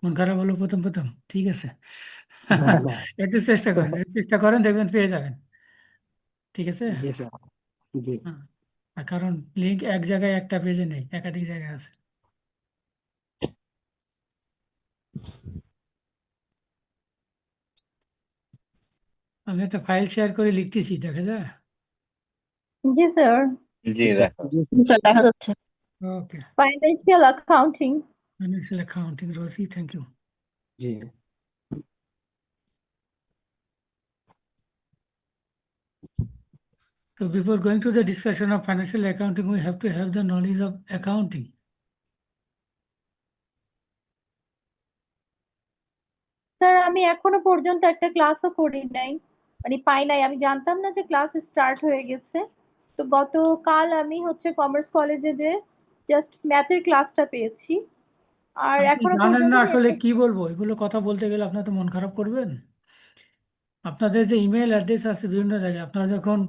মন খারাপ হলো প্রথম প্রথম, ঠিক আছে। না না। একটু চেষ্টা করেন দেখবেন পেয়ে যাবেন। ঠিক আছে। জি স্যার। জি। হ্যাঁ। আর কারণ লিঙ্ক এক জায়গায় একটা পেজে নেই, একাধিক জায়গায় আছে। আমি একটা ফাইল শেয়ার করে লিখতেছি, দেখা যায়। জি স্যার। জি জি স্যার। দেখো। জি স্যার দেখা যাচ্ছে। Okay. Financial accounting. Financial accounting, Rozy, thank you. জি। So before going to the discussion of financial accounting, we have to have the knowledge of accounting. Sir আমি এখনো পর্যন্ত একটা ক্লাসও করি নাই, মানে পাই নাই। আমি জানতাম না যে ক্লাস স্টার্ট হয়ে গেছে। তো গতকাল আমি হচ্ছে কমার্স কলেজে যে জাস্ট ম্যাথের ক্লাসটা পেয়েছি, আর আপনি এখনো জানেন পর্যন্ত না আমি আসলে কি বলবো, এগুলো কথা বলতে গেলে আপনার তো মন খারাপ করবেন। আপনাদের যে ইমেল অ্যাড্রেস আছে বিভিন্ন জায়গায়, আপনারা যখন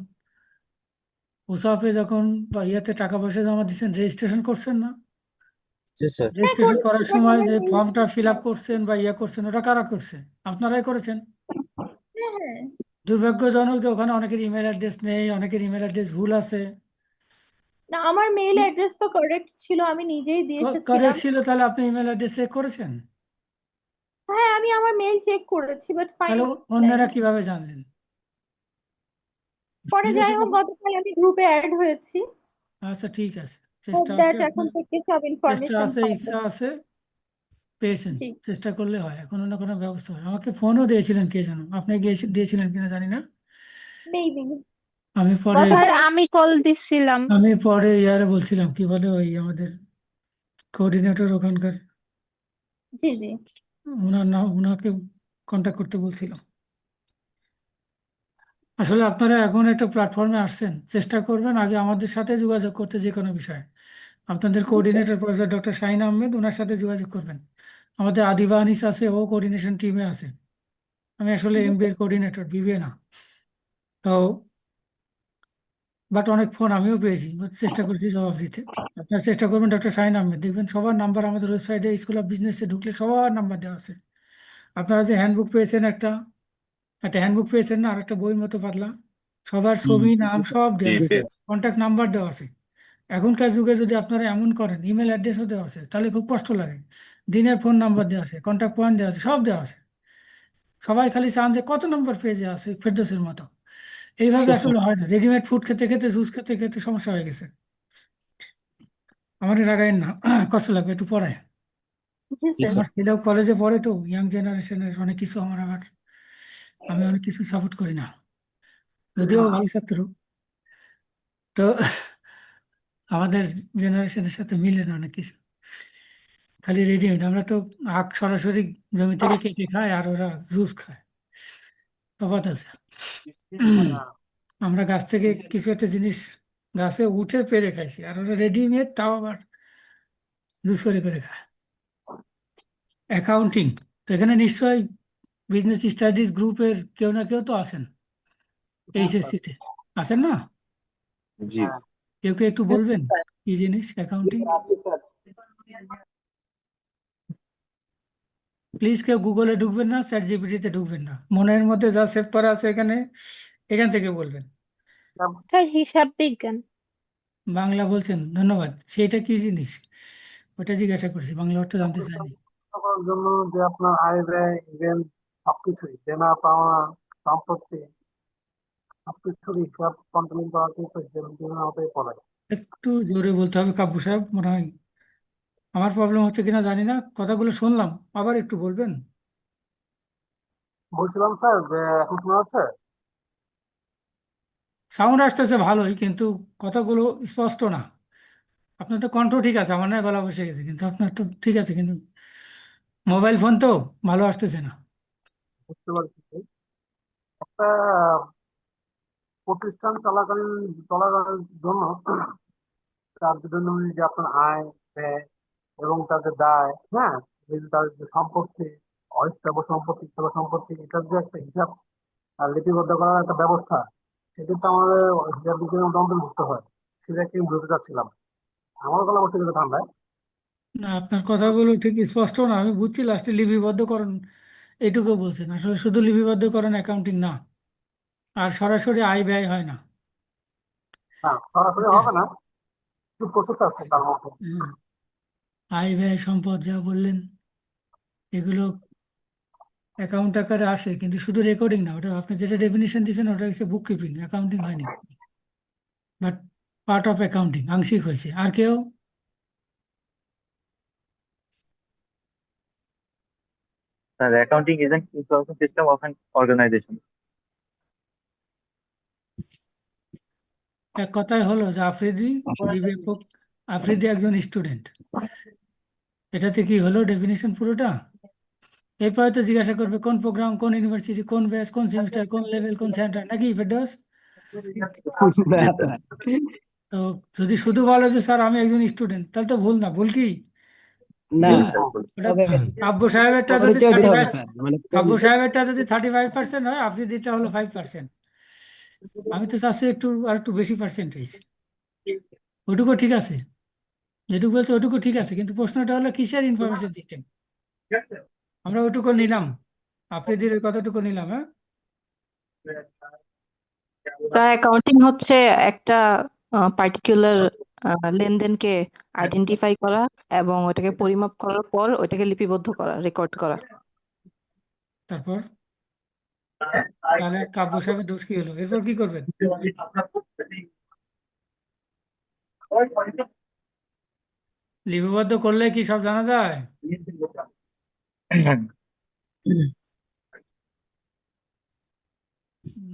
ওসাপে যখন বা ইয়াতে টাকা পয়সা জমা দিচ্ছেন, রেজিস্ট্রেশন করছেন না? জি স্যার। হ্যাঁ রেজিস্ট্রেশন করেছি, করার বাট সময় আমার যে মেইল ফর্মটা চেক ফিল আপ করা। করছেন বা ইয়ে করছেন, ওটা কারা করছে? আপনারাই করেছেন। হ্যাঁ হ্যাঁ। দুর্ভাগ্যজনক যে ওখানে অনেকের ইমেল অ্যাড্রেস নেই, অনেকের ইমেল অ্যাড্রেস ভুল আছে। না, আমার মেইল অ্যাড্রেস তো কারেক্ট ছিল, আমি নিজেই দিয়ে কারেক্ট এসেছিলাম। ছিল, তাহলে আপনি ইমেল অ্যাড্রেস চেক করেছেন? হ্যাঁ আমি আমার মেইল চেক করেছি, বাট পাই তাহলে নাই। অন্যরা কিভাবে জানলেন? পরে যাই জিজ্ঞাসা হোক, করুন। গতকাল আমি গ্রুপে অ্যাড হয়েছি। আচ্ছা, ঠিক আছে। হোপ চেষ্টা আছে দ্যাট এখন আপনার, থেকে সব চেষ্টা ইনফরমেশন আছে, পাবো। ইচ্ছা আছে, পেয়েছেন। জি। চেষ্টা করলে হয়, কোনো না কোনো ব্যবস্থা হয়। আমাকে ফোনও দিয়েছিলেন কে যেন, আপনি দিয়েছিলেন কিনা জানি না। মেবি। আমি পরে গত স্যার আমি কল দিছিলাম। আমি পরে ইয়ারে বলছিলাম, কি বলে ওই আমাদের কোঅর্ডিনেটর ওখানকার, জি জি। ওনার নাম, ওনাকে কন্ট্যাক্ট করতে বলছিলাম। আসলে আপনারা এখন একটা প্ল্যাটফর্মে আসছেন, চেষ্টা করবেন আগে আমাদের সাথে যোগাযোগ করতে যে কোনো বিষয়ে। আপনাদের জি sir. Coordinator professor doctor Shahin Ahmed, ওনার সাথে যোগাযোগ করবেন। আমাদের আদিবা আনিস আছে, ও কোঅর্ডিনেশন টিমে আছে। আমি আসলে জি এমবিএ স্যার। এর কোঅর্ডিনেটর, বিবিএ না। তো বাট অনেক ফোন আমিও পেয়েছি, but চেষ্টা করছি জবাব দিতে। আপনারা চেষ্টা করবেন ডক্টর শাহিন আহমেদ, দেখবেন সবার নাম্বার আমাদের ওয়েবসাইটে স্কুল অফ বিজনেসে ঢুকলে সবার নাম্বার দেওয়া আছে। আপনারা যে হ্যান্ডবুক পেয়েছেন, একটা একটা হ্যান্ডবুক পেয়েছেন না, আর একটা বই মতো পাতলা, সবার হুম। ছবি, নাম সব জি দেওয়া আছে, পেয়েছি। কন্ট্যাক্ট নাম্বার দেওয়া আছে। এখনকার যুগে যদি আপনারা এমন করেন, ইমেল অ্যাড্রেসও দেওয়া আছে, তাহলে খুব কষ্ট লাগে। দিনের ফোন নাম্বার দেওয়া আছে, কন্ট্যাক্ট পয়েন্ট দেওয়া আছে, সব দেওয়া আছে। সবাই খালি চান যে কত নম্বর পেজে আছে, ফেরদৌসের মতো। এইভাবে আসলে হয় না, রেডিমেড ফুড খেতে খেতে, জুস খেতে খেতে সমস্যা হয়ে গেছে। আমার রাগায় না, কষ্ট লাগবে, একটু পড়ায়। জি জি স্যার। স্যার। আমার ছেলেও কলেজে পড়ে, তো ইয়াং জেনারেশনের অনেক কিছু আমার আবার, আমি অনেক কিছু সাপোর্ট করি না, যদিও ভালো ছাত্র। তো আমাদের জেনারেশনের সাথে মিলে না অনেক কিছু, খালি রেডিমেড। আমরা তো আখ সরাসরি জমি থেকে কেটে খাই, আর ওরা জুস খায়, তফাৎ আছে। আমরা গাছ থেকে কিছু একটা জিনিস গাছে উঠে পেরে খাইছি, আর ওরা রেডিমেড, তাও আবার জুস করে করে খায়। অ্যাকাউন্টিং, তো এখানে নিশ্চয়ই বিজনেস স্টাডিজ গ্রুপের কেউ না কেউ তো আছেন, এইচএসসি তে আছেন না? জি কেউ কেউ একটু বলবেন কি জিনিস অ্যাকাউন্টিং? প্লিজ কেউ গুগলে ঢুকবেন না, চ্যাট জিপিটিতে ঢুকবেন না, মনের মধ্যে যা সেভ করা আছে এখানে, এখান থেকে বলবেন। স্যার হিসাব বিজ্ঞান। বাংলা বলছেন, ধন্যবাদ। সেটা কি জিনিস ওটা জিজ্ঞাসা করছি, বাংলা অর্থ জানতে চাইনি। করার জন্য যে আপনার আয় ব্যয় ইভেন সবকিছুই দেনা পাওনা সম্পত্তি সবকিছুর হিসাব কন্ট্রোলিং করা কিন্তু হিসাবের আওতায় পড়ে। একটু জোরে বলতে হবে কাব্য সাহেব, মনে হয় আমার প্রবলেম হচ্ছে কিনা জানি না, কথাগুলো শুনলাম, আবার একটু বলবেন। বলছিলাম স্যার যে এখন শোনা যাচ্ছে? সাউন্ড আসতেছে ভালোই, কিন্তু কথাগুলো স্পষ্ট না। আপনার তো কণ্ঠ ঠিক আছে, আমার না গলা বসে গেছে, কিন্তু আপনার তো ঠিক আছে, কিন্তু মোবাইল ফোন তো ভালো আসতেছে না। বুঝতে পারছি। একটা প্রতিষ্ঠান চলাকালীন জন্য তার জন্য যে আপনার আয় ব্যয় এবং তাদের দায়, হ্যাঁ, এই যে তার যে সম্পত্তি, অস্থাবর সম্পত্তি, স্থাবর সম্পত্তি, এটার যে একটা হিসাব লিপিবদ্ধ করার একটা ব্যবস্থা, সেটা তো আমাদের হিসাব বিজ্ঞানের মধ্যে অন্তর্ভুক্ত হয়। সেটা কি বলতে চাচ্ছিলাম। আমার গলা বসে গেছে ঠান্ডায়। না, আপনার কথাগুলো ঠিক স্পষ্ট না, আমি বুঝছি লাস্টে লিপিবদ্ধকরণ এইটুকু বলছেন, আসলে শুধু লিপিবদ্ধকরণ অ্যাকাউন্টিং না, আর সরাসরি আয় ব্যয় হয় না। না, সরাসরি হবে না, কিছু প্রসেস আছে তার মধ্যে। হুম, আয় ব্যয় সম্পদ যা বললেন এগুলো অ্যাকাউন্ট আকারে আসে, কিন্তু শুধু রেকর্ডিং না, ওটা আপনি যেটা ডেফিনিশন দিয়েছেন ওটা হচ্ছে বুক কিপিং, অ্যাকাউন্টিং হয়নি, বাট পার্ট অফ অ্যাকাউন্টিং আংশিক হয়েছে। আর কেউ? Sir, accounting is an information system of an organization. এক কথায় হলো যে আফ্রিদি বিবেক, আফ্রিদি একজন স্টুডেন্ট, এটাতে কি হলো ডেফিনিশন পুরোটা? এরপরে তো জিজ্ঞাসা করবে কোন প্রোগ্রাম, কোন ইউনিভার্সিটি, কোন ব্যাচ, কোন সেমিস্টার, কোন লেভেল, কোন সেন্টার, নাকি ফেরদৌস? না Yes, sir. স্যার, তো যদি শুধু বলো যে স্যার আমি একজন স্টুডেন্ট, তাহলে তো ভুল, না ভুল কি? না ভুল। Yes, sir. Full. ওটা তবে কাব্য সাহেবেরটা যদি পরিচয় দিতে হবে 35, স্যার, মানে কাব্য সাহেবেরটা যদি 35% হয়, আফ্রিদিটা হলো 5%। আমি তো চাচ্ছি একটু আর একটু বেশি পার্সেন্টেজ। ওটুকু ঠিক আছে, যেটুকু বলছে ওটুকু ঠিক আছে, কিন্তু প্রশ্নটা হলো কিসের ইনফরমেশন সিস্টেম, আমরা ওটুকু নিলাম, আফ্রিদির ওই কতটুকু নিলাম, হ্যাঁ। স্যার অ্যাকাউন্টিং হচ্ছে একটা পার্টিকুলার লেনদেনকে আইডেন্টিফাই করা এবং ওটাকে পরিমাপ করার পর ওটাকে লিপিবদ্ধ করা, রেকর্ড করা। তারপর তাহলে কাব্য সাহেবের দোষ কি হলো? এরপর কি করবেন? লিপিবদ্ধ করলে কি সব জানা যায়?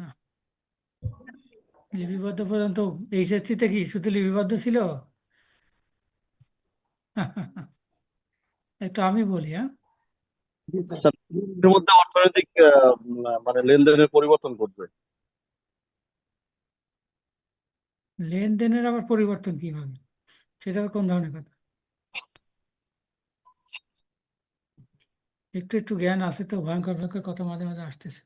না, লিপিবদ্ধ পর্যন্ত এইচএসসিতে কি শুধু লিপিবদ্ধ ছিল? একটু আমি বলি, হ্যাঁ। জি স্যার। স্যার, এর মধ্যে অর্থনৈতিক মানে লেনদেনের পরিবর্তন ঘটবে। লেনদেনের আবার পরিবর্তন কিভাবে, সেটা আবার কোন ধরনের কথা? একটু একটু জ্ঞান আছে তো, ভয়ঙ্কর ভয়ঙ্কর কথা মাঝে মাঝে আসতেছে।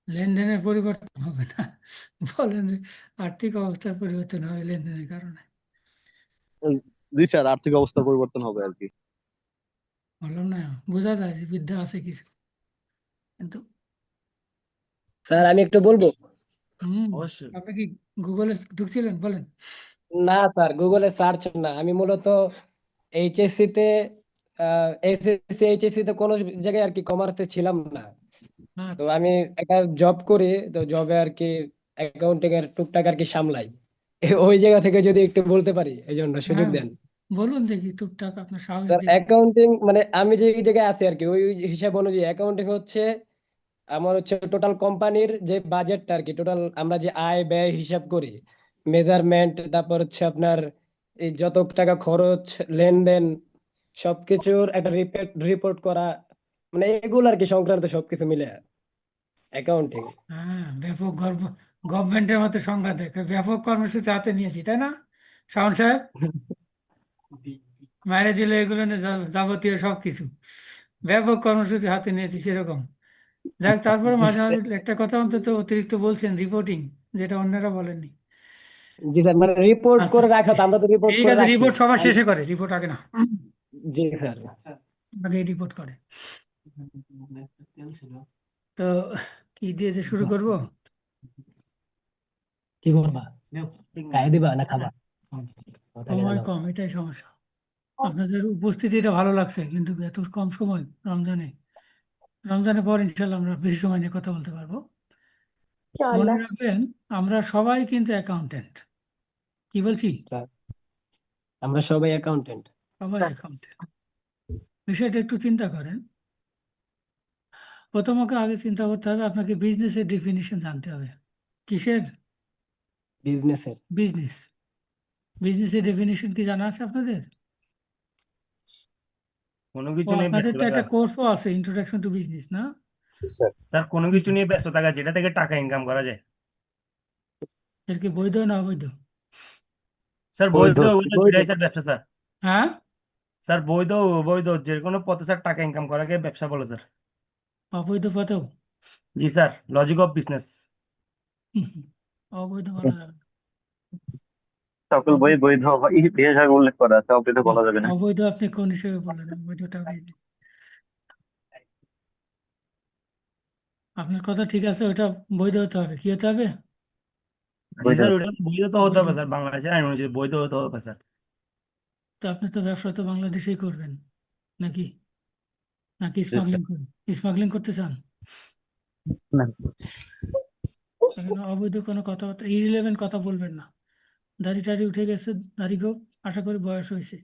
লেনদেনের পরিবর্তন হবে না, বলেন যে আর্থিক অবস্থার পরিবর্তন হবে লেনদেনের কারণে। জি স্যার, আর্থিক অবস্থার পরিবর্তন হবে আর কি। বললাম না, বোঝা যায় যে বিদ্যা আছে কিছু, কিন্তু স্যার আমি একটু বলবো। হুম, আপনি কি গুগলে ঢুকছিলেন? বলেন। না স্যার, গুগলে সার্চ না, আমি মূলত এইচএসসি তে এসএসসি এইচএসসি তে কোনো জায়গায় আর কি কমার্সে ছিলাম না। তো আচ্ছা, আমি একটা জব করি, তো জবে আর কি অ্যাকাউন্টিং এর টুকটাক আর কি সামলাই। ওই জায়গা থেকে যদি একটু বলতে পারি, এই জন্য সুযোগ হ্যাঁ, দেন। বলুন দেখি, টুকটাক আপনার সাহস স্যার দিয়ে। অ্যাকাউন্টিং মানে আমি যে জায়গায় আছি আর কি, ওই হিসাব অনুযায়ী অ্যাকাউন্টিং হচ্ছে আমার হচ্ছে টোটাল কোম্পানির যে বাজেটটা আর কি, টোটাল আমরা যে আয় ব্যয় হিসাব করি, মেজারমেন্ট, তারপর হচ্ছে আপনার এই যত টাকা খরচ, লেনদেন, সবকিছুর একটা রিপোর্ট করা, মানে এগুলো আর কি সংক্রান্ত সবকিছু মিলে অ্যাকাউন্টিং। হ্যাঁ, ব্যাপক গভর্নমেন্টের মতো সংজ্ঞা দেখে ব্যাপক কর্মসূচি হাতে নিয়েছি, তাই না শাওন সাহেব? মাইনে দিলে এগুলো নিয়ে যাবতীয় সবকিছু ব্যাপক কর্মসূচি হাতে নিয়েছি সেরকম। যাক, তারপরে মাঝে মাঝে একটা কথা অন্তত অতিরিক্ত বলছেন, রিপোর্টিং, যেটা অন্যরা বলেননি। জি স্যার, মানে রিপোর্ট আচ্ছা, করে রাখা, তো আমরা তো রিপোর্ট ঠিক করে আছে, রাখি। রিপোর্ট সবার শেষে করে, রিপোর্ট আগে না, জি স্যার। আগে রিপোর্ট করে। তো কি দিয়ে যে শুরু করব? কি করবা, গায়ে দিবা না খাবা? সময় কম, এটাই সমস্যা। আপনাদের উপস্থিতিটা ভালো লাগছে, কিন্তু এত কম সময় রমজানে। রমজানের পর ইনশাল্লাহ আমরা বেশি সময় নিয়ে কথা বলতে পারবো। মনে ইনশাআল্লাহ। রাখবেন, আমরা সবাই কিন্তু অ্যাকাউন্টেন্ট। কি বলছি? স্যার, আমরা সবাই অ্যাকাউন্টেন্ট। সবাই অ্যাকাউন্টেন্ট। বিষয়টা একটু চিন্তা করেন। প্রথমত আগে চিন্তা করতে হবে, আপনাকে বিজনেসের ডেফিনিশন জানতে হবে। কিসের? বিজনেসের। বিজনেস। বিজনেসের ডেফিনিশন কি জানা আছে আপনাদের? কোনো ও, কিছু নিয়ে আপনাদের ব্যস্ত তো থাকা। একটা কোর্সও আছে, ইন্ট্রোডাকশন টু বিজনেস, না? স্যার, তার কোনো কিছু নিয়ে ব্যস্ত থাকা যেটা থেকে টাকা ইনকাম করা যায়। এর কি বৈধ না অবৈধ? স্যার বৈধ। বৈধ অবৈধ দুটাই স্যার ব্যবসা স্যার। হ্যাঁ, স্যার বৈধ অবৈধ যে কোনো পথে স্যার টাকা ইনকাম করাকে ব্যবসা বলে স্যার। অবৈধ পথেও? জি স্যার, লজিক অফ বিজনেস। হুম, হুম, অবৈধ বলা যাবে না। সকল বই অবৈধ বৈধ বা হিসাবে উল্লেখ করা আছে, অবৈধ বলা যাবে না। অবৈধ আপনি কোন হিসেবে বললেন? অবৈধটা business। আপনার কথা ঠিক আছে, ওটা বৈধ হতে হবে। কি হতে হবে? জি বৈধ স্যার, ওটা বৈধ তো হতে বৈধ হবে হতে স্যার, হবে। বাংলাদেশের আইন অনুযায়ী বৈধ হতে হবে স্যার। তো আপনি তো ব্যবসা তো বাংলাদেশেই করবেন নাকি? নাকি জি স্যার। স্মাগলিং করতে চান? না স্যার। এখানে অবৈধ কোনো কথাবার্তা, ইরিলেভেন্ট কথা বলবেন না। দাড়ি টাড়ি উঠে গেছে, দাড়ি গোঁফ, আশা করি বয়স হয়েছে।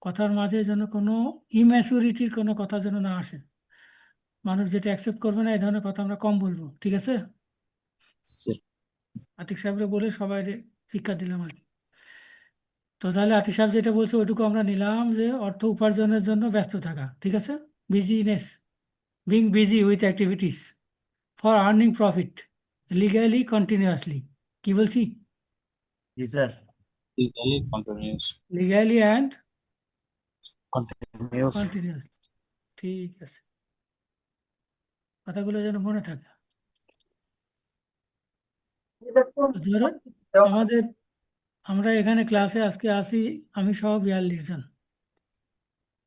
কথার মাঝে যেন কোনো ইম্যাচুরিটির কোনো কথা যেন না আসে। মানুষ যেটা অ্যাকসেপ্ট করবে না, এই ধরনের কথা আমরা কম বলবো, ঠিক আছে? স্যার। আতিক সাহেবরে বলে সবাই শিক্ষা দিলাম আর কি। তো তাহলে আতিক সাহেব যেটা বলছে ওইটুকু আমরা নিলাম, যে অর্থ উপার্জনের জন্য ব্যস্ত থাকা, ঠিক আছে? Business, being busy with activities for earning profit legally continuously. কি বলছি? জি sir. Legally continuous. Legally and Continuous. Continuous. ঠিক আছে, কথাগুলো যেন মনে থাকে। তো ধরুন আমরা এখানে ক্লাসে আজকে আসি, আমি সহ 42 জন।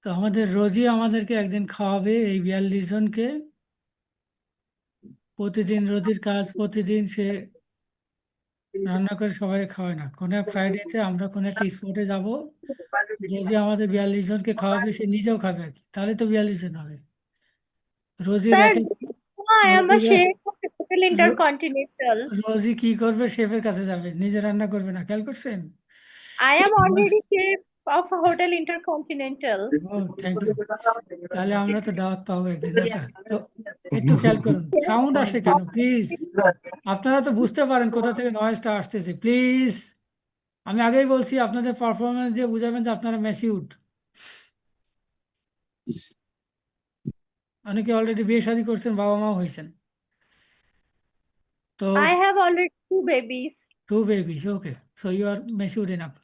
তো আমাদের রোজই আমাদেরকে একদিন খাওয়াবে এই 42 জনকে। প্রতিদিন রোজির কাজ, প্রতিদিন সে রান্না করে সবাই খাওয়ায় না। কোনো এক ফ্রাইডেতে আমরা কোনো একটা স্পটে যাব, রোজি আমাদের 42 জনকে খাওয়াবে, সে নিজেও খাবে আর কি, তাহলে তো 42 জন হবে। রোজির স্যার, এক এক I am a রোজির এক chef of Hotel রো- Intercontinental. রোজি কি করবে? শেফের কাছে যাবে, নিজে রান্না করবে না, খেয়াল করছেন? I am already chef of a Hotel Intercontinental. ও, থ্যাংক ইউ। তাহলে আমরা তো দাওয়াত পাবো একদিন। আচ্ছা, তো একটু খেয়াল করুন, সাউন্ড আসে কেন প্লিজ? আপনারা তো বুঝতে পারেন কোথা থেকে নয়েজটা আসতেছে, প্লিজ। আমি আগেই বলছি, আপনাদের পারফরমেন্স দিয়ে বুঝাবেন যে আপনারা ম্যাচিউরড। অনেকে অলরেডি বিয়ে শাদী করছেন, বাবা মাও হয়েছেন। তো I have already 2 babies. 2 babies, okay, so you are matured enough.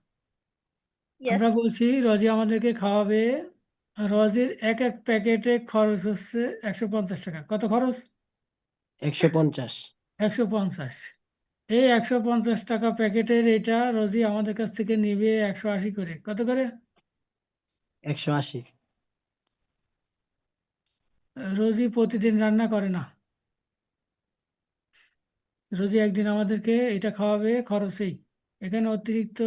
Yes. আমরা বলছি রজি আমাদেরকে খাওয়াবে। রজির এক এক প্যাকেটে খরচ হচ্ছে 150 টাকা। কত খরচ? 150। 150। এই 150 টাকা প্যাকেটের এটা রোজি আমাদের কাছ থেকে নিবে 180 করে। কত করে? 180। রোজি প্রতিদিন রান্না করে না। রোজি একদিন আমাদেরকে এটা খাওয়াবে খরচেই। এখানে অতিরিক্ত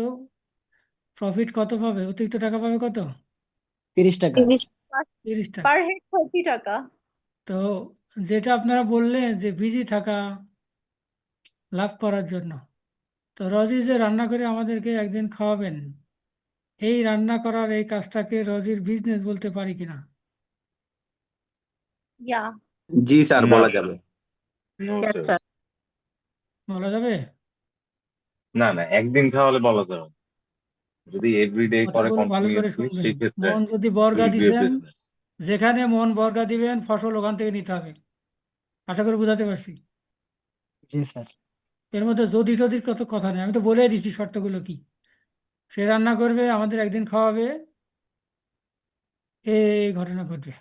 প্রফিট কত পাবে? অতিরিক্ত টাকা পাবে কত? 30 টাকা। 30 টাকা। Per head 30 টাকা। তো যেটা আপনারা বললেন যে বিজি থাকা লাভ করার জন্য, তো রজি যে রান্না করে আমাদেরকে একদিন খাওয়াবেন, এই রান্না করার এই কাজটাকে রজির বিজনেস বলতে পারি কিনা? Yeah. জি স্যার, না। বলা যাবে। Yes, sir. বলা যাবে? না না, একদিন খাওয়ালে বলা যাবে না। যদি এভরিডে করে কথাগুলো ভালো করে কন্টিনিউয়াসলি, শুনবেন। সেই ক্ষেত্রে মন যদি বর্গা উইল বি এ দিছেন, বিজনেস। যেখানে মন বর্গা দিবেন, ফসল ওখান থেকে নিতে হবে। আশা করি বুঝাতে পারছি। জি স্যার। এর মধ্যে যদি টদির কত কথা নেই, আমি তো বলে দিচ্ছি শর্তগুলো কি। সে রান্না করবে, আমাদের একদিন খাওয়াবে, এই ঘটনা ঘটবে।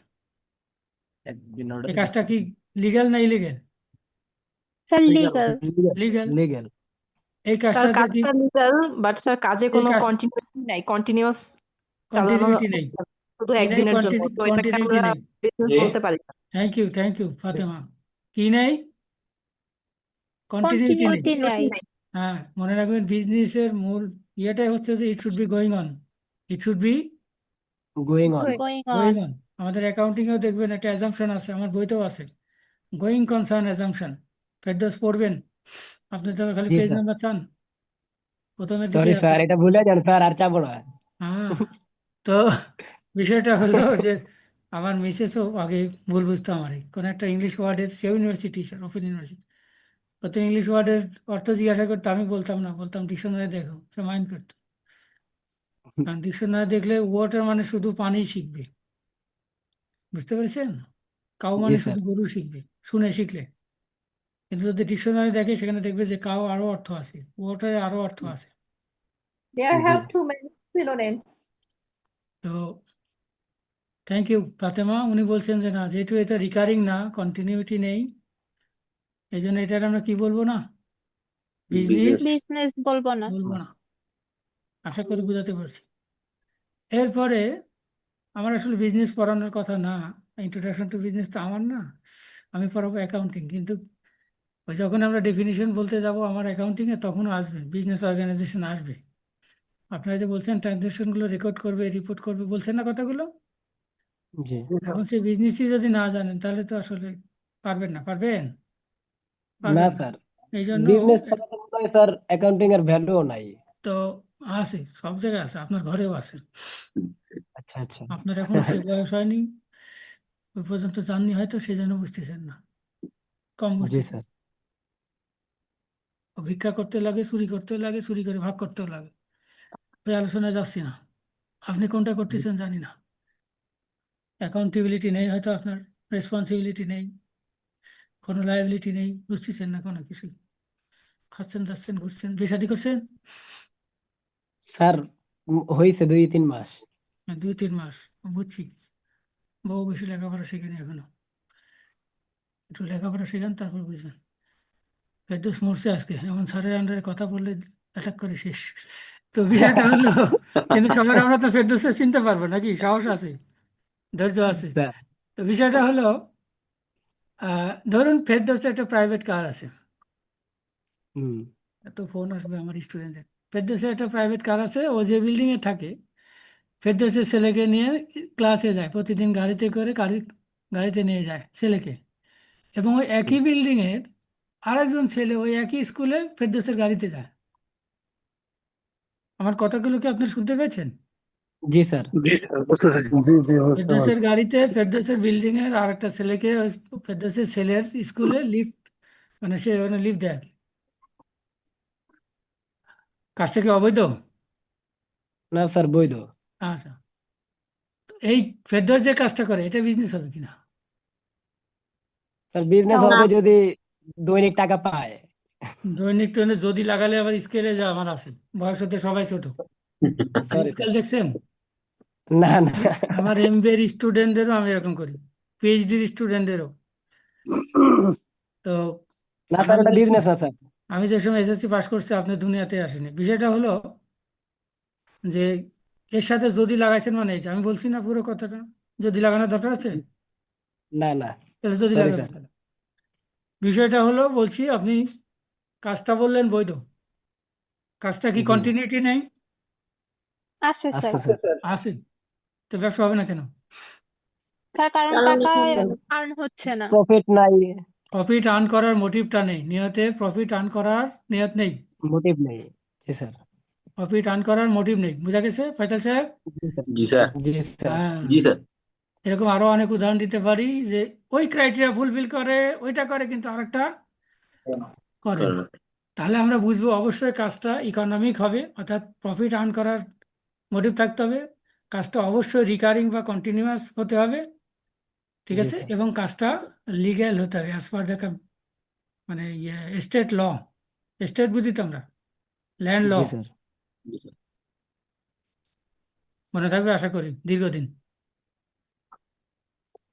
একদিন ওটা এই কাজটা কি লিগ্যাল না illegal? Sir legal. Legal. Legal. এই স্যার কাজটাতে কি কাজটা লিগাল, বাট স্যার কাজে এই কোনো কাজ কন্টিনিউটি নাই, কন্টিনিউয়াস চালানো কন্টিনিউটি নেই? শুধু কি নেই? একদিনের জন্য, তো এটাকে কন্টিনিউটি আমরা নেই। বিজনেস বলতে পারি না। Thank you Fatema. কি নেই? কন্টিনিউটি নেই। কন্টিনিউটি নাই। হ্যাঁ, মনে রাখবেন, বিজনেসের মূল ইয়েটাই হচ্ছে যে it should be going on. It should be going on. Going going on. On. আমাদের অ্যাকাউন্টিংয়েও দেখবেন একটা অ্যাজাম্পশন আছে, আমার বইতেও আছে, গোয়িং কনসার্ন অ্যাজাম্পশন। ফেরদৌস পড়বেন। আপনি তো খালি জি পেজ স্যার। নাম্বার চান, প্রথমের দিকে সরি আছে। স্যার, এটা ভুলে যান স্যার, আর চাবো না। হ্যাঁ, তো বিষয়টা হলো যে আমার মিসেসও আগে ভুল বুঝতো আমারই। কোনো একটা ইংলিশ ওয়ার্ডের, সেও ইউনিভার্সিটি টিচার, ওপেন ইউনিভার্সিটি, প্রথম ইংলিশ ওয়ার্ডের অর্থ জিজ্ঞাসা করতো, আমি বলতাম না, বলতাম ডিকশনারি দেখো, সে মাইন্ড করতো। কারণ ডিকশনারি দেখলে ওয়াটার মানে শুধু পানি শিখবে, বুঝতে পেরেছেন? কাউ জি মানে স্যার। শুধু গরু শিখবে, শুনে শিখলে। কিন্তু যদি ডিকশনারি দেখে, সেখানে দেখবে যে কাউ আরো অর্থ আছে, ওয়াটারে আরো অর্থ আছে। There G. have too many synonyms. তো থ্যাংক ইউ ফাতেমা। উনি বলছেন যে না, যেহেতু এটা রিকারিং না, কন্টিনিউটি নেই, এই জন্য এটার আমরা কি বলবো না, বিজনেস বিজনেস। বিজনেস বলবো না। বলবো না। আশা করি বুঝাতে পারছি। এরপরে আমার আসলে বিজনেস পড়ানোর কথা না, ইন্ট্রোডাকশন টু বিজনেস তো আমার না, আমি পড়াবো অ্যাকাউন্টিং। কিন্তু ওই যখন আমরা ডেফিনিশন বলতে যাব আমার অ্যাকাউন্টিংয়ে, তখনও আসবে বিজনেস অর্গানাইজেশন আসবে। আপনারা যে বলছেন ট্রানজ্যাকশনগুলো রেকর্ড করবে, রিপোর্ট করবে, বলছেন না কথাগুলো? জি জি স্যার। এখন সেই বিজনেসই যদি না জানেন তাহলে তো আসলে পারবেন না। পারবেন? না পারবেন না। স্যার, এই জন্য বিজনেস ছাড়া তো মনে হয় স্যার অ্যাকাউন্টিং এর ভ্যালুও নাই। তো আছে, সব জায়গায় আছে, আপনার ঘরেও আছে। আচ্ছা আচ্ছা। আপনার এখনো সে বয়স হয়নি, ওই পর্যন্ত জাননি হয়তো, সেই জন্য বুঝতেছেন না, কম জি বুঝতেছেন। স্যার। ভিক্ষা করতে লাগে, চুরি করতে লাগে, চুরি করে ভাগ করতেও লাগে। ওই আলোচনায় যাচ্ছি না, আপনি কোনটা করতেছেন জানি না। অ্যাকাউন্টেবিলিটি নেই হয়তো আপনার, রেসপন্সিবিলিটি নেই, কোনো লাইবিলিটি নেই, বুঝতেছেন না কোনো কিছু। খাচ্ছেন, যাচ্ছেন, ঘুরছেন। বিয়ে শাদী করছেন? স্যার হয়েছে 2-3 মাস। 2-3 মাস, বুঝছি। বহু বেশি লেখাপড়া শেখেনি এখনো, একটু লেখাপড়া শেখান, তারপর বুঝবেন। ফেরদৌস মরছে আজকে, এমন স্যারের আন্ডারে কথা বললে অ্যাটাক করে শেষ। তো বিষয়টা হলো, কিন্তু সবার আমরা তো ফেরদৌসকে চিনতে পারবো নাকি? সাহস আছে, ধৈর্য আছে। স্যার। তো বিষয়টা হলো, ধরুন ফেরদৌসের একটা প্রাইভেট কার আছে, হুম। এত ফোন আসবে আমার স্টুডেন্টের। ফেরদৌসের একটা প্রাইভেট কার আছে, ও যে বিল্ডিংয়ে থাকে, ফেরদৌসের ছেলেকে নিয়ে ক্লাসে যায় প্রতিদিন, গাড়িতে করে গাড়িতে নিয়ে যায় ছেলেকে। এবং ওই জি একই বিল্ডিংয়ের আরেকজন ছেলে ওই একই স্কুলে ফেরদৌসের গাড়িতে যায়। আমার কথাগুলো কি আপনি শুনতে পেয়েছেন? জি স্যার। জি স্যার, বুঝতেছি। জি জি, বুঝতে ফেরদৌসের পারছি। গাড়িতে ফেরদৌসের বিল্ডিং এর আর একটা ছেলেকে ওই ফেরদৌসের ছেলের স্কুলে লিফট, মানে সে ওখানে লিফট দেয় আর কি। কাজটা কি অবৈধ? না স্যার, বৈধ। আচ্ছা, তো এই ফেরদৌস যে কাজটা করে, এটা বিজনেস হবে কিনা? স্যার বিজনেস না। হবে যদি দৈনিক টাকা পায়। দৈনিক ট্রেনে যদি লাগালে আবার স্কেলে যা আমার আছে, বয়স হতে সবাই ছোট। Sorry scale sir. দেখছেন? না না। আমার এমবিএর স্টুডেন্টদেরও আমি এরকম করি, পিএইচডির স্টুডেন্টদেরও। তো না কারণ স্যার, আমি ওটা দেখছি, বিজনেস না স্যার। আমি যে সময় এসএসসি পাস করছি আপনি দুনিয়াতে আসেনি। বিষয়টা হলো যে এর সাথে যদি লাগাইছেন মানে এই যে আমি বলছি না পুরো কথাটা, যদি লাগানোর দরকার আছে না না। তাহলে যদি সরি লাগাবেন স্যার। কেন? বিষয়টা হলো, বলছি আপনি কাজটা বললেন বৈধ, কাজটা কি জি কন্টিনিউটি নেই? আছে স্যার। আচ্ছা স্যার। আছে, তো ব্যবসা হবে না কেন? তার কারণ টাকা আর্ন হচ্ছে না। প্রফিট নাই, প্রফিট আর্ন করার মোটিভটা নেই, নিয়তে প্রফিট আর্ন করার নিয়ত নেই, মোটিভ নেই। জি স্যার। প্রফিট আর্ন করার মোটিভ নেই। বুঝা গেছে ফয়সাল সাহেব? জি স্যার। জি স্যার। হ্যাঁ, জি স্যার। এরকম আরো অনেক উদাহরণ দিতে পারি যে ওই ক্রাইটেরিয়া ফুলফিল করে, ওইটা করে, কিন্তু আরেকটা করে না। তাহলে আমরা বুঝবো অবশ্যই কাজটা ইকোনমিক হবে, অর্থাৎ প্রফিট আর্ন করার মোটিভ থাকতে হবে, কাজটা অবশ্যই রিকারিং বা কন্টিনিউয়াস হতে হবে, ঠিক জি আছে, স্যার। এবং কাজটা লিগ্যাল হতে হবে অ্যাজ পার দ্য মানে স্টেট ল। স্টেট বুঝি তো আমরা, ল্যান্ড ল। জি স্যার। মনে থাকবে আশা করি দীর্ঘদিন।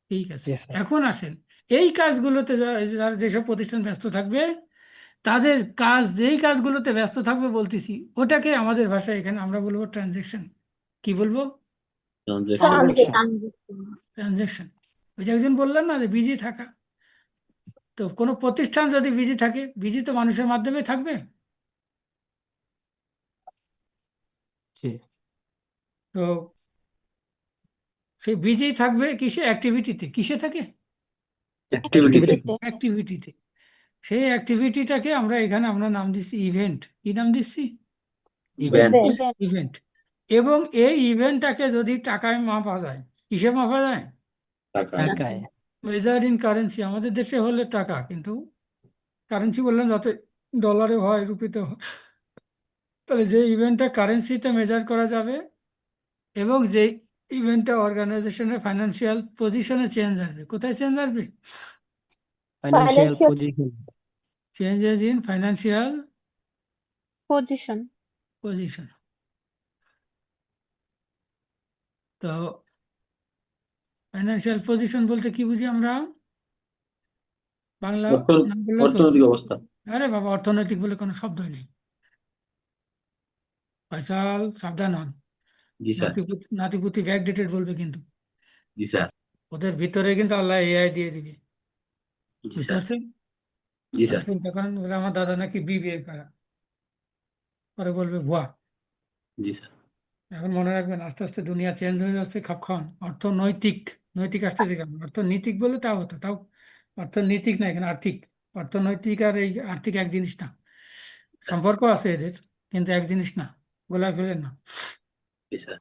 ঠিক আছে, জি স্যার। এখন আসেন এই কাজগুলোতে যারা যেসব প্রতিষ্ঠান ব্যস্ত থাকবে, তাদের কাজ যেই কাজগুলোতে ব্যস্ত থাকবে বলতেছি, ওটাকে আমাদের ভাষায় এখানে আমরা বলবো ট্রানজেকশন। কি বলবো? ট্রানজাকশন। ট্রানজেকশন। ওই যে একজন বললেন না যে বিজি থাকা, তো কোনো প্রতিষ্ঠান যদি বিজি থাকে, বিজি তো মানুষের মাধ্যমে থাকবে। জি। তো সেই বিজি থাকবে কিসে? অ্যাক্টিভিটিতে। কিসে থাকে? অ্যাক্টিভিটিতে। অ্যাক্টিভিটিতে। সেই অ্যাক্টিভিটিটাকে আমরা নাম দিচ্ছি ইভেন্ট। কি নাম দিচ্ছি? ইভেন্ট। ইভেন্ট। ইভেন্ট। এবং এই ইভেন্টটাকে যদি টাকায় মাপা যায়, কিসে মাপা যায়? টাকায়। Measured in currency. আমাদের দেশে হলে টাকা, কিন্তু কারেন্সি বললাম যাতে ডলারে হয়, রুপিতে হয়। তাহলে যে ইভেন্টটা কারেন্সিতে মেজার করা যাবে, এবং যে ইভেন্টটা অর্গানাইজেশনের ফাইন্যান্সিয়াল পজিশনে চেঞ্জ আসবে। কোথায় চেঞ্জ আসবে? Financial position. Changes in financial position. Position. তো ফাইন্যান্সিয়াল পজিশন বলতে কি বুঝি আমরা? বাংলা নাম বললে তো, অর্থনৈতিক অবস্থা। আরে বাবা, অর্থনৈতিক বলে কোনো শব্দই নেই। ফয়সাল সাবধান হন, জি স্যার। নাতিপুতি ব্যাক ডেটেড বলবে কিন্তু, জি স্যার। ওদের ভিতরে কিন্তু আল্লাহ এআই দিয়ে দিবে, জি বুঝতে স্যার। পারছেন? জি আর স্যার। চিন্তা করেন ওরা আমার দাদা নাকি বিবিএ করা, পরে বলবে ভুয়া। জি স্যার। এখন মনে রাখবেন আস্তে আস্তে দুনিয়া চেঞ্জ হয়ে যাচ্ছে, খাপ খাওয়ান। অর্থনৈতিক, নৈতিক আসতেছে কেন? অর্থনীতিক বলে তাও হতো, তাও অর্থনৈতিক না, এখানে আর্থিক। অর্থনৈতিক আর এই আর্থিক এক জিনিস না, সম্পর্ক আছে এদের, কিন্তু এক জিনিস না, গোলায় ফেলেন না। জি স্যার।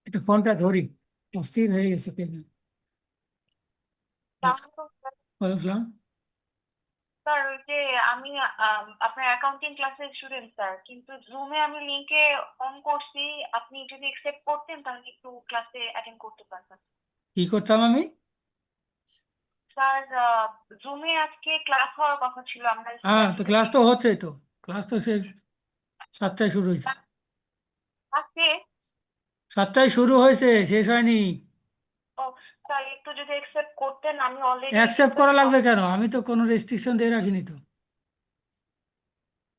একটু ফোনটা ধরি, অস্থির হয়ে গেছে পেমেন্ট। বলছিলাম স্যার ওই যে আমি আপনার অ্যাকাউন্টিং ক্লাসের স্টুডেন্ট স্যার, কিন্তু জুমে আমি লিংকে অন করছি, আপনি যদি একসেপ্ট করতেন তাহলে একটু ক্লাসে অ্যাটেন্ড করতে পারতাম। কি করতাম আমি? স্যার জুমে আজকে ক্লাস হওয়ার কথা ছিল, আমরা হ্যাঁ, তো আসলে ক্লাস তো হচ্ছেই তো, ক্লাস তো সে 7টায় শুরু হয়েছে। আজকে 7টায় শুরু হয়েছে, শেষ হয়নি। ও স্যার একটু যদি একসেপ্ট করতেন, আমি অলরেডি অ্যাকসেপ্ট করা লাগবে কেন? আমি তো কোনো রেস্ট্রিকশন দিয়ে রাখিনি তো।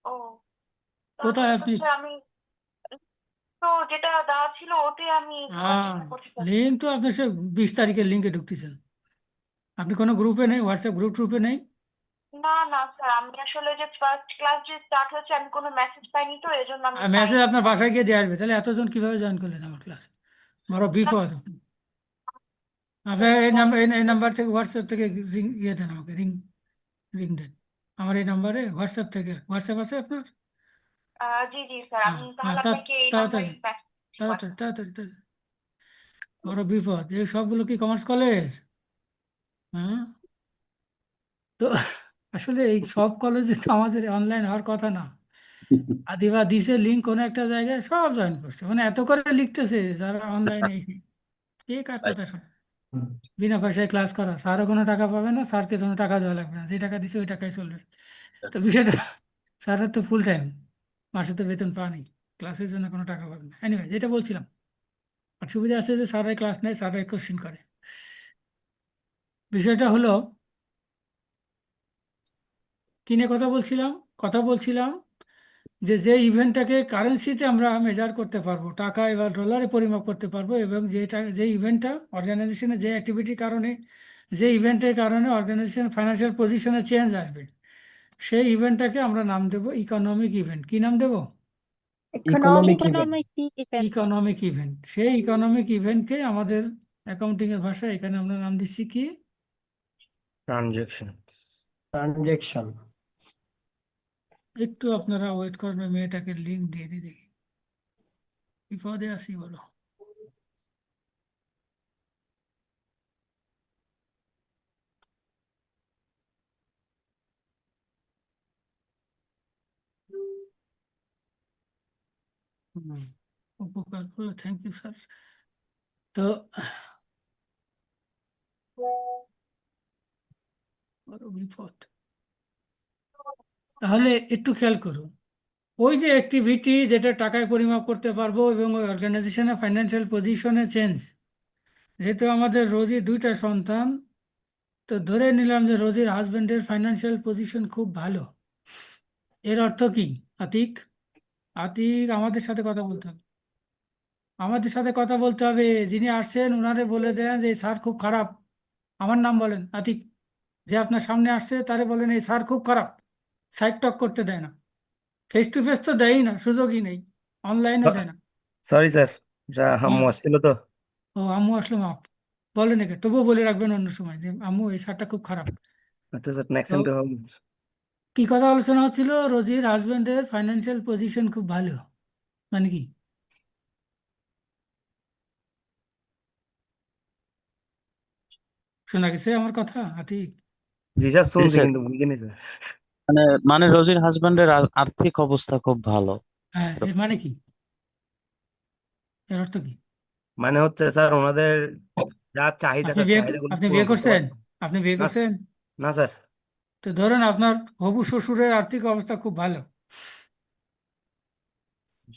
ও কোথায় তাহলে তো আপনি? স্যার আমি তো যেটা দেওয়া ছিল ওতে আমি ঢোকার হ্যাঁ, চেষ্টা করছি স্যার। লিঙ্ক তো আপনি সে 20 তারিখের লিঙ্কে ঢুকতেছেন। আপনি কোনো গ্রুপে নেই, হোয়াটসঅ্যাপ গ্রুপে নেই? না না স্যার, আমি আসলে যে ফার্স্ট ক্লাস যে স্টার্ট হয়েছে আমি কোনো মেসেজ পাইনি, তো এই জন্য আমি আর মেসেজ পাইনি আপনার স্যার। বাসায় গিয়ে দিয়ে আসবে, তাহলে এতজন কিভাবে জয়েন করলেন আমার ক্লাস? বড় বিপদ। আপনার এই নাম্বার, এই নাম্বার থেকে, হোয়াটসঅ্যাপ থেকে রিং ইয়ে দেন আমাকে, রিং রিং দেন আমার এই নাম্বারে, হোয়াটসঅ্যাপ থেকে। হোয়াটসঅ্যাপ আছে আপনার? জি জি স্যার, হ্যাঁ আমি হ্যাঁ, তাহলে আপনাকে এই নাম্বারে তাড়াতাড়ি মেসেজ তাড়াতাড়ি তাড়াতাড়ি তাড়াতাড়ি। বড় বিপদ, এই সবগুলো কি কমার্স কলেজ? হ্যাঁ, তো আসলে এই সব কলেজে তো আমাদের অনলাইন হওয়ার কথা না। আদিবা দিছে লিঙ্ক কোনো একটা জায়গায়, সব জয়েন করছে, মানে এত করে লিখতেছে যারা অনলাইনে। কে কার কথা শোনে? বিনা পয়সায় ক্লাস করা, স্যারও কোনো টাকা পাবে না, স্যারকে কোনো টাকা দেওয়া লাগবে না, যে টাকা দিছে ওই টাকাই চলবে। তো বিষয়টা, স্যারের তো ফুল টাইম, মাসে তো বেতন পাওয়া নেই, ক্লাসের জন্য কোনো টাকা পাবে না। এনিওয়ে, যেটা বলছিলাম, আর সুবিধা আছে যে স্যারাই ক্লাস নেয়, স্যারাই কোশ্চেন করে। বিষয়টা হলো, কি নিয়ে কথা বলছিলাম? কথা বলছিলাম যে যে ইভেন্টটাকে কারেন্সিতে আমরা মেজার করতে পারবো, টাকা এবার ডলারে পরিমাপ করতে পারবো, এবং যে ইভেন্টটা অর্গানাইজেশনের যে অ্যাক্টিভিটির কারণে, যে ইভেন্টের কারণে অর্গানাইজেশন ফাইন্যান্সিয়াল পজিশনে চেঞ্জ আসবে, সেই ইভেন্টটাকে আমরা নাম দেব ইকোনমিক ইভেন্ট। কি নাম দেব? Economic event. Economic event. Economic event. সেই ইকোনমিক ইভেন্টকে আমাদের অ্যাকাউন্টিং এর ভাষায় এখানে আমরা নাম দিচ্ছি কি? ট্রানজেকশন। ট্রানজেকশন। একটু আপনারা ওয়েট করবেন, মেয়েটাকে লিঙ্ক দিয়ে দিই দেখি। বিপদে আসি বলো। হুম, উপকার করলে থ্যাংক ইউ স্যার। তো বড় বিপদ। তাহলে একটু খেয়াল করুন, ওই যে অ্যাক্টিভিটি যেটা টাকায় পরিমাপ করতে পারবো, এবং ওই অর্গানাইজেশনের ফাইন্যান্সিয়াল পজিশনে চেঞ্জ, যেহেতু আমাদের রোজির 2টা সন্তান, তো ধরে নিলাম যে রোজির হাজবেন্ডের ফাইন্যান্সিয়াল পজিশন খুব ভালো। এর অর্থ কি? আতিক, আতিক আমাদের সাথে কথা বলতে হবে, আমাদের সাথে কথা বলতে হবে। যিনি আসছেন ওনারে বলে দেন যে স্যার খুব খারাপ। আমার নাম বলেন আতিক। যে আপনার সামনে আসছে তারে বলেন এই স্যার খুব খারাপ, সাইড টক করতে দেয় না, ফেস টু ফেস তো দেয়ই না, সুযোগই নেই, অনলাইনে দেয় না। সরি স্যার, হ্যাঁ, আম্মু আসছিল তো। ও আম্মু আসলো, মাপ বলেন, একে তবুও বলে রাখবেন অন্য সময় যে আম্মু এই স্যারটা খুব খারাপ। আচ্ছা স্যার, নেক্সট তো টাইম তো হবে। কি কথা আলোচনা হচ্ছিল? রোজির হাজবেন্ডের ফাইন্যান্সিয়াল পজিশন খুব ভালো, মানে কি? শোনা গেছে আমার কথা আতিক? জি স্যার, জি শুনছি স্যার। কিন্তু বুঝিনি স্যার। মানে মানে রোজির হাজবেন্ডের আর্থিক অবস্থা খুব ভালো। হ্যাঁ, এর মানে কি? এর অর্থ কি? মানে হচ্ছে স্যার, ওনাদের যা চাহিদা, আপনি তার বিয়ে, চাহিদাগুলো আপনি পূরণ বিয়ে করতে করছেন? পারছে। আপনি বিয়ে না করছেন? না স্যার। তো ধরেন আপনার হবু শ্বশুরের আর্থিক অবস্থা খুব ভালো,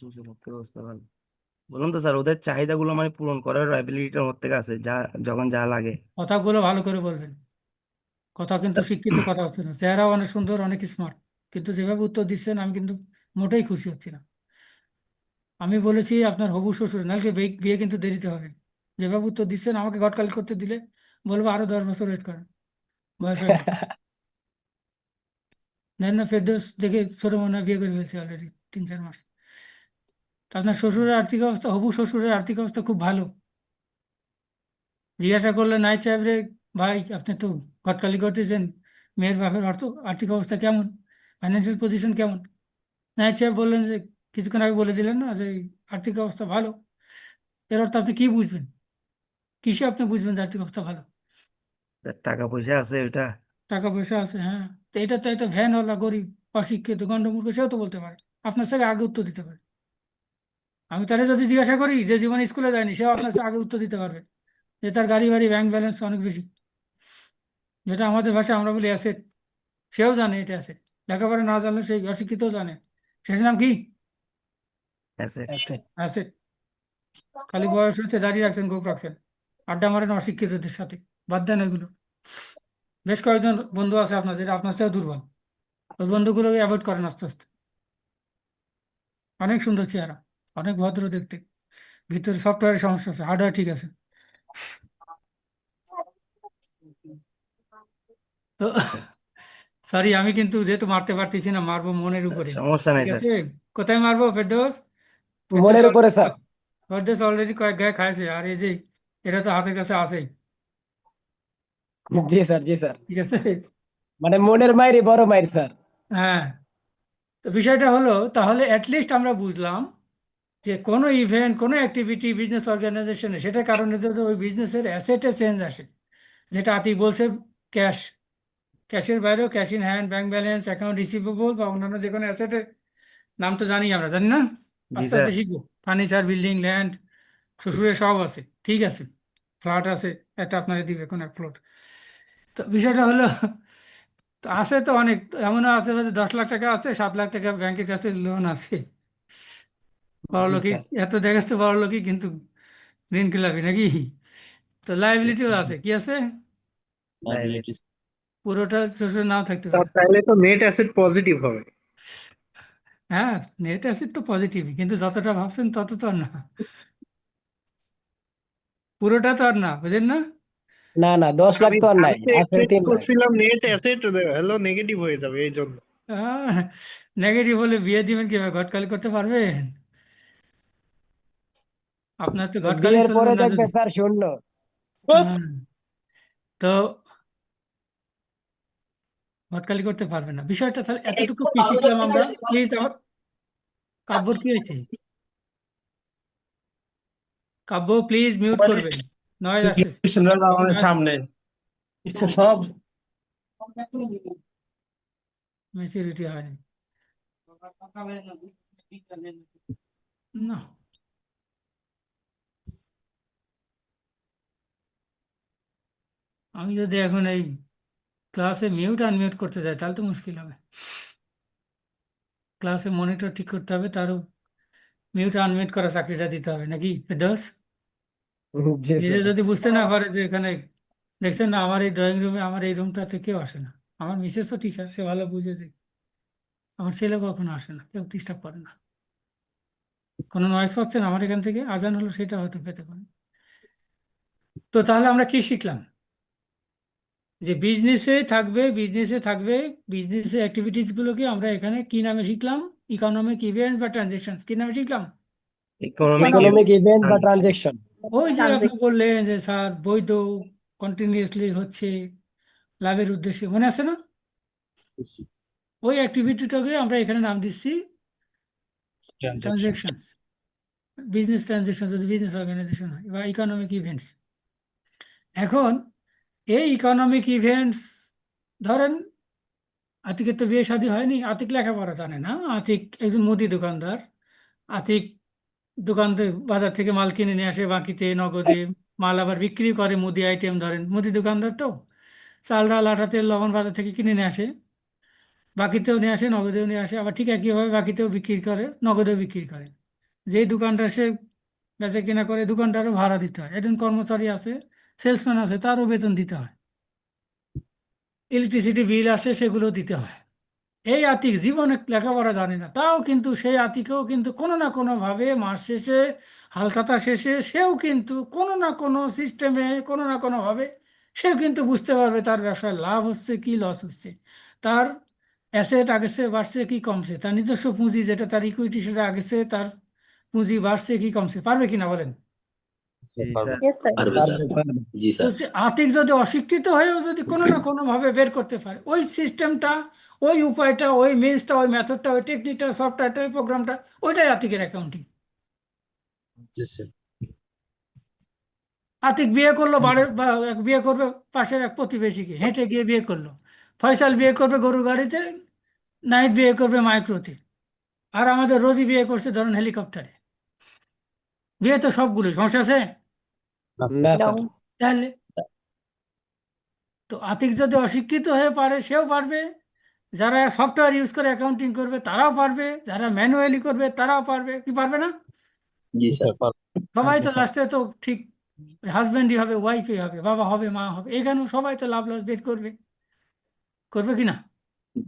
শ্বশুর আর্থিক অবস্থা ভালো। বলুন তো স্যার, ওদের চাহিদাগুলো মানে পূরণ করার অ্যাবিলিটিটা ওর থেকে আছে, যা যখন যা লাগে। কথাগুলো ভালো করে বলবেন। কথা কিন্তু শিক্ষিত কথা হচ্ছে না, চেহারা অনেক সুন্দর, অনেক স্মার্ট, কিন্তু যেভাবে উত্তর দিচ্ছেন আমি কিন্তু মোটেই খুশি হচ্ছি না। আমি বলেছি আপনার হবু শ্বশুর, নাহলে বিয়ে বিয়ে কিন্তু দেরিতে হবে। যেভাবে উত্তর দিচ্ছেন আমাকে ঘটকালি করতে দিলে বলবো আরো 10 বছর ওয়েট করেন, বয়স হয়নি। দেন না ফেরদৌস দেখে ছোট মনে হয় বিয়ে করে ফেলছে অলরেডি 3-4 মাস। তো আপনার শ্বশুরের আর্থিক অবস্থা, হবু শ্বশুরের আর্থিক অবস্থা খুব ভালো। জিজ্ঞাসা করলে নাইট সাহেব রে, ভাই আপনি তো ঘটকালি করতেছেন, মেয়ের বাপের আর্থিক অবস্থা কেমন, ফাইন্যান্সিয়াল পজিশন কেমন? নাইট সাহেব বললেন যে কিছুক্ষণ আগে বলে দিলেন না যে আর্থিক অবস্থা ভালো। এর অর্থ আপনি কি বুঝবেন? কিসে আপনি বুঝবেন যে আর্থিক অবস্থা ভালো? তার টাকা পয়সা আছে ওইটা। টাকা পয়সা আছে, হ্যাঁ। তো এটা তো একটা ভ্যানওয়ালা গরিব অশিক্ষিত গন্ডমূর্খ, সেও তো বলতে পারে, আপনার থেকে আগে উত্তর দিতে পারে। আমি তাহলে যদি জিজ্ঞাসা করি যে জীবনে স্কুলে যায়নি, সেও আপনার চেয়ে আগে উত্তর দিতে পারবে যে তার গাড়ি বাড়ি ব্যাংক ব্যালেন্স অনেক বেশি, যেটা আমাদের ভাষায় আমরা বলি অ্যাসেট। সেও জানে এটা অ্যাসেট, লেখাপড়া না জানলে সেই অশিক্ষিতও জানে। সেটার নাম কি? অ্যাসেট। Asset। অ্যাসেট। খালি বয়স হয়েছে, দাঁড়িয়ে রাখছেন, গোপ রাখছেন, আড্ডা মারেন অশিক্ষিতদের সাথে, বাদ দেন এগুলো। বেশ কয়েকজন বন্ধু আছে আপনার যেটা আপনার চেয়েও দুর্বল, ওই বন্ধুগুলোকে অ্যাভয়েড করেন আস্তে আস্তে। অনেক সুন্দর চেহারা, অনেক ভদ্র দেখতে, ভিতরে সফটওয়্যারের সমস্যা আছে, হার্ডওয়্যার ঠিক আছে। তো সরি, আমি কিন্তু যেহেতু মারতে পারতেছি না, মারবো মনের উপরে। সমস্যা নাই ঠিক স্যার। আছে, কোথায় মারবো ফেরদৌস? মনের উপরে স্যার। ফেরদৌস অলরেডি কয়েক গায়ে খাইছে, আর এই যে এরা তো হাতের কাছে আসেই। জি স্যার, জি স্যার। ঠিক আছে, মানে মনের মায়েরই বড় মায়ের স্যার। হ্যাঁ। তো বিষয়টা হলো, তাহলে অ্যাটলিস্ট আমরা বুঝলাম যে কোনো ইভেন্ট, কোনো অ্যাক্টিভিটি বিজনেস অর্গানাইজেশনে, সেটার কারণে যদি ওই বিজনেসের অ্যাসেটে চেঞ্জ আসে, যেটা আতিক বলছে, ক্যাশ, ক্যাশের বাইরেও cash in hand, bank balance, account receivable বা অন্যান্য যে কোনো অ্যাসেটের নাম তো জানি আমরা, জানি না? জি আস্তে স্যার। আস্তে শিখবো। ফার্নিচার, বিল্ডিং, ল্যান্ড, শ্বশুরের সব আছে, ঠিক আছে। ফ্ল্যাট আছে একটা, আপনাকে দিবে কোনো এক ফ্লোট। তো বিষয়টা হলো, তো আছে তো অনেক, এমনও আছে যে 10 লাখ টাকা আছে, 7 লাখ টাকা ব্যাংকের কাছে লোন আছে। জি বড়লোকই, স্যার। এত দেখাচ্ছে বড়লোকই, কিন্তু ঋণ খেলাপি নাকি? তো লাইবিলিটিও আছে, কি আছে? লাইবিলিটি। পুরোটা শ্বশুরের নাও থাকতে তার পারে। তাহলে তো নেট অ্যাসেট পজিটিভ হবে। হ্যাঁ, নেট অ্যাসেট তো পজিটিভই, কিন্তু যতটা ভাবছেন তত তো আর না, পুরোটা তো আর না, বুঝেন না? না না, 10 লাখ আমি তো আর নাই, আমি তো আছে এক্সপেক্ট 3 লাখ। করছিলাম নেট অ্যাসেট হলো নেগেটিভ হয়ে যাবে এই জন্য। নেগেটিভ হলে বিয়ে দিবেন কিভাবে? ঘটকালি করতে পারবেন? আপনার তো তো ঘটকালি বিয়ের চলবে পরে না দেখবে যদি। স্যার শূন্য। হ্যাঁ, তো ঘটকালি করতে পারবে না। বিষয়টা তাহলে এতটুকু কি শিখলাম আমরা? প্লিজ, আমার কাব্যর কি হয়েছে? কাব্য প্লিজ মিউট করবেন, নয়েজ আসতেছে। আমাদের নয়েজ, সামনে সব ম্যাচুরিটি হয়নি না। আমি যদি এখন এই ক্লাসে মিউট আনমিউট করতে যাই তাহলে তো মুশকিল হবে। ক্লাসে মনিটর ঠিক করতে হবে, তারও মিউট আনমিউট করা চাকরিটা দিতে হবে নাকি দোষ? জি নিজে স্যার। যদি বুঝতে না পারে যে এখানে, দেখছেন না আমার এই ড্রয়িং রুমে, আমার এই রুমটাতে কেউ আসে না, আমার মিসেসও টিচার, সে ভালো বুঝে যে আমার ছেলে কখনো আসে না, কেউ ডিস্টার্ব করে না। কোনো নয়েজ পাচ্ছেন আমার এখান থেকে? আজান হলো সেটা হয়তো পেতে পারেন। তো তাহলে আমরা কি শিখলাম? যে বিজনেসে থাকবে বিজনেসের অ্যাক্টিভিটিস গুলোকে আমরা এখানে কি নামে শিখলাম? ইকোনমিক ইভেন্ট বা ট্রানজেকশন, কি নামে শিখলাম? ইকোনমিক ইকোনমিক ইভেন্ট বা ট্রানজেকশন। ট্রানজেকশন। ওই যে আপনি বললেন যে স্যার বৈধ, কন্টিনিউয়াসলি হচ্ছে, লাভের উদ্দেশ্যে, মনে আছে না? ওই অ্যাক্টিভিটিটাকে আমরা এখানে নাম দিচ্ছি ট্রানজেকশনস, বিজনেস ট্রানজেকশন যদি বিজনেস অর্গানাইজেশন হয়, বা ইকোনমিক ইভেন্টস। এখন এই ইকোনমিক ইভেন্টস, ধরেন আতিকের তো বিয়ে শাদী হয়নি, আতিক লেখাপড়া জানে না, আতিক একজন মুদি দোকানদার। আতিক দোকান থেকে, বাজার থেকে মাল কিনে নিয়ে আসে বাকিতে, নগদে, মাল আবার বিক্রি করে, মুদি আইটেম, ধরেন মুদি দোকানদার তো, চাল ডাল আটা তেল লবণ বাজার থেকে কিনে নিয়ে আসে, বাকিতেও নিয়ে আসে, নগদেও নিয়ে আসে, আবার ঠিক একইভাবে বাকিতেও বিক্রি করে, নগদেও বিক্রি করে। যেই দোকানটা সে বেচা কিনা করে, দোকানটারও ভাড়া দিতে হয়, একজন কর্মচারী আছে, সেলসম্যান আছে, তারও বেতন দিতে হয়, ইলেকট্রিসিটি বিল আসে, সেগুলো দিতে হয়। এই আতিক জীবনে লেখাপড়া জানে না, তাও কিন্তু সেই আতিকেও কিন্তু কোনো না কোনোভাবে মাস শেষে হালখাতা শেষে সেও কিন্তু কোনো না কোনো সিস্টেমে কোনো না কোনোভাবে সেও কিন্তু বুঝতে পারবে তার ব্যবসায় লাভ হচ্ছে কি লস হচ্ছে, তার অ্যাসেট আগেছে বাড়ছে কি কমছে, তার নিজস্ব পুঁজি যেটা তার ইকুইটি সেটা আগেছে তার পুঁজি বাড়ছে কি কমছে, পারবে কিনা বলেন? জি স্যার। Yes sir. পারবে স্যার। জি তো স্যার। সে আতিক যদি অশিক্ষিত হয়েও যদি কোনো না কোনোভাবে বের করতে পারে ওই সিস্টেমটা, ওই উপায়টা, ওই মিনসটা, ওই মেথডটা, ওই টেকনিকটা, সফটওয়্যারটা, ওই প্রোগ্রামটা, ওইটাই আতিকের অ্যাকাউন্টিং। জি স্যার। আতিক বিয়ে করলো বিয়ে করবে পাশের এক প্রতিবেশীকে, হেঁটে গিয়ে বিয়ে করলো। ফয়সাল বিয়ে করবে গরুর গাড়িতে, নাহিদ বিয়ে করবে মাইক্রোতে, আর আমাদের রোজি বিয়ে করছে ধরুন হেলিকপ্টারে। বিয়ে তো সবগুলো, সমস্যা আছে? না স্যার। তাহলে তো আতিক যদি অশিক্ষিত হয়ে পারে সেও পারবে, যারা সফটওয়্যার ইউজ করে অ্যাকাউন্টিং করবে তারাও পারবে, যারা ম্যানুয়ালি করবে তারাও পারবে, কি পারবে না? জি স্যার। সবাই জি তো স্যার। লাস্টে তো ঠিক হাজব্যান্ডই হবে, ওয়াইফই হবে, বাবা হবে, মা হবে, এখানেও সবাই তো লাভ লস বের করবে, করবে কি না?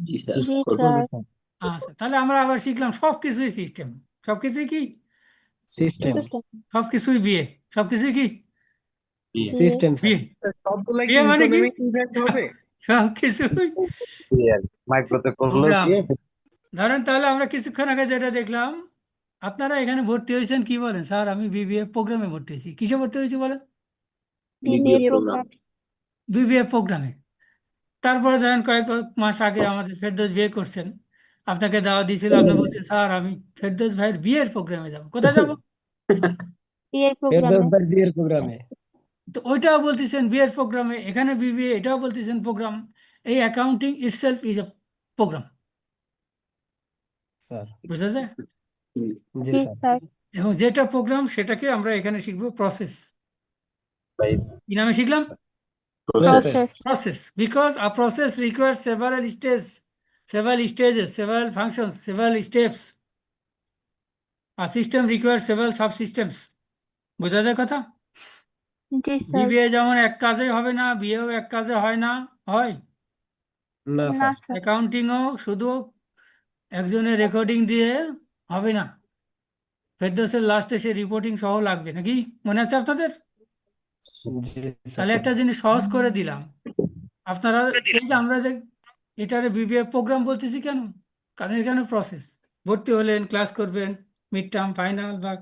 জি স্যার। জি করবো। স্যার। আচ্ছা, তাহলে আমরা আবার শিখলাম সবকিছুই সিস্টেম, সবকিছুই কি, সিস্টেম। সবকিছুই বিয়ে, সবকিছুই কি জি। System sir. বিয়ে। সবগুলাই কি বিয়ে মানে কি ইকোনমিক ইভেন্ট হবে? সবকিছুই মাইক্রোতে করলো প্রোগ্রাম। দিয়ে ধরেন তাহলে আমরা কিছুক্ষণ আগে যেটা দেখলাম, আপনারা এখানে ভর্তি হয়েছেন কি বলেন, স্যার আমি বিবিএ প্রোগ্রামে ভর্তি হয়েছি, কিসে ভর্তি হয়েছি বলেন? BBA programme. বিবিএ প্রোগ্রামে। তারপরে ধরেন কয়েক মাস আগে আমাদের ফেরদৌস বিয়ে করছেন, আপনাকে দাওয়া দিয়েছিল, আপনি বলছেন স্যার আমি ফেরদৌস ভাইয়ের বিয়ের প্রোগ্রামে যাব, কোথায় যাব? ফেরদৌস ভাই বিয়ের প্রোগ্রামে। তো ওইটাও বলতেছেন বিয়ের প্রোগ্রামে, এখানে বিবিএ এটাও বলতেছেন প্রোগ্রাম। এই accounting itself is a program, sir. বুঝা যায়? জি স্যার। এবং যেটা প্রোগ্রাম সেটাকে আমরা এখানে শিখবো প্রসেস। বাই কি নামে শিখলাম? Process. Process, because a process requires several stages, several functions, several steps. A system requires several subsystems. বোঝা যায় কথা? বিবিএ যেমন এক কাজে হবে না, বিয়েও এক কাজে হয় না, হয়? না স্যার। অ্যাকাউন্টিংও শুধু একজনের রেকর্ডিং দিয়ে হবে না, ফেরদৌসের লাস্টে সে রিপোর্টিং সহ লাগবে, নাকি মনে আছে আপনাদের? জি তাহলে স্যার। একটা জিনিস সহজ করে দিলাম আপনারা, এই যে আমরা যে এটারে বিবিএ প্রোগ্রাম বলতেছি কেন, কারণ এখানে প্রসেস। ভর্তি হলেন, ক্লাস করবেন, মিড টার্ম, ফাইনাল বা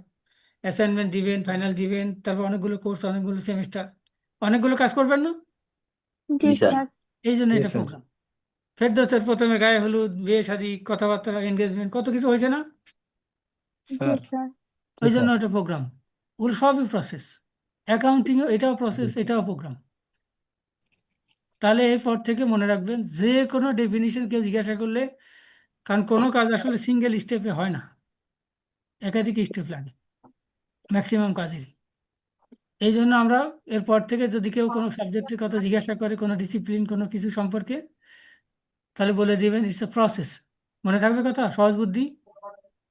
অ্যাসাইনমেন্ট দিবেন, ফাইনাল দিবেন, তারপর অনেকগুলো কোর্স, অনেকগুলো সেমিস্টার, অনেকগুলো কাজ করবেন না? জি স্যার। এই জন্য জি এটা স্যার। প্রোগ্রাম। ফেরদৌসের প্রথমে গায়ে হলুদ, বিয়ে শাদী, কথাবার্তা, এনগেজমেন্ট, কত কিছু হয়েছে না? স্যার। ওই জি জন্য স্যার। এটা প্রোগ্রাম। ওগুলো সবই প্রসেস। অ্যাকাউন্টিংও এটাও প্রসেস, এটাও প্রোগ্রাম। তাহলে এরপর থেকে মনে রাখবেন যে কোনো ডেফিনিশন কেউ জিজ্ঞাসা করলে, কারণ কোনো কাজ আসলে সিঙ্গেল স্টেপে হয় না, একাধিক স্টেপ লাগে ম্যাক্সিমাম কাজেরই। এই জন্য আমরা এরপর থেকে যদি কেউ কোনো সাবজেক্টের কথা জিজ্ঞাসা করে, কোনো ডিসিপ্লিন, কোনো কিছু সম্পর্কে, তাহলে বলে দিবেন ইটস এ প্রসেস। মনে থাকবে কথা? সহজ বুদ্ধি,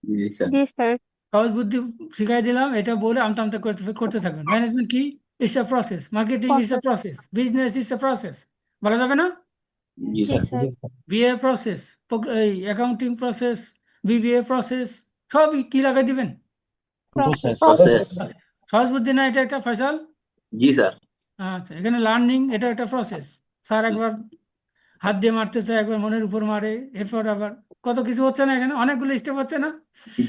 জি স্যার। সহজ বুদ্ধি শিখাই দিলাম, এটা বলে আমতা আমতা করতে করতে থাকবেন। ম্যানেজমেন্ট কি? It's a process. Marketing it's a process. Business it's a process. বলা যাবে না? জি স্যার। জি স্যার। বিএ প্রসেস, এই অ্যাকাউন্টিং প্রসেস, বিবিএ প্রসেস, সবই কি লাগাই দিবেন? প্রসেস। সহজ বুদ্ধি না এটা একটা, ফয়সাল? জি স্যার। আচ্ছা, এখানে লার্নিং এটা একটা প্রসেস। স্যার একবার হাত দিয়ে মারতেছে, একবার মনের উপর মারে, এরপর আবার কত কিছু হচ্ছে না, এখানে অনেকগুলো স্টেপ হচ্ছে না?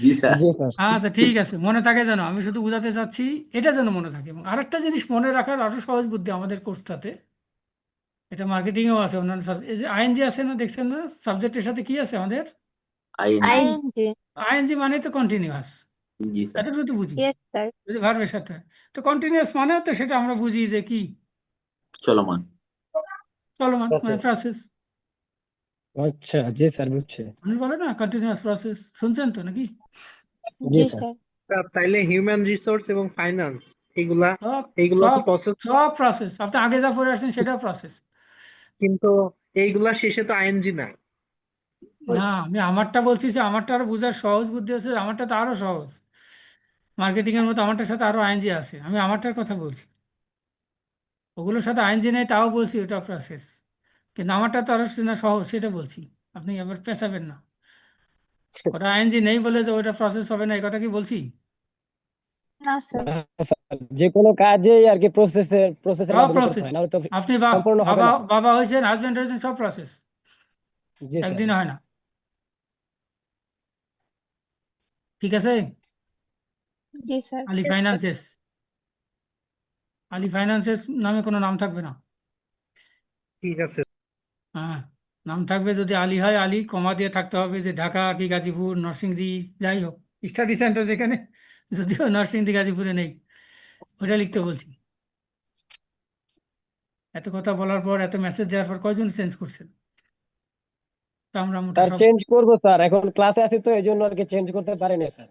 জি স্যার। জি স্যার। আচ্ছা ঠিক আছে, মনে থাকে যেন, আমি শুধু বোঝাতে চাচ্ছি এটা যেন মনে থাকে। এবং আরেকটা জিনিস মনে রাখার আরো সহজ বুদ্ধি আমাদের কোর্সটাতে, এটা মার্কেটিংয়েও আছে, অন্যান্য এই যে আইএনজি আছে না, দেখছেন না সাবজেক্টের সাথে কি আছে আমাদের? আইএনজি। আইএনজি মানে তো কন্টিনিউয়াস, জি স্যার। এটা যদি বুঝি, যদি ভার্বের সাথে হয়। তো কন্টিনিউয়াস মানে তো সেটা আমরা বুঝি যে কি, চলমান। চলমান, মানে প্রসেস। আচ্ছা। জি স্যার, বুঝছি। আপনি বলে না কন্টিনিউয়াস প্রসেস, শুনছেন তো নাকি? জি স্যার। স্যার, তাইলে হিউম্যান রিসোর্স এবং ফাইন্যান্স এগুলা সব এইগুলা সব তো প্রসেস, সব প্রসেস, আপনি আগে যা পড়ে আসছেন সেটাও প্রসেস। কিন্তু এইগুলা শেষে তো আইএনজি নাই। না, আমি আমারটা বলছি যে আমারটা আরো বোঝার সহজ বুদ্ধি আছে, আমারটা তো আরো সহজ। মার্কেটিং এর মতো আমারটার সাথে আরো আইনজি আছে, আমি আমারটার কথা বলছি। ওগুলোর সাথে আইনজি নেই তাও বলছি ওটা প্রসেস, কিন্তু আমারটা তো আরো না সহজ, সেটা বলছি। আপনি আবার পেঁচাবেন না। ওটা আইএনজি নেই বলে যে ওটা প্রসেস হবে না, এই কথা কি বলছি? না স্যার। যে কোনো কাজেই আর কি প্রসেসের সব মাধ্যমে করতে প্রসেস। হয়, নাহলে তো আপনি সম্পূর্ণ হবে বাবা না। বাবা হয়েছেন, হাজবেন্ড হয়েছেন, সব প্রসেস জি স্যার। একদিনে হয় না। ঠিক আছে? জি sir. Ali finances, Ali finances নামে কোনো নাম থাকবে না। ঠিক আছে। হ্যাঁ, নাম থাকবে যদি আলী হয় আলী, কমা দিয়ে থাকতে হবে যে ঢাকা কি গাজীপুর নরসিংদী যাই হোক, স্টাডি সেন্টার যেখানে, যদিও নরসিংদী গাজীপুরে নেই, ওইটা লিখতে বলছি। এত কথা বলার পর, এত মেসেজ দেওয়ার পর কয়জন চেঞ্জ করছেন? তা আমরা মোটা স্যার সব চেঞ্জ করবো স্যার, এখন ক্লাসে আছি তো এই জন্য আর কি চেঞ্জ করতে পারিনি স্যার।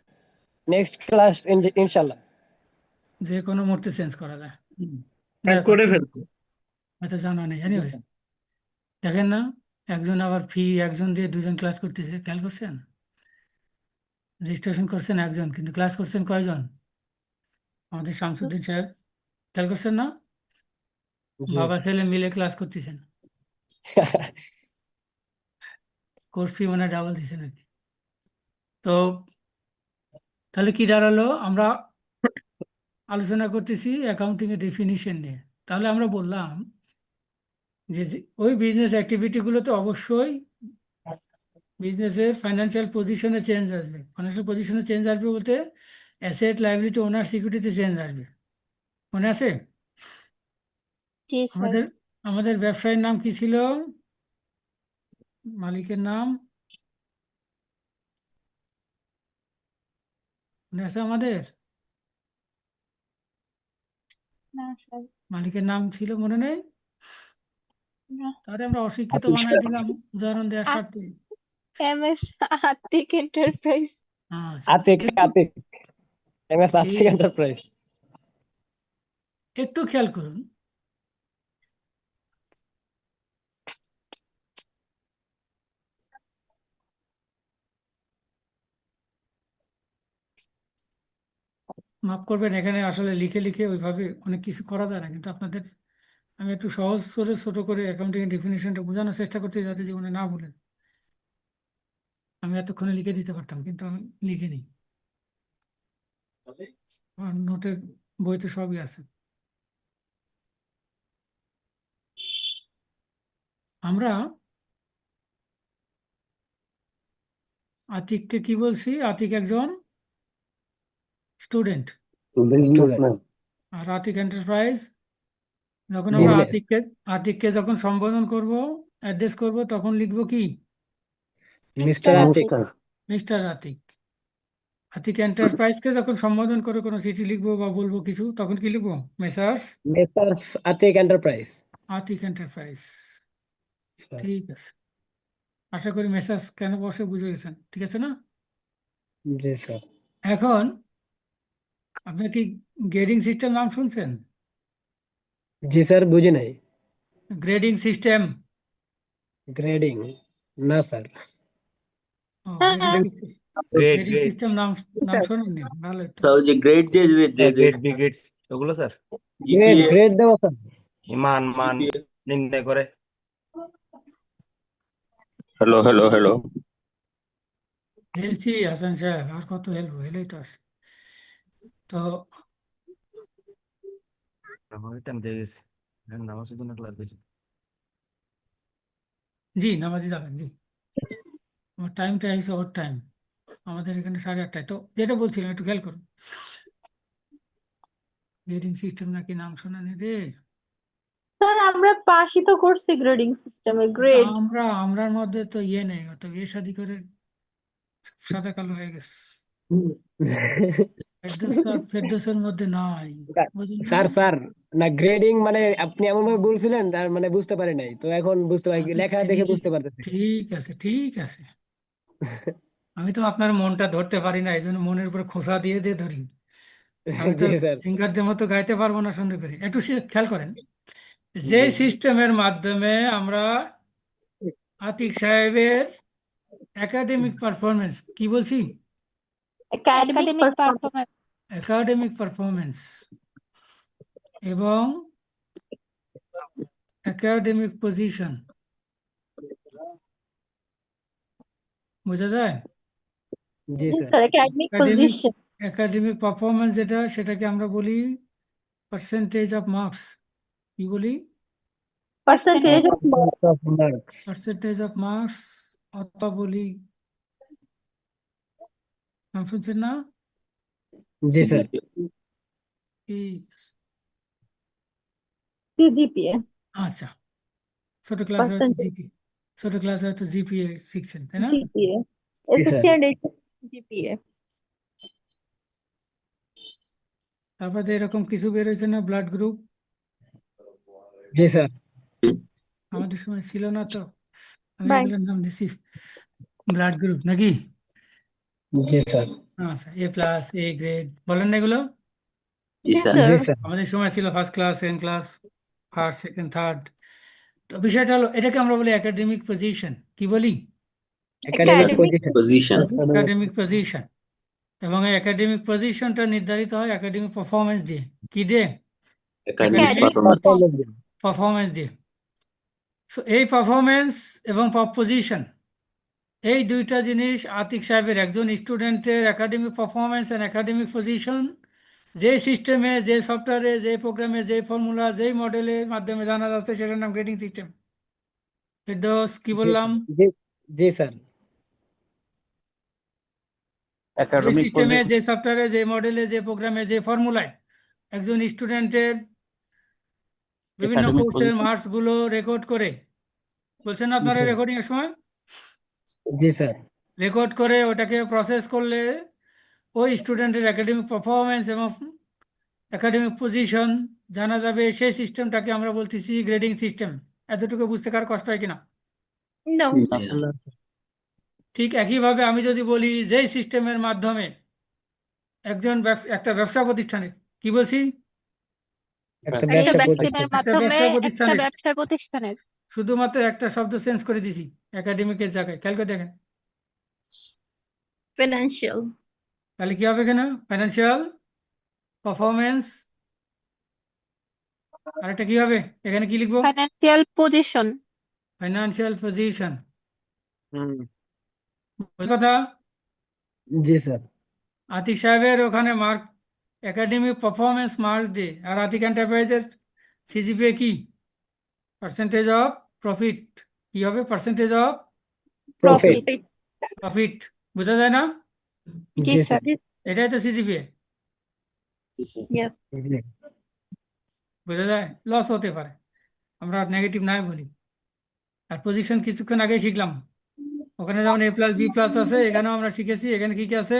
নেক্সট ক্লাস ইনশাল্লাহ। যে কোনো মুহূর্তে চেঞ্জ করা যায়। হ্যাঁ, করে ফেলবো। হয়তো জানা নেই, এনিওয়েজ দেখেন না, একজন আবার ফি একজন দিয়ে দুজন ক্লাস করতেছে, খেয়াল করছেন? রেজিস্ট্রেশন করছেন একজন, কিন্তু ক্লাস করছেন কয়জন? আমাদের শামসুদ্দিন সাহেব, খেয়াল করছেন না? জি। বাবা ছেলে মিলে ক্লাস করতেছেন, কোর্স ফি মানে ডাবল দিচ্ছেন আর কি। তো তাহলে কি দাঁড়ালো? আমরা আলোচনা করতেছি অ্যাকাউন্টিং এর ডেফিনিশন নিয়ে। তাহলে আমরা বললাম যে ওই বিজনেস অ্যাক্টিভিটিগুলোতে অবশ্যই বিজনেসের ফাইন্যান্সিয়াল পজিশনে চেঞ্জ আসবে। ফাইন্যান্সিয়াল পজিশনে চেঞ্জ আসবে বলতে অ্যাসেট, লাইবিলিটি, ওনার সিকিউরিটিতে চেঞ্জ আসবে। মনে আছে? জি স্যার। আমাদের আমাদের ব্যবসায়ীর নাম কি ছিল? মালিকের নাম মনে আছে আমাদের? না স্যার। মালিকের নাম ছিল মনে নেই? না। তাহলে আমরা অশিক্ষিত আতিক বানাই দিলাম উদাহরণ দেওয়ার স্বার্থে। MS Atik enterprise. হ্যাঁ, আতিক একটু আতিক MS আতিক ঠিক, এন্টারপ্রাইজ। একটু খেয়াল করুন। মাফ করবেন, এখানে আসলে লিখে লিখে ওইভাবে অনেক কিছু করা যায় না, কিন্তু আপনাদের আমি একটু সহজ করে ছোট করে অ্যাকাউন্টিং ডেফিনেশনটা বোঝানোর চেষ্টা করতে, যাতে জীবনে না বলেন। আমি এতক্ষণে লিখে দিতে পারতাম, কিন্তু আমি লিখিনি। আমার নোটে, বইতে সবই আছে। আমরা আতিককে কি বলছি? আতিক একজন স্টুডেন্ট। স্টুডেন্ট। আর আতিক এন্টারপ্রাইজ, যখন আমরা বিজনেস। আতিককে যখন সম্বোধন করব, অ্যাড্রেস করব, তখন লিখব কি? মিস্টার আতিক। মিস্টার আতিক। আতিক এন্টারপ্রাইজকে যখন সম্বোধন করে কোনো চিঠি লিখবো বা বলবো কিছু, তখন কি লিখবো? Messrs messrs Atik enterprise. Atik enterprise. Sir. ঠিক আছে, আশা করি মেসার্স কেন বসে বুঝে গেছেন। ঠিক আছে না? জি স্যার। এখন আপনি কি গ্রেডিং সিস্টেম নাম শুনছেন? জি স্যার, বুঝি নাই। Grading system. গ্রেডিং? না স্যার। গ্রেডিং হ্যাঁ। System, grade grading grade system নাম নাম শোনেননি? ভালোই তো। স্যার ওই যে গ্রেড যে যে গ্রেড বি গ্রেড ওগুলো স্যার গ্রেড জিপিএ গ্রেড দেবো স্যার। মান মান জিপিএ। নির্ণয় করে। Hello hello hello. হেলছি হাসান সাহেব, আর কত হেলবো? হেলেই তো আছে। তো আমার টাইম দিয়ে গেছে, এখন নামাজের জন্য ক্লাস গেছি। জি, নামাজি যাবেন জি। আমার টাইমটা হয়েছে ওর টাইম, আমাদের এখানে 8:30টায়। তো যেটা বলছিলাম একটু খেয়াল করুন। গ্রেডিং সিস্টেম নাকি নাম শোনেনি রে? স্যার আমরা পাশই তো করছি গ্রেডিং সিস্টেমে, তো গ্রেড। আমরার মধ্যে তো ইয়ে নেই, অত বিয়ে শাদী করে সাদা কালো হয়ে গেছে। ফেরদৌস তো আর ফেরদৌসের মধ্যে নাই, বুঝলেন না? স্যার স্যার, না গ্রেডিং মানে আপনি এমন ভাবে বলছিলেন তার মানে বুঝতে পারি নাই, তো এখন বুঝতে পারি, আচ্ছা, লেখা দেখে ঠিক, বুঝতে পারতেছি। ঠিক আছে, ঠিক আছে। আমি তো আপনার মনটা ধরতে পারি না, এই জন্য মনের উপর খোসা দিয়ে দিয়ে ধরি। আমি তো জি স্যার। সিঙ্গারদের মতো গাইতে পারবো না, সন্দেহ করি। একটু খেয়াল করেন, যে সিস্টেমের মাধ্যমে আমরা আতিক সাহেবের একাডেমিক পারফরমেন্স, কি বলছি? Academic performance. একাডেমিক পারফরমেন্স এবং একাডেমিক পজিশন বোঝা যায়? জি জি sir sir academic academic position academic performance যেটা, সেটাকে আমরা বলি পার্সেন্টেজ অফ মার্কস। কি বলি? Percentage of of marks percentage of marks, অথবা বলি, নাম শুনছেন না? জি স্যার কি? সিজিপিএ আচ্ছা, ছোট ক্লাসে হয়তো পার্সেন্টেজ ছোট ক্লাসে হয়তো জিপিএ শিখছেন, তাই না? জিপিএ জি স্যার এসএসসি এন্ড জিপিএ তারপরে এরকম কিছু বের হয়েছে না, ব্লাড গ্রুপ। জি স্যার আমাদের সময় ছিল না তো, আমি বাই এগুলোর নাম দিছি ব্লাড গ্রুপ নাকি। জি স্যার আচ্ছা, এ প্লাস, এ গ্রেড, বলেন না এগুলো? জি স্যার জি স্যার স্যার আমাদের সময় ছিল first class, second class, first, second, third. তো বিষয়টা হলো, এটাকে আমরা বলি একাডেমিক পজিশন। কি বলি? Academic academic position position academic position. এবং এই একাডেমিক পজিশনটা নির্ধারিত হয় একাডেমিক পারফরমেন্স দিয়ে। কি দিয়ে? একাডেমিক একাডেমিক পারফরম্যান্স পারফরমেন্স দিয়ে। সো এই পারফরমেন্স এবং পজিশন, এই দুইটা জিনিস আতিক সাহেবের, একজন স্টুডেন্টের academic performance and academic position যে সিস্টেমে, যে সফটওয়্যারে, যে প্রোগ্রামে, যে ফর্মুলা, যেই মডেলের মাধ্যমে জানা যাচ্ছে, সেটার নাম গ্রেডিং সিস্টেম। ফেরদৌস, কি বললাম? জি জি স্যার যে একাডেমিক সিস্টেমে, যে সফটওয়্যারে, যে মডেলে, যে প্রোগ্রামে, যে ফর্মুলায় একজন স্টুডেন্টের বিভিন্ন একাডেমিক কোর্সের মার্কস গুলো রেকর্ড করে, বলছেন না আপনারা জি রেকর্ডিং এর সময়, জি স্যার রেকর্ড করে ওটাকে প্রসেস করলে ওই স্টুডেন্টের একাডেমিক পারফরমেন্স এবং একাডেমিক পজিশন জানা যাবে। সেই সিস্টেমটাকে আমরা বলতেছি গ্রেডিং সিস্টেম। এতটুকু বুঝতে কার কষ্ট হয় কিনা? নো আসলে ঠিক একইভাবে আমি যদি বলি, যেই সিস্টেমের মাধ্যমে একজন একটা ব্যবসা প্রতিষ্ঠানের, কি বলছি, একটা একটা ব্যবসা ব্যবসার প্রতিষ্ঠান একটা মাধ্যমে ব্যবসা একটা প্রতিষ্ঠানের ব্যবসা প্রতিষ্ঠানের শুধুমাত্র একটা শব্দ চেঞ্জ করে দিছি একাডেমিকের জায়গায়, খেয়াল করে দেখেন, ফিনান্সিয়াল তাহলে কি হবে এখানে? Financial performance. আর একটা কি হবে এখানে, কি লিখবো? Financial position financial position. হুম কথা, জি স্যার আতিক সাহেবের ওখানে মার্ক একাডেমিক পারফরমেন্স মার্কস দিয়ে, আর আতিক এন্টারপ্রাইজের সিজিপিএ কি? Percentage of profit. কি হবে? Percentage of profit profit. বোঝা যায় না? জি জি স্যার স্যার এটাই তো সিজিপিএ। ইয়েস জি বোঝা যায়? লস হতে পারে, আমরা নেগেটিভ নাই বলি। আর পজিশন কিছুক্ষণ আগে শিখলাম, ওখানে যেমন এ প্লাস বি প্লাস আছে, এখানেও আমরা শিখেছি। এখানে কি কি আছে?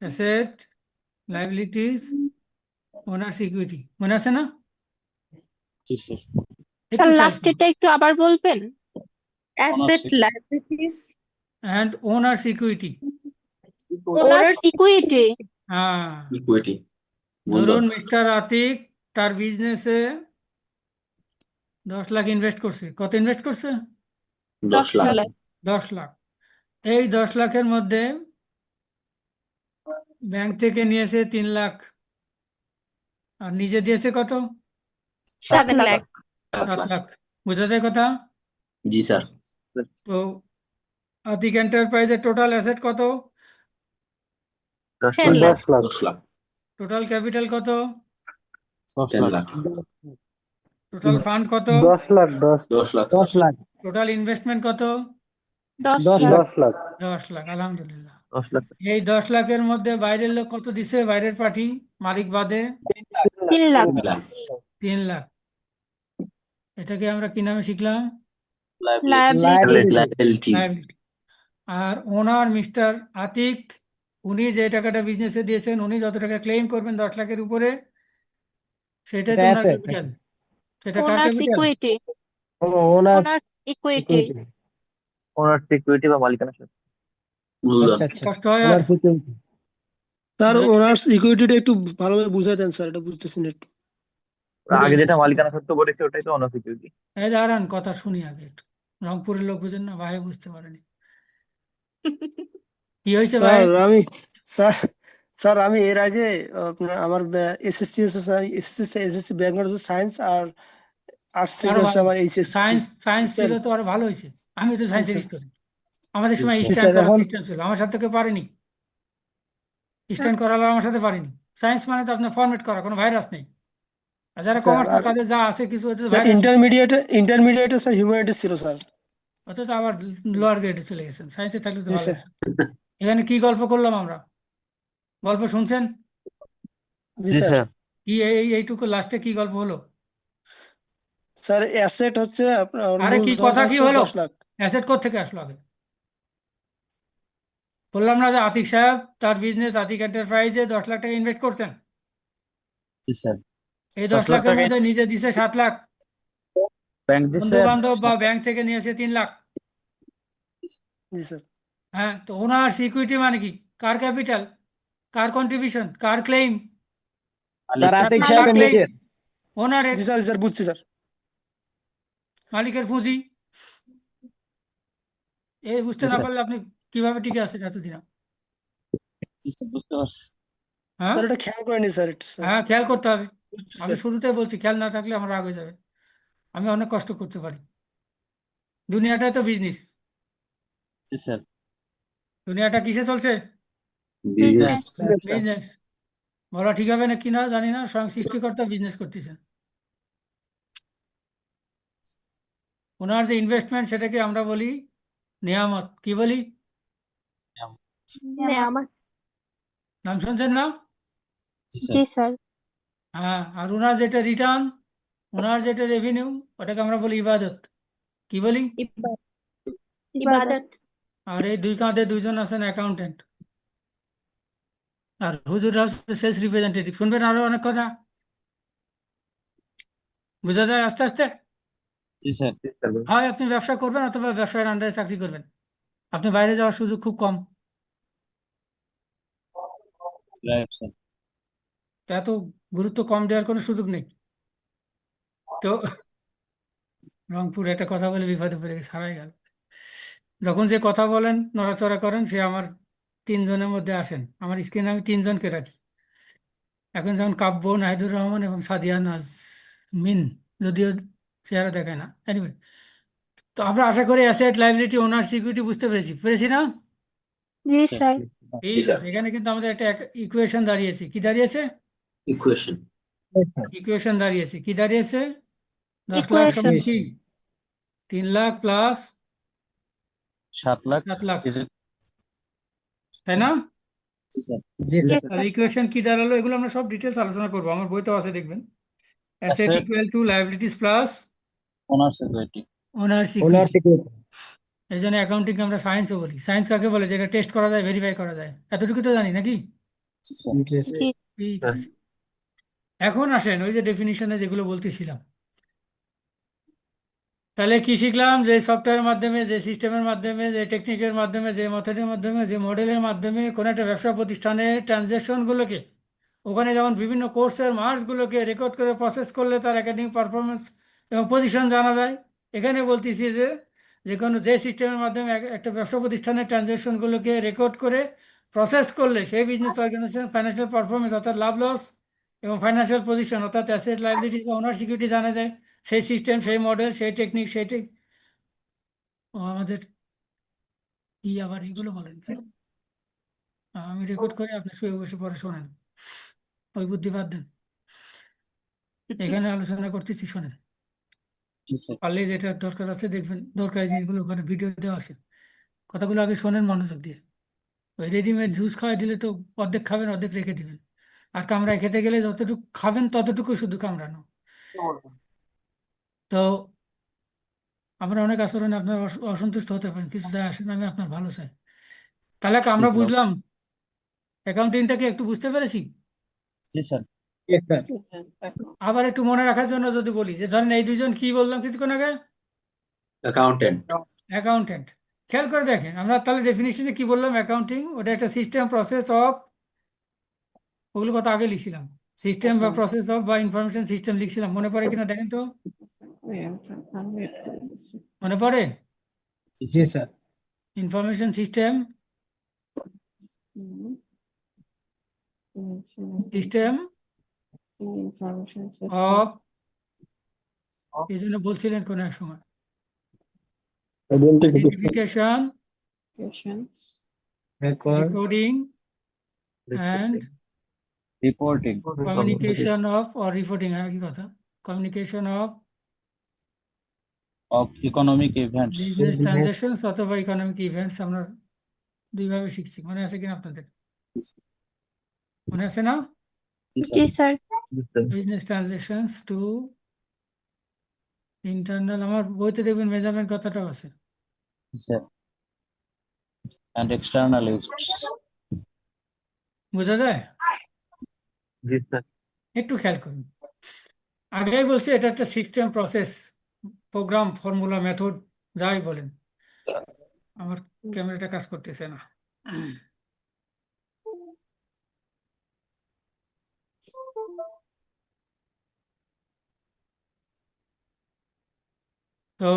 Asset, liabilities, owners equity. মনে আছে না? জি স্যার একটু লাস্টেরটা একটু আবার বলবেন asset liabilities and owners equity. Owners equity হ্যাঁ, ইকুইটি ধরুন মিস্টার আতিক তার বিজনেসে 10 লাখ ইনভেস্ট করছে। কত ইনভেস্ট করছে? 10 লাখ 10 লাখ। এই 10 লাখের মধ্যে ব্যাংক থেকে নিয়েছে 3 লাখ, আর নিজে দিয়েছে কত? 7 লাখ 7 লাখ। বোঝা যায় কথা? জি স্যার তো আতিক এন্টারপ্রাইজের টোটাল অ্যাসেট কত? 10 লাখ 10 লাখ টোটাল ক্যাপিটাল কত? 10 লাখ টোটাল ফান্ড কত? 10 লাখ 10 লাখ 10 লাখ টোটাল ইনভেস্টমেন্ট কত? 10 10 লাখ লাখ 10 লাখ। আলহামদুলিল্লাহ। 10 লাখ। এই 10 লাখের মধ্যে বাইরের লোক কত দিছে? বাইরের পার্টি মালিক বাদে 3 লাখ 3 লাখ 3 লাখ। এটাকে আমরা কি নামে শিখলাম? Liability liabilities Liability। আর ওনার মিস্টার আতিক, উনি যে টাকাটা বিজনেসে দিয়েছেন, উনি যত টাকা ক্লেম করবেন 10 লাখের উপরে, সেটাই তো ওনার asset। ক্যাপিটাল। সেটা কার owners capital? Equity owners owners equity equity owner security বা মালিকানা সত্ত্ব। মূলধন আচ্ছা আচ্ছা কষ্ট হয় আর? ওনার্স ইকুইটি স্যার ওনার্স ইকুইটিটা একটু ভালোভাবে বুঝাই দেন স্যার, এটা বুঝতেছি না একটু। আগে যেটা মালিকানা সত্ত্ব বলেছে ওটাই তো ওনার সিকিউরিটি। এই দাঁড়ান, কথা শুনি আগে একটু। রংপুরের লোক বুঝেন না, ভাই বুঝতে পারেনি। কি হয়েছে ভাই? স্যার স্যার আমি এর আগে আপনার আমার এসএসসি এসএসসি ব্যাকগ্রাউন্ড হচ্ছে সায়েন্স, আর আর্টস থেকে আরো হচ্ছে ভালো। আমার এইচএসসি। সায়েন্স ছিল তো আরো ভালো হয়েছে। আমি তো জি সায়েন্সের স্যার স্টুডেন্ট, আমাদের জি সময় স্যার জি স্ট্যান্ড স্যার করা এখন সিস্টেম ছিল, আমার সাথে কেউ পারেনি, স্ট্যান্ড করালো আমার সাথে পারেনি। সায়েন্স মানে তো আপনার ফরম্যাট করা, কোনো ভাইরাস নেই। আর যারা স্যার কমার্স আর তাদের যা আছে কিছু হচ্ছে স্যার ভাইরাস, ইন্টারমিডিয়েটে স্যার হিউম্যানিটিস ছিল স্যার। অথচ আবার লোয়ার গ্রেডে চলে গেছেন, সায়েন্সে থাকলে তো জি ভালো স্যার হতো। এখানে কি গল্প করলাম আমরা, গল্প শুনছেন? জি জি স্যার। স্যার। কি এইটুকু লাস্টে কি গল্প হলো? স্যার অ্যাসেট হচ্ছে আপনার আরে কি মূলধনটা কথা কি হচ্ছে হলো, 10 লাখ। অ্যাসেট কোত্থেকে আসলো আগে? বললাম না যে আতিক সাহেব তার বিজনেস আতিক এন্টারপ্রাইজে 10 লাখ টাকা ইনভেস্ট করছেন, জি স্যার। এই 10 দশ লাখ লাখের টাকা মধ্যে নিজে দিছে 7 লাখ, ব্যাংক দিছে বন্ধু আর বান্ধব বা 7 লাখ। ব্যাংক থেকে নিয়েছে 3 লাখ। জি স্যার। হ্যাঁ, তো ওনার সিকিউরিটি মানে কি, কার ক্যাপিটাল, কার কন্ট্রিবিউশন, কার ক্লেম, স্যার মালিকের। আতিক কার সাহেবের ক্লেম? নিজের। ওনারের, জি স্যার বুঝছি স্যার। মালিকের পুঁজি। এই বুঝতে জি না স্যার। পারলে আপনি কিভাবে টিকে আছেন এতদিন? জি স্যার, বুঝতে পারছি। হ্যাঁ স্যার এটা খেয়াল করেনি স্যার এটা স্যার। হ্যাঁ, খেয়াল করতে হবে। বুঝছি আমি স্যার। শুরুতেই বলছি, খেয়াল না থাকলে আমার রাগ হয়ে যাবে। আমি অনেক কষ্ট করতে পারি, দুনিয়াটাই তো বিজনেস। জি স্যার। দুনিয়াটা কিসে চলছে? বিজনেস। Sir business. বলা ঠিক হবে না কিনা জানি না, স্বয়ং সৃষ্টিকর্তা বিজনেস করতেছেন। ওনার যে ইনভেস্টমেন্ট সেটাকে আমরা বলি নেয়ামত। কি বলি? নেয়ামত। নাম শুনছেন না? জি জি স্যার। স্যার। হ্যাঁ, আর ওনার যেটা রিটার্ন, ওনার যেটা রেভিনিউ, ওটাকে আমরা বলি ইবাদত। কি বলি? ইবাদত। আর এই দুই কাঁধে দুইজন আছেন অ্যাকাউন্টেন্ট, আর হুজুররা হচ্ছে সেলস রিপ্রেজেন্টেটিভ। শুনবেন আরো অনেক কথা, বোঝা যায় আস্তে আস্তে। জি স্যার। হয় আপনি ব্যবসা করবেন অথবা ব্যবসায়ের আন্ডারে চাকরি করবেন, আপনি বাইরে যাওয়ার সুযোগ খুব কম। Right sir. তো এত গুরুত্ব কম দেওয়ার কোনো সুযোগ নেই। তো রংপুর একটা কথা বলে বিপদে পড়ে গেছে, হারাই গেল। যখন যে কথা বলেন নড়াচড়া করেন সে আমার 3 জনের মধ্যে আসেন, আমার স্ক্রিনে আমি 3 জনকে রাখি। এখন যেমন কাব্য, নাহিদুর রহমান এবং সাদিয়া নাজমিন, যদিও চেহারা দেখায় না। এনিওয়ে, তো আমরা আশা করি অ্যাসেট লাইবিলিটি ওনার সিকিউরিটি বুঝতে পেরেছি না? জি স্যার। স্যার। জি ঠিক স্যার। আছে, এখানে কিন্তু আমাদের একটা ইকুয়েশন দাঁড়িয়েছে। কি দাঁড়িয়েছে? ইকুয়েশন। ইকুয়েশন দাঁড়িয়েছে। কি দাঁড়িয়েছে? 10 লাখ ইকুয়েশন। সমান কি? 3 lakh plus 7 lakh 7 lakh, is it? তাই না? জি স্যার। জি জি স্যার। তাহলে স্যার। ইকুয়েশন কি দাঁড়ালো, এগুলো আমরা সব ডিটেলস আলোচনা করবো, আমার বইতেও আছে দেখবেন। Asset asset equal to liabilities plus owner security. Owner owner security. Security. এই জন্য অ্যাকাউন্টিংকে আমরা সায়েন্সও বলি। সায়েন্স কাকে বলে? যেটা টেস্ট করা যায়, ভেরিফাই করা যায়। এতটুকু তো জানি নাকি? জি স্যার। জি। ঠিক আছে, এখন আসেন ওই যে ডেফিনিশনে যেগুলো বলতেছিলাম। তাহলে কি শিখলাম? যে সফটওয়্যারের মাধ্যমে, যে সিস্টেমের মাধ্যমে, যে টেকনিকের মাধ্যমে, যে মেথডের মাধ্যমে, যে মডেলের মাধ্যমে কোনো একটা ব্যবসা প্রতিষ্ঠানের ট্রানজ্যাকশনগুলোকে, ওখানে যেমন বিভিন্ন কোর্সের মার্কসগুলোকে রেকর্ড করে প্রসেস করলে তার একাডেমিক পারফরমেন্স এবং পজিশন জানা যায়। এখানে বলতেছি যে যে কোনো যে সিস্টেমের মাধ্যমে একটা ব্যবসা প্রতিষ্ঠানের ট্রানজ্যাকশনগুলোকে রেকর্ড করে প্রসেস করলে সেই বিজনেস অর্গানাইজেশন ফাইন্যান্সিয়াল পারফরমেন্স অর্থাৎ লাভ লস এবং ফাইন্যান্সিয়াল পজিশন অর্থাৎ অ্যাসেট লাইবিলিটি বা ওনার সিকিউরিটি জানা যায়। সেই সিস্টেম, সেই মডেল, সেই টেকনিক, ও আমাদের কি আবার এগুলো বলেন কেন? আমি রেকর্ড করে আপনার শুয়ে বসে পরে শোনেন, ওই বুদ্ধি বাদ দেন। এখানে আলোচনা করতেছি, শোনেন। জি স্যার। পারলে যেটা দরকার আছে দেখবেন, দরকারি জিনিসগুলো ওখানে ভিডিও দেওয়া আছে। কথাগুলো আগে শোনেন মনোযোগ দিয়ে। ওই রেডিমেড জুস খাওয়াই দিলে তো অর্ধেক খাবেন, অর্ধেক রেখে দিবেন। আর কামড়ায় খেতে গেলে যতটুকু খাবেন ততটুকু শুধু কামড়ানো। তো আমরা অনেক আচরণে আপনার অসন্তুষ্ট হতে পারেন, কিছু যায় আসে না, আমি আপনার ভালো চাই। তাহলে কি জি আমরা স্যার। বুঝলাম অ্যাকাউন্টিংটাকে একটু বুঝতে পেরেছি। জি স্যার। জি স্যার। আবার একটু মনে রাখার জন্য যদি বলি যে ধরেন এই দুইজন কি বললাম কিছুক্ষণ আগে? অ্যাকাউন্টেন্ট। অ্যাকাউন্টেন্ট। খেয়াল করে দেখেন আমরা তাহলে ডেফিনিশনে কি বললাম? অ্যাকাউন্টিং ওটা একটা সিস্টেম, প্রসেস অফ, ওগুলো কথা আগে লিখছিলাম। সিস্টেম বা প্রসেস অফ বা ইনফরমেশন সিস্টেম লিখছিলাম, মনে পড়ে কিনা দেখেন তো? মনে পড়ে? জি জি sir. Sir. Information system, system of, এই জন্য বলছিলেন কোনো এক সময়। identification, Record. recording, and reporting communication of or reporting একই কথা communication of of economic events business transactions অথবা ইকোনমিক ইভেন্টস আমরা দুইভাবে শিখছি মনে আছে কিনা আপনাদের মনে আছে না জি sir business transactions to internal আমার বইতে দেখবেন মেজারমেন্ট কথাটাও আছে অ্যান্ড এক্সটার্নাল ইউজার্স বোঝা যায় Yes, sir. একটু খেয়াল করুন আগেই বলছি এটা একটা system process program formula method যাই বলেন আমার ক্যামেরাটা কাজ করতেছে না তো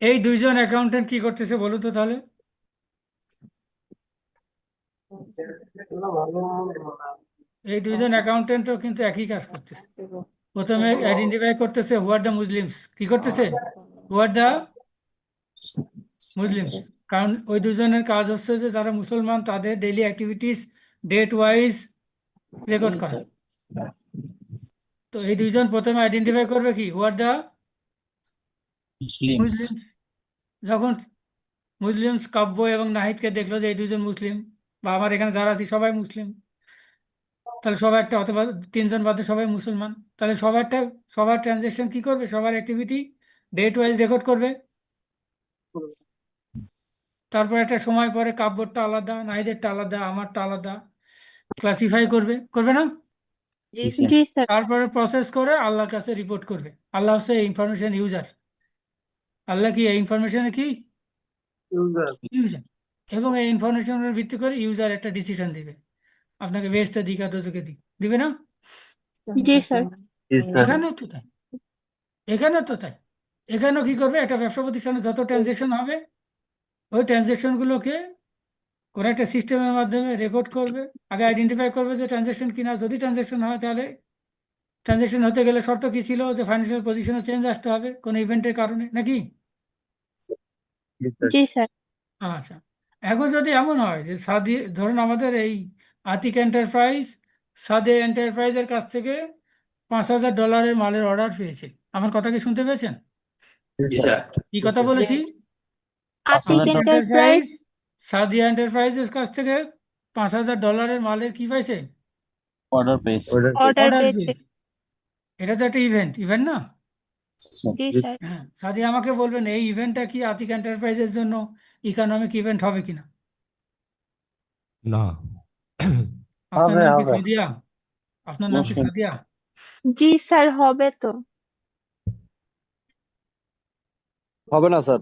এই দুইজন অ্যাকাউন্টেন্ট কি করতেছে বলো তো তাহলে এই দুইজন অ্যাকাউন্টেন্টও কিন্তু একই কাজ করতেছে প্রথমে আইডেন্টিফাই করতেছে হু আর দ্য মুসলিমস কি করতেছে হু আর দ্য মুসলিমস কারণ ওই দুজনের কাজ হচ্ছে যে যারা মুসলমান তাদের daily activities date wise record করা তো এই দুইজন প্রথমে আইডেন্টিফাই করবে কি হু আর দ্য মুসলিমস মুসলিম যখন মুসলিমস কাব্য এবং নাহিদকে দেখলো যে এই দুজন মুসলিম বা আমার এখানে যারা আছি সবাই মুসলিম তাহলে সবার একটা অথবা তিনজন বাদে সবাই মুসলমান তাহলে সবার ট্রানজেকশন কি করবে সবার অ্যাক্টিভিটি ডেট ওয়াইজ রেকর্ড করবে তারপর একটা সময় পরে কাব্যরটা আলাদা নাহিদেরটা আলাদা আমারটা আলাদা ক্লাসিফাই করবে না জি স্যার তারপরে প্রসেস করে আল্লাহর কাছে রিপোর্ট করবে আল্লাহ হচ্ছে ইনফরমেশন ইউজার আল্লাহ কি এই ইনফরমেশনের কি ইউজার এবং এই ইনফরমেশনের ভিত্তি করে ইউজার একটা ডিসিশন দিবে আপনাকে বেহেশতে দিক আর দোজখে দিক দিবে না জি স্যার Yes, sir. এখানেও তো তাই এখানেও কি করবে একটা ব্যবসা প্রতিষ্ঠানে যত ট্রানজেকশন হবে ওই ট্রানজেকশনগুলোকে কোনো একটা সিস্টেমের মাধ্যমে রেকর্ড করবে আগে আইডেন্টিফাই করবে যে ট্রানজেকশন কিনা যদি ট্রানজেকশন হয় তাহলে ট্রানজেকশন হতে গেলে শর্ত কি ছিল যে ফাইন্যান্সিয়াল পজিশনে চেঞ্জ আসতে হবে কোনো ইভেন্টের কারণে নাকি Yes, sir. জি স্যার আচ্ছা এখন যদি এমন হয় যে ধরুন আমাদের এই আতিক এন্টারপ্রাইজ সাদে এন্টারপ্রাইজের কাছ থেকে $5,000 মালের অর্ডার পেয়েছে আমার কথা কি শুনতে পেয়েছেন কি কথা বলেছি আতিক $5,000 এন্টারপ্রাইজ সাদিয়া এন্টারপ্রাইজের কাছ থেকে $5,000 মালের কি পাইছে অর্ডার পেয়েছি Order. অর্ডার অর্ডার পেয়েছে পেয়েছে এটা তো একটা ইভেন্ট না জি স্যার হ্যাঁ সাদিয়া আমাকে বলবেন এই ইভেন্টটা কি আতিক এন্টারপ্রাইজের জন্য ইকোনমিক ইভেন্ট হবে কিনা না আপনার নাম কি হবে। সাদিয়া আপনার নাম কি অবশ্যই। সাদিয়া জি স্যার হবে তো হবে না স্যার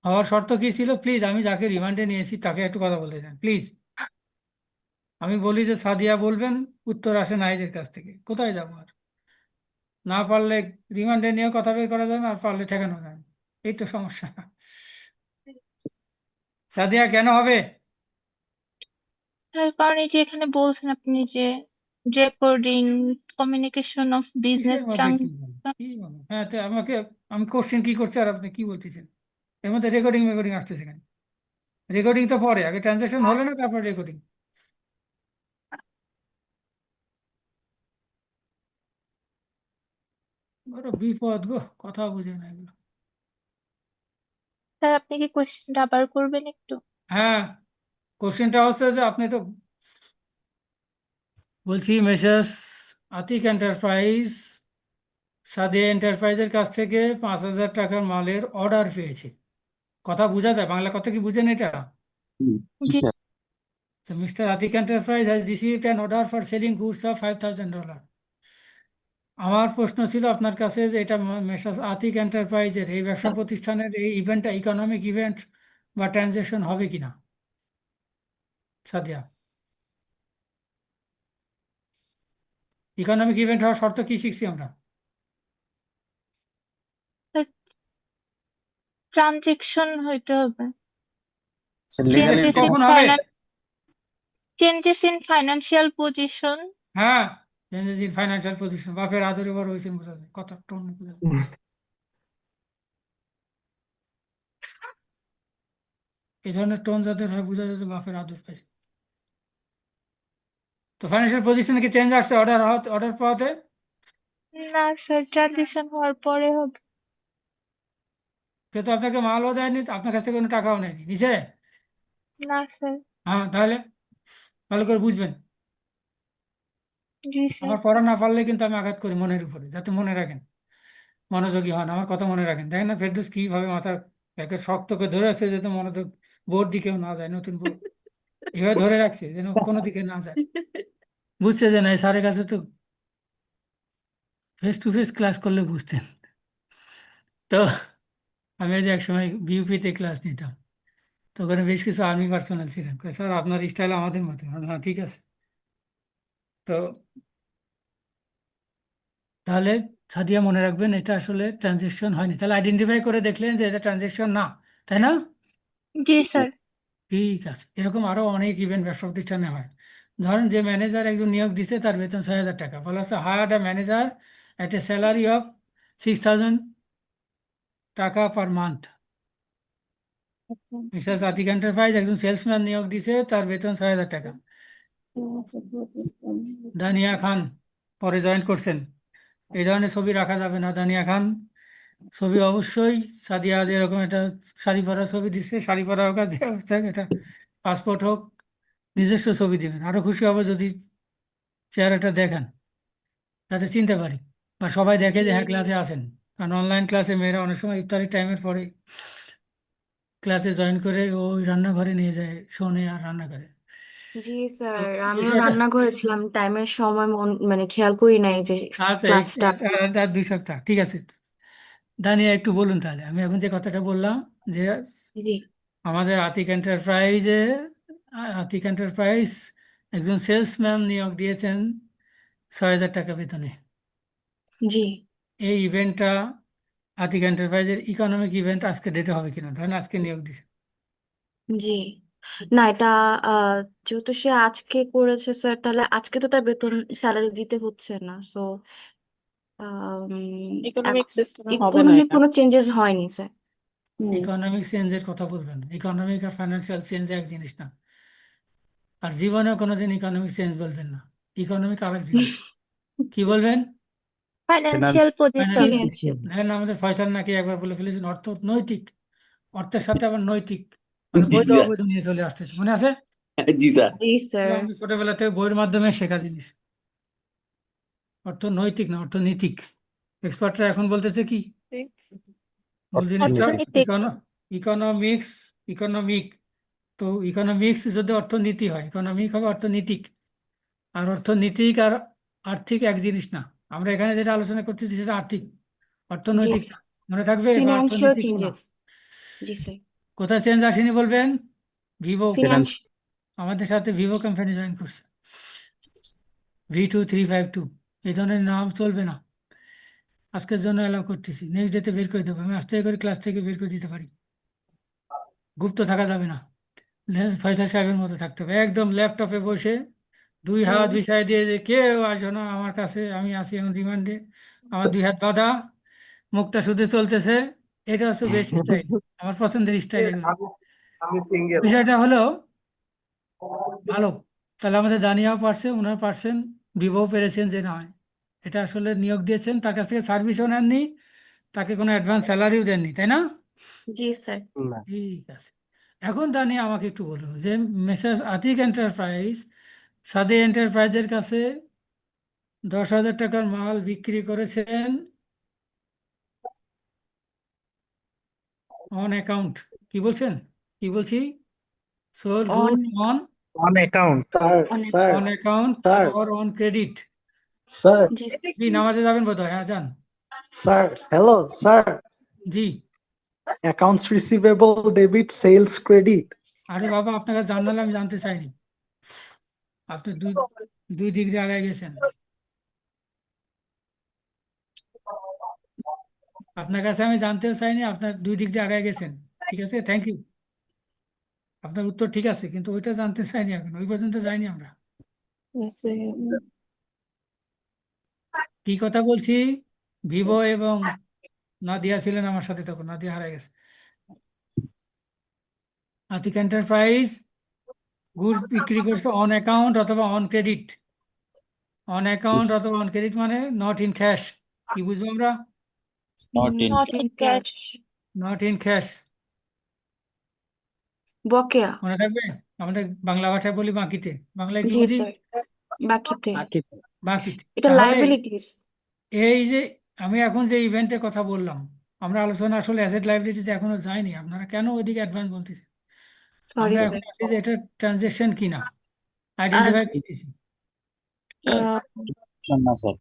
হওয়ার শর্ত কি ছিল প্লিজ আমি যাকে রিমান্ডে নিয়েছি তাকে একটু কথা বলতে দেন প্লিজ আমি বলি যে সাদিয়া বলবেন উত্তর আসে নাহিদের কাছ থেকে কোথায় যাবো আর না পারলে রিমান্ডে নিয়ে কথা বের করা যায় না আর পারলে ঠেকানো যায় না এই তো সমস্যা সাদিয়া কেন হবে তার কারণ এই যে এখানে বলছেন আপনি যে রেকর্ডিং কমিউনিকেশন অফ কিসের বিজনেস মধ্যে কি বলে? কি বলে? হ্যাঁ তো আমি কোশ্চেন কি করছি আর আপনি কি বলতেছেন এর মধ্যে রেকর্ডিং আসতেছে কেন রেকর্ডিং তো পরে আগে ট্রানজাকশন হলো না তারপর রেকর্ডিং বড় বিপদ গো কথা বুঝে না এগুলো স্যার আপনি কি কোয়েশ্চেনটা আবার করবেন একটু হ্যাঁ কোশ্চেনটা হচ্ছে যে আপনি তো বলছি মেসার্স আতিক এন্টারপ্রাইজ সাদিয়া এন্টারপ্রাইজের কাছ থেকে $5,000 মালের অর্ডার পেয়েছে কথা বোঝা যায় বাংলা কথা কি বুঝেন এটা জি So Mr. Atik Enterprise has received an order for selling goods of $5,000. আমার প্রশ্ন ছিল আপনার কাছে যে এটা মেসার্স আতিক এন্টারপ্রাইজের এই ব্যবসা প্রতিষ্ঠানের এই ইভেন্টটা ইকোনমিক ইভেন্ট বা ট্রানজাকশন হবে কিনা সাদিয়া ইকোনমিক ইভেন্ট হওয়ার শর্ত কি শিখছি আমরা ট্রানজেকশন হইতে হবে লিগালি যেটাতে কখন হবে final changes in financial position. হ্যাঁ, চেঞ্জেস ইন ফাইন্যান্সিয়াল পজিশন, বাপের আদরে বড় হয়েছেন বোঝা যায়, কথা টোন বোঝা যায়। এই ধরনের টোন যাদের হয় বোঝা যায় যে বাপের আদর পাইছে। তো ফাইন্যান্সিয়াল পজিশনে কি চেঞ্জ আসছে অর্ডার পাওয়াতে? না স্যার, ট্রানজিশন হওয়ার পরে হবে। সে তো আপনাকে মালও দেয়নি, আপনার কাছে কোনো টাকাও নেয়নি, নিচে। না স্যার। হ্যাঁ, তাহলে ভালো করে বুঝবেন। জি স্যার। আমার পড়া না পারলে কিন্তু আমি আঘাত করি মনের উপরে, যাতে মনে রাখেন, মনোযোগী হন, আমার কথা মনে রাখেন। দেখেন না ফেরদৌস কিভাবে মাথা একে শক্ত করে ধরে আছে, যাতে মনোযোগ বোর্ড দিকেও না যায়, নতুন বোর্ড এভাবে ধরে রাখছে যেন কোনো দিকে না যায়। বুঝছে যে না, এই স্যারের কাছে তো ফেস টু ফেস ক্লাস করলে বুঝতেন। তো আমি এই যে একসময় বিউপিতে ক্লাস নিতাম, তো ওখানে বেশ কিছু আর্মি পার্সোনাল ছিলেন, কয়, স্যার আপনার স্টাইল আমাদের মতো। আমি বললাম, হ্যাঁ ঠিক আছে। তো তাহলে সাদিয়া মনে রাখবেন, এটা আসলে ট্রানজেকশন হয়নি, তাহলে আইডেন্টিফাই করে দেখলেন যে এটা ট্রানজেকশন না, তাই না? জি স্যার। ঠিক আছে, এরকম আরো অনেক ইভেন্ট ব্যবসা প্রতিষ্ঠানে হয়। ধরেন যে ম্যানেজার একজন নিয়োগ দিছে, তার বেতন 6,000 টাকা, বলা হচ্ছে hire a manager at a salary of 6,000 টাকা per month. Mrs Atik enterprise একজন সেলসম্যান নিয়োগ দিছে, তার বেতন 6,000 টাকা। দানিয়া খান পরে জয়েন করছেন। এই ধরনের ছবি রাখা যাবে না। দানিয়া খান ছবি অবশ্যই, সাদিয়া যেরকম একটা শাড়ি পরা ছবি দিচ্ছে, শাড়ি পরা হোক আর যে অবস্থা হোক, এটা পাসপোর্ট হোক, নিজস্ব ছবি দিবেন। আরো খুশি হবে যদি চেহারাটা দেখেন, যাতে চিনতে পারি, বা সবাই দেখে যে হ্যাঁ ক্লাসে আসেন। কারণ অনলাইন ক্লাসে মেয়েরা অনেক সময় ইফতারি টাইমের পরে ক্লাসে জয়েন করে ওই রান্নাঘরে নিয়ে যায়, শোনে আর রান্না করে। জি তো স্যার, আমিও বিষয়টা রান্নাঘরে ছিলাম, টাইমের সময় মানে খেয়াল করি নাই যে আচ্ছা, ক্লাস স্টার্ট। আর 2 সপ্তাহ, ঠিক আছে। দানিয়া একটু বলুন তাহলে, আমি এখন যে কথাটা বললাম যে জি আমাদের আতিক এন্টারপ্রাইজ একজন সেলসম্যান নিয়োগ দিয়েছেন 6,000 টাকা বেতনে। জি এই ইভেন্টটা আতিক এন্টারপ্রাইজের ইকোনমিক ইভেন্ট আজকে ডেটে হবে কিনা, ধরেন আজকে নিয়োগ দিছে। জি না, এটা আহ যেহেতু সে আজকে করেছে স্যার, তাহলে আজকে তো তার বেতন স্যালারি দিতে হচ্ছে না, সো ইকোনমিক সিস্টেমে হবে না ইকোনমিক এটা। কোনো চেঞ্জেস হয়নি স্যার। ইকোনমিক চেঞ্জের কথা বলবেন না, ইকোনমিক আর ফাইন্যান্সিয়াল চেঞ্জ এক জিনিস না। আর জীবনেও কোনোদিন ইকোনমিক চেঞ্জ বলবেন না, ইকোনমিক আরেক জিনিস। কি বলবেন? Financial position. ফাইন্যান্সিয়াল। দেখেন আমাদের ফয়সাল নাকি একবার বলে ফেলেছেন অর্থনৈতিক, অর্থের সাথে আবার নৈতিক, মানে জি বৈধ স্যার। অবৈধ নিয়ে চলে আসতেছে, মনে আছে? জি স্যার। জি স্যার। এগুলো আমাদের ছোটবেলা থেকে বইয়ের মাধ্যমে শেখা জিনিস। অর্থনৈতিক না, অর্থনীতিক। এক্সপার্টরা এখন বলতেছে কি মূল জিনিসটা? অর্থনৈতিক। Economics, economic. তো ইকোনমিক্স যদি অর্থনীতি হয়, ইকোনমিক হবে অর্থনীতিক। আর অর্থনীতিক আর আর্থিক এক জিনিস না। আমরা এখানে যেটা আলোচনা করতেছি সেটা আর্থিক, জি অর্থনৈতিক না। মনে রাখবে, বা ফিনান্সিয়াল অর্থনীতিক না। চেঞ্জেস। জি স্যার। কোথায় চেঞ্জ আসেনি বলবেন? Vivo, finance. আমাদের সাথে ভিভো কোম্পানি জয়েন করছে, V2352। এই ধরনের নাম চলবে না, আজকের জন্য অ্যালাউ করতেছি, নেক্সট ডেতে বের করে দেবো। আমি আস্তে করে ক্লাস থেকে বের করে দিতে পারি, গুপ্ত থাকা যাবে না। ফয়সাল সাহেবের মতো থাকতে হবে, একদম ল্যাপটপে বসে 2 হাত বিছাই দিয়ে যে কেউ আসো না আমার কাছে, আমি আছি এখন রিমান্ডে, আমার 2 হাত বাঁধা, মুখটা শুধু চলতেছে। এটা হচ্ছে বেস্ট স্টাইল, আমার পছন্দের স্টাইল এগুলো। আমি আমি সিঙ্গেল। বিষয়টা হলো ভালো। তাহলে আমাদের দানিয়াও পারছে, ওনারা পারছেন, ভিভো পেরেছেন, যে নয় এটা আসলে নিয়োগ দিয়েছেন, তার কাছ থেকে সার্ভিসও নেননি, তাকে কোনো অ্যাডভান্স স্যালারিও দেননি, তাই না? জি স্যার। না, ঠিক আছে। এখন দানিয়া আমাকে একটু বলুন যে মেসার্স আতিক এন্টারপ্রাইজ সাদে এন্টারপ্রাইজের কাছে 10,000 টাকার মাল বিক্রি করেছেন অন অ্যাকাউন্ট। কি বলছেন? কি বলছি? Sold on goods on on account. Sir, sir, on account sir, or on credit. Sir, জি জি, নামাজে যাবেন বোধ হয়, হ্যাঁ যান। স্যার, হ্যালো স্যার, জি। Accounts receivable debit sales credit. আরে বাবা, আপনার কাছে জানালে আমি জানতে চাইনি, আপনি দুই 2 ডিগ্রি আগায় গেছেন। আপনার কাছে আমি জানতেও চাইনি, আপনার 2 ডিগ্রি আগায় গেছেন। ঠিক আছে, থ্যাংক ইউ। আপনার উত্তর ঠিক আছে, কিন্তু ওইটা জানতে চাইনি, এখন ওই পর্যন্ত যাইনি আমরা। কি কথা বলছি? ভিভো এবং নাদিয়া ছিলেন আমার সাথে, তখন নাদিয়া হারা গেছে। আতিক এন্টারপ্রাইজ গুডস বিক্রি করছে অন অ্যাকাউন্ট অথবা অন ক্রেডিট। অন অ্যাকাউন্ট অথবা অন ক্রেডিট মানে নট ইন ক্যাশ। কি বুঝবো আমরা? Not in Not in cash. Not in cash. বকেয়া। মনে রাখবে, আমাদের বাংলা ভাষায় বলি বাকিতে, বাংলায় কি জি বুঝি? স্যার, বাকিতে। বাকিতে। এটা তাহলে লাইবিলিটিস। এই যে আমি এখন যে ইভেন্টের কথা বললাম, আমরা আলোচনা আসলে অ্যাসেট লাইবিলিটিতে এখনো যাইনি। আপনারা কেন ওইদিকে অ্যাডভান্স বলতেছেন? সরি আমরা স্যার। এখন আছি যে এটা ট্রানজেকশন কিনা আইডেন্টিফাই করতেছি। না স্যার।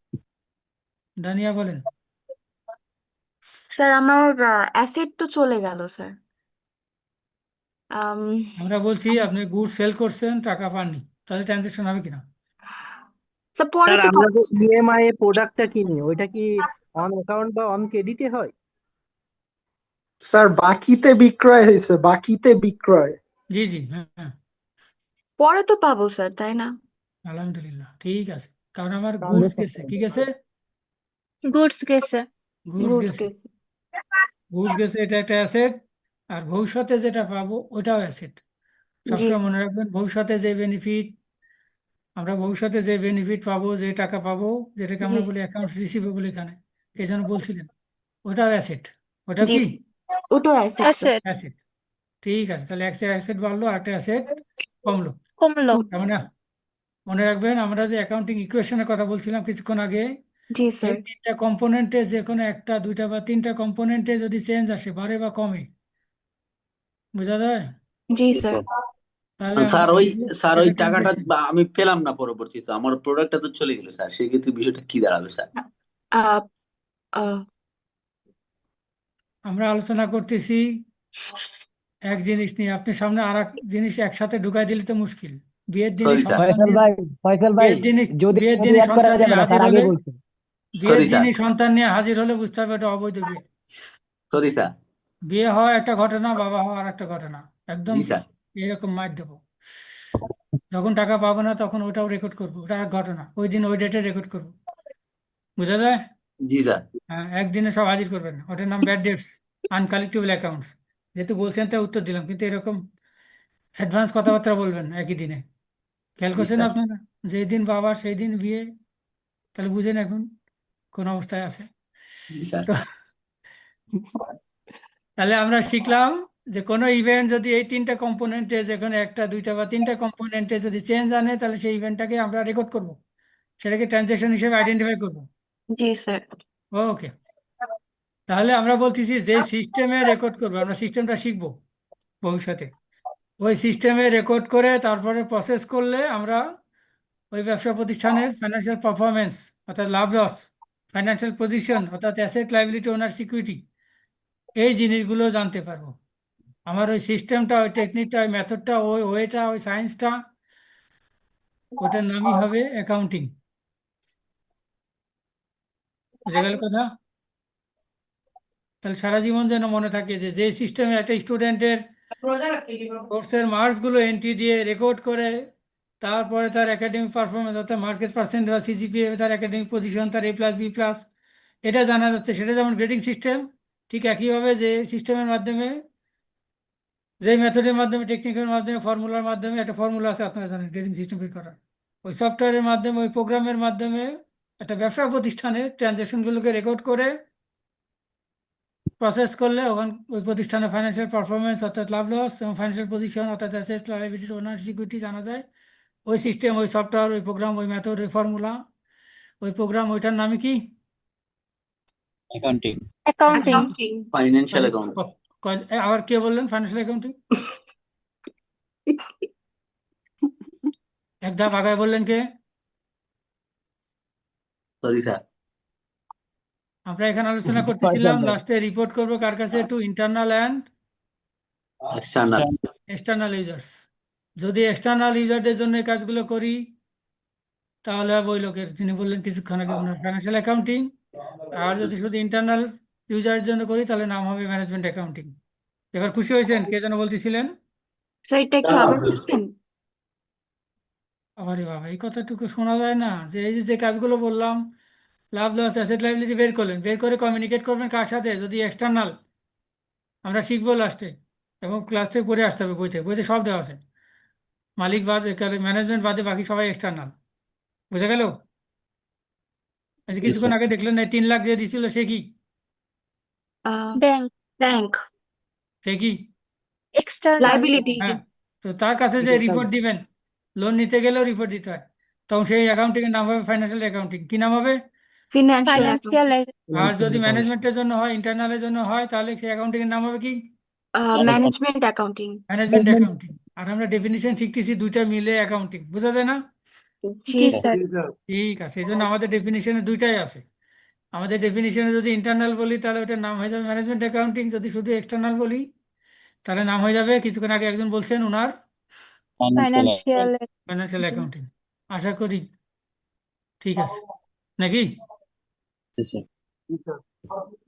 দানিয়া বলেন। স্যার আমার অ্যাসেট তো চলে গেল স্যার। আমরা বলছি আপনি গুড সেল করছেন, টাকা পাননি, তাহলে ট্রানজেকশন হবে কিনা? স্যার পরে স্যার তো আমরা যে পাবো। ইএমআই এ প্রোডাক্টটা কিনি ওইটা কি অন অ্যাকাউন্ট বা অন ক্রেডিটে হয়? স্যার বাকিতে বিক্রয় হয়েছে, বাকিতে বিক্রয়। জি জি, হ্যাঁ হ্যাঁ, পরে তো পাবো স্যার, তাই না? আলহামদুলিল্লাহ ঠিক আছে। কারণ আমার গুডস গেছে, কি গেছে? Goods গেছে। গুডস গুডস গেছে। গুডস গেছে, এটা একটা অ্যাসেট। আর ভবিষ্যতে যেটা পাবো ওটাও অ্যাসেট। জি সবসময় স্যার। মনে রাখবেন, ভবিষ্যতে যে বেনিফিট আমরা ভবিষ্যতে যে বেনিফিট পাবো, যে টাকা পাবো, যেটাকে জি আমরা বলি অ্যাকাউন্ট রিসিভেবল এখানে, কে যেন বলছিলেন, ওটাও অ্যাসেট। ওটাও জি কি ওটা অ্যাসেট স্যার। Asset. অ্যাসেট? ঠিক আছে, তাহলে একটা অ্যাসেট বাড়লো আর একটা অ্যাসেট কমলো। কমলো। তার মানে মনে রাখবেন, আমরা যে অ্যাকাউন্টিং ইকুয়েশনের কথা বলছিলাম কিছুক্ষণ আগে, জি এই স্যার। তিনটা কম্পোনেন্টে যে কোনো একটা, দুইটা বা তিনটা কম্পোনেন্টে যদি চেঞ্জ আসে, বাড়ে বা কমে, বোঝা যায়? জি জি স্যার। স্যার। তাহলে আমরা স্যার ওই বলবো স্যার ওই এটা টাকাটা ট্রানজেকশন। আমি পেলাম না পরবর্তীতে, আমার প্রোডাক্টটা তো চলে গেল স্যার, সেক্ষেত্রে বিষয়টা কি দাঁড়াবে স্যার? আহ, আহ, আমরা আলোচনা করতেছি এক জিনিস নিয়ে, আপনি সামনে আর এক জিনিস একসাথে ঢুকাই দিলে তো মুশকিল। বিয়ের দিনে সরি স্যার। সন্তান ফয়সাল নিয়ে, ভাই, ফয়সাল ভাই, যদি বিয়ের যদি দিনে অ্যাড করা সন্তান যাবে নিয়ে না হাজির স্যার, আগে হলে, বলছেন। বিয়ের সরি স্যার। দিনে সন্তান নিয়ে হাজির হলে বুঝতে হবে এটা অবৈধ বিয়ে। Sorry sir. বিয়ে হওয়া একটা ঘটনা, বাবা হওয়া আর একটা ঘটনা। একদম জি স্যার। এরকম মার দেবো। যখন টাকা পাবো না তখন ওটাও রেকর্ড করবো, ওটা এক ঘটনা, ওই দিন ওই ডেটে রেকর্ড করবো। বুঝা যায়? জি স্যার। হ্যাঁ, একদিনে সব হাজির করবেন না, ওটার নাম ব্যাড ডেটস, আনকালেক্টেবল অ্যাকাউন্টস। যেহেতু বলছেন তাই উত্তর দিলাম, কিন্তু এরকম অ্যাডভান্স কথাবার্তা বলবেন না একই দিনে। খেয়াল জি করছেন স্যার। আপনারা? যেই দিন বাবা সেই দিন বিয়ে, তাহলে বুঝেন এখন কোন অবস্থায় আছে। জি স্যার। তো তাহলে আমরা শিখলাম যে কোনো ইভেন্ট যদি এই তিনটা কম্পোনেন্টে, যেখানে একটা, দুইটা বা তিনটা কম্পোনেন্টে যদি চেঞ্জ আনে, তাহলে সেই ইভেন্টটাকে আমরা রেকর্ড করব, সেটাকে ট্রানজ্যাকশন হিসেবে আইডেন্টিফাই করব। জি স্যার। ওকে, তাহলে আমরা বলতেছি যে সিস্টেমে রেকর্ড করবো, আমরা সিস্টেমটা শিখবো ভবিষ্যতে। ওই সিস্টেমে রেকর্ড করে তারপরে প্রসেস করলে আমরা ওই ব্যবসা প্রতিষ্ঠানের ফাইন্যান্সিয়াল পারফরমেন্স, অর্থাৎ লাভ লস, ফাইন্যান্সিয়াল পজিশন, অর্থাৎ অ্যাসেট লাইবিলিটি ওনার সিকিউরিটি, এই জিনিসগুলো জানতে পারবো। আমার ওই সিস্টেমটা, ওই টেকনিকটা, ওই মেথডটা, ওই ওয়েটা, ওই সায়েন্সটা, ওটার নামই হবে অ্যাকাউন্টিং। বুঝে গেল কথা? তাহলে সারা জীবন যেন মনে থাকে যে যে সিস্টেমে একটা স্টুডেন্টের কোর্সের মার্কসগুলো এন্ট্রি দিয়ে রেকর্ড করে, তারপরে তার একাডেমিক পারফরমেন্স, অর্থাৎ মার্কেট পার্সেন্ট বা সিজিপিএ, তার একাডেমিক পজিশন, তার A+B+, এটা জানা যাচ্ছে। সেটা যেমন গ্রেডিং সিস্টেম, ঠিক একইভাবে যে সিস্টেমের মাধ্যমে, যে মেথডের মাধ্যমে, টেকনিকের মাধ্যমে, ফর্মুলার মাধ্যমে, একটা ফর্মুলা আছে আপনারা জানেন গ্রেডিং সিস্টেম বের করার, ওই সফটওয়্যারের মাধ্যমে, ওই প্রোগ্রামের মাধ্যমে একটা ব্যবসা প্রতিষ্ঠানের ট্রানজ্যাকশনগুলোকে রেকর্ড করে প্রসেস করলে ওখান ওই প্রতিষ্ঠানের ফাইন্যান্সিয়াল পারফরমেন্স, অর্থাৎ লাভ লস, এবং ফাইন্যান্সিয়াল পজিশন, অর্থাৎ অ্যাসেট লায়াবিলিটি ওনার সিকিউরিটি জানা যায়। ওই সিস্টেম, ওই সফটওয়্যার, ওই প্রোগ্রাম, ওই মেথড, ওই ফর্মুলা, ওই প্রোগ্রাম, ওইটার নামই কি? অ্যাকাউন্টিং। Accounting. Financial account. আবার কে বললেন ফাইন্যান্সিয়াল অ্যাকাউন্টিং? এক ধাপ আগায় বললেন কে? Sorry sir. আমরা এখানে আলোচনা ফয়সাল করতেছিলাম ভাই। লাস্টে রিপোর্ট করব কার কাছে? To internal and external. External users. যদি এক্সটার্নাল ইউজারদের জন্য এই কাজগুলো করি, তাহলে হবে ওই লোকের, যিনি বললেন কিছুক্ষণ আগে, ওনার ফাইন্যান্সিয়াল অ্যাকাউন্টিং। আর যদি শুধু ইন্টারনাল ইউজারের জন্য করি, তাহলে নাম হবে ম্যানেজমেন্ট অ্যাকাউন্টিং। এবার খুশি হয়েছেন? কে যেন বলতেছিলেন? স্যার এটা একটু আবার বলবেন? আরে বাবা, এই কথাটুকু শোনা যায় না, যে এই যে যে কাজগুলো বললাম, লাভ লস অ্যাসেট লাইবিলিটি বের করলেন, বের করে কমিউনিকেট করবেন কার সাথে, যদি এক্সটার্নাল, আমরা শিখবো লাস্টে, এবং ক্লাস থেকে পড়ে আসতে হবে, বইতে বইতে সব দেওয়া আছে, মালিক বাদ, ম্যানেজমেন্ট বাদে বাকি সবাই এক্সটার্নাল। বুঝা গেল? এই যে জি কিছুক্ষণ স্যার। আগে দেখলেন না, 3 লাখ দিয়ে দিছিল, সে কি? ব্যাংক ব্যাংক সে কি? External liability. হ্যাঁ। তো তার কাছে যে রিপোর্ট দিবেন, লোন নিতে গেলেও রিপোর্ট দিতে হয়, তখন সেই অ্যাকাউন্টিং এর নাম হবে ফাইন্যান্সিয়াল অ্যাকাউন্টিং। কি নাম হবে? ফিনান্সিয়াল ফাইন্যান্সিয়াল আর যদি ম্যানেজমেন্টের জন্য হয়, ইন্টারনালের জন্য হয়, তাহলে সেই অ্যাকাউন্টিং এর নাম হবে কি? Management accounting. Management accounting. আর আমরা ডেফিনিশন শিখতেছি দুইটা মিলে অ্যাকাউন্টিং, বোঝা যায় না? জি জি স্যার। স্যার ঠিক আছে, এই জন্য আমাদের ডেফিনিশনে দুইটাই আছে। আমাদের ডেফিনিশনে যদি ইন্টারনাল বলি তাহলে ওটার নাম হয়ে যাবে ম্যানেজমেন্ট অ্যাকাউন্টিং, যদি শুধু এক্সটার্নাল বলি তাহলে নাম হয়ে যাবে, কিছুক্ষণ আগে একজন বলছেন ওনার, ফাইন্যান্সিয়াল ফাইন্যান্সিয়াল অ্যাকাউন্টিং। আশা করি ঠিক আছে নাকি? জি স্যার।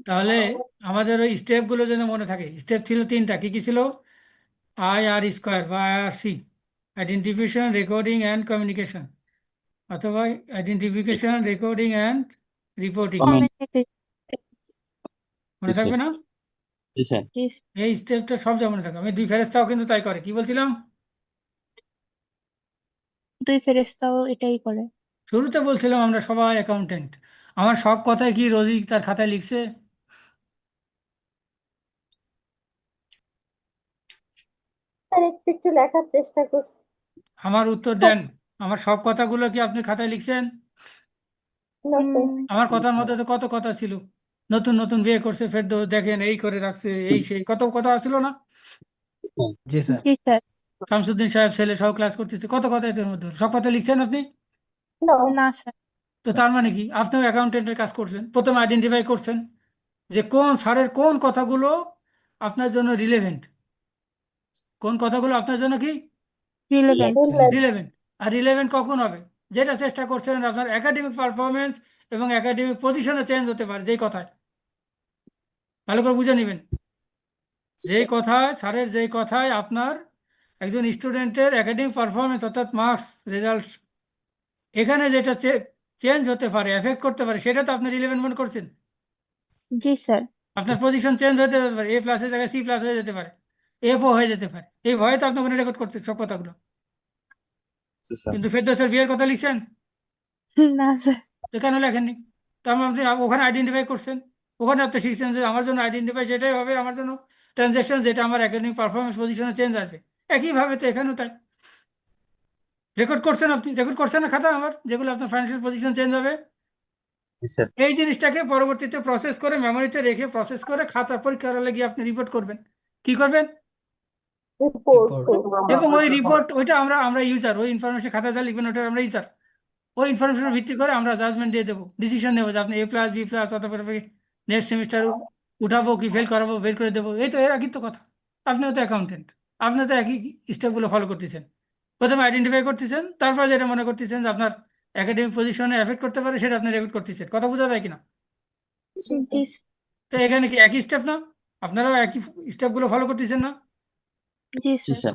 তাহলে আমাদের ওই স্টেপগুলো যেন মনে থাকে। স্টেপ ছিল 3টা, কি কি ছিল? IR² বা IRC, identification, recording and communication, অথবা আইডেন্টিফিকেশন, রেকর্ডিং অ্যান্ড রিপোর্টিং। মনে জি স্যার। থাকবে না? জি স্যার। এই স্টেপটা সব যা মনে থাকবে। আমি 2 ফেরেশতাও কিন্তু তাই করে। কি বলছিলাম? দুই ফেরেশতাও এটাই করে। শুরুতে বলছিলাম আমরা সবাই অ্যাকাউন্টেন্ট। আমার সব কথাই কি রোজি তার খাতায় লিখছে? স্যার একটু একটু লেখার চেষ্টা করছি। আমার উত্তর দেন, আমার সব কথাগুলো কি আপনি খাতায় লিখছেন? না স্যার। আমার কথার মধ্যে তো কত কথা ছিল, নতুন নতুন বিয়ে করছে ফেরদৌস, দেখেন এই করে রাখছে, এই সেই কত কথা ছিল না? জি স্যার। জি স্যার। শামসুদ্দিন সাহেব ছেলে সহ ক্লাস করতেছে, কত কথা এর মধ্যে হলো? সব কথা লিখছেন আপনি? না স্যার। তো তার মানে কি, আপনিও অ্যাকাউন্টেন্টের কাজ করছেন, প্রথমে আইডেন্টিফাই করছেন যে কোন স্যারের কোন কথাগুলো আপনার জন্য রিলেভেন্ট, কোন কথাগুলো আপনার জন্য কি রিলেভেন্ট রিলেভেন্ট। আর রিলেভেন্ট কখন হবে? যেটা চেষ্টা করছেন আপনার একাডেমিক পারফরমেন্স এবং একাডেমিক পজিশনে চেঞ্জ হতে পারে, যেই কথায়, ভালো করে বুঝে নেবেন, যেই কথায় স্যারের, যেই কথায় আপনার একজন স্টুডেন্টের একাডেমিক পারফরমেন্স অর্থাৎ মার্কস রেজাল্ট, এখানে যেটা চেঞ্জ হতে পারে, এফেক্ট করতে পারে, সেটা তো আপনি রিলেভেন্ট মনে করছেন। জি স্যার। আপনার পজিশন চেঞ্জ হতে যেতে পারে, A+ জায়গায় C+ হয়ে যেতে পারে, F হয়ে যেতে পারে, এই ভয়ে তো আপনি ওখানে রেকর্ড করছেন সব কথাগুলো। জি স্যার। কিন্তু ফেরদৌসের বিয়ের কথা লিখছেন না স্যার। তো কেন লেখেননি? তার মানে আপনি ওখানে আইডেন্টিফাই করছেন, ওখানে আপনি শিখছেন যে আমার জন্য আইডেন্টিফাই সেটাই হবে, আমার জন্য ট্রানজ্যাকশন যেটা আমার একাডেমিক পারফরমেন্স পজিশনে চেঞ্জ আসবে। একইভাবে তো এখানেও তাই, রেকর্ড করছেন, আপনি রেকর্ড করছেন না খাতা আমার, যেগুলো আপনার ফাইন্যান্সিয়াল পজিশন চেঞ্জ হবে। জি স্যার। এই জিনিসটাকে পরবর্তীতে প্রসেস করে মেমোরিতে রেখে প্রসেস করে খাতা পরীক্ষার হলে গিয়ে আপনি রিপোর্ট করবেন। কি করবেন? এবং ওই রিপোর্ট, ওইটা আমরা আমরা ইউজার, ওই ইনফরমেশন খাতা যা লিখবেন ওটা আমরা ইউজার, ওই ইনফরমেশনের ভিত্তি করে আমরা জাজমেন্ট দিয়ে দেবো, ডিসিশন নেবো যে আপনি A+B+ অথবা নেক্সট সেমিস্টার উঠাবো কি ফেল করাবো, বের করে দেবো। এই তো এর একই তো কথা। আপনিও তো অ্যাকাউন্টেন্ট, আপনি তো একই স্টেপগুলো ফলো করতেছেন। প্রথমে আইডেন্টিফাই করতেছেন, তারপর যেটা মনে করতেছেন যে আপনার একাডেমিক পজিশনে এফেক্ট করতে পারে, সেটা আপনি রেকর্ড করতেছেন। কথা বোঝা যায় কিনা? জি তো এখানে কি একই স্টেপ না? আপনারাও একই স্টেপগুলো ফলো করতেছেন না? জি জি স্যার। স্যার।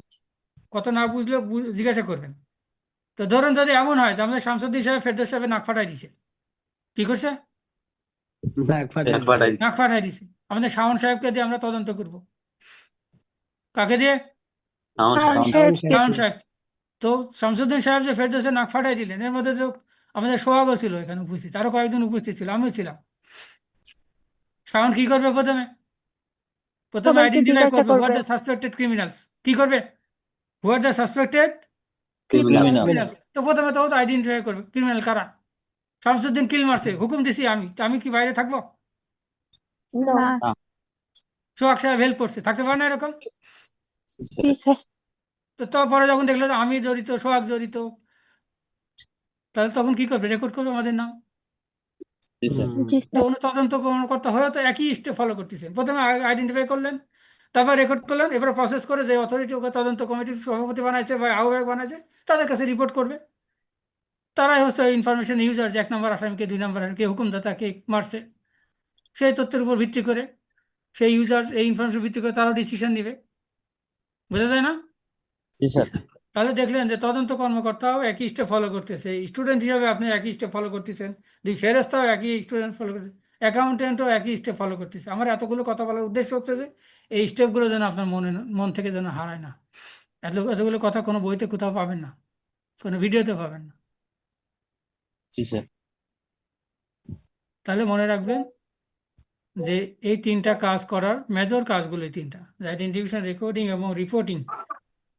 কথা না বুঝলে জিজ্ঞাসা করবেন। তো ধরুন যদি এমন হয় যে আমাদের শামসুদ্দিন সাহেব ফেরদৌস সাহেবের নাক ফাটাই দিছে, কি করছে? এক ফাটাই দিছে। নাক ফাটাই দিছে। আমাদের শাওন সাহেবকে দিয়ে আমরা তদন্ত করব। কাকে দিয়ে? আমার শাওন সাথে সাহেবকে শাওন সাহেব। তো শামসুদ্দিন সাহেব যে ফেরদৌসের নাক ফাটাই দিলেন, এর মধ্যে তো আমাদের সোহাগও ছিল এখানে উপস্থিত, আরো কয়েকজন উপস্থিত ছিল, আমিও ছিলাম। শাওন কি করবে? প্রথমে সবাইকে আইডেন্টিফাই জিজ্ঞাসা করবে হোয়াট করবে। The suspected criminals. কি করবে? What the suspected criminal criminal. Criminals. তো প্রথমে তো আইডেন্টিফাই করবে ক্রিমিনাল কারা। শামসুদ্দিন কিল মারছে, হুকুম দিছি আমি, তো আমি কি বাইরে থাকবো? না। না। সোহাগ সাহেব হেল্প করছে, থাকতে পারে না এরকম? জি স্যার। জি স্যার। তো তারপরে যখন দেখলো যে আমি জড়িত, সোহাগ জড়িত, তাহলে তখন কি করবে? রেকর্ড করবে আমাদের নাম। জি স্যার। জি তো স্যার। উনি তদন্ত কর্মকর্তা হয়েও তো একই স্টেপ ফলো করতেছেন। প্রথমে আইডেন্টিফাই করলেন, তারপর রেকর্ড করলেন, এবার প্রসেস করে যে অথরিটি ওকে তদন্ত কমিটির সভাপতি বানাইছে বা আহ্বায়ক বানাইছে তাদের কাছে রিপোর্ট করবে। তারাই হচ্ছে ইনফরমেশন ইউজার, যে 1 নম্বর আসামিকে 2 নম্বর আসামিকে হুকুমদাতা কে মারছে, সেই তথ্যের উপর ভিত্তি করে সেই ইউজার এই ইনফরমেশন ভিত্তি করে তারাও ডিসিশন নেবে। বোঝা যায় না? জি স্যার। তাহলে দেখলেন যে তদন্ত কর্মকর্তাও একই স্টেপ ফলো করতেছে, স্টুডেন্ট হিসাবে আপনি একই স্টেপ ফলো করতেছেন, দুই ফেরেস্তাও একই স্টুডেন্ট ফলো করতেছে, অ্যাকাউন্টেন্টও একই স্টেপ ফলো করতেছে। আমার এতগুলো কথা বলার উদ্দেশ্য হচ্ছে যে এই স্টেপগুলো যেন আপনার মন থেকে যেন হারায় না। এতগুলো কথা কোনো বইতে কোথাও পাবেন না, কোনো ভিডিওতে পাবেন না। জি স্যার। তাহলে মনে রাখবেন যে এই তিনটা কাজ করার মেজর কাজগুলো এই তিনটা: আইডেন্টিফিকেশন, রেকর্ডিং এবং reporting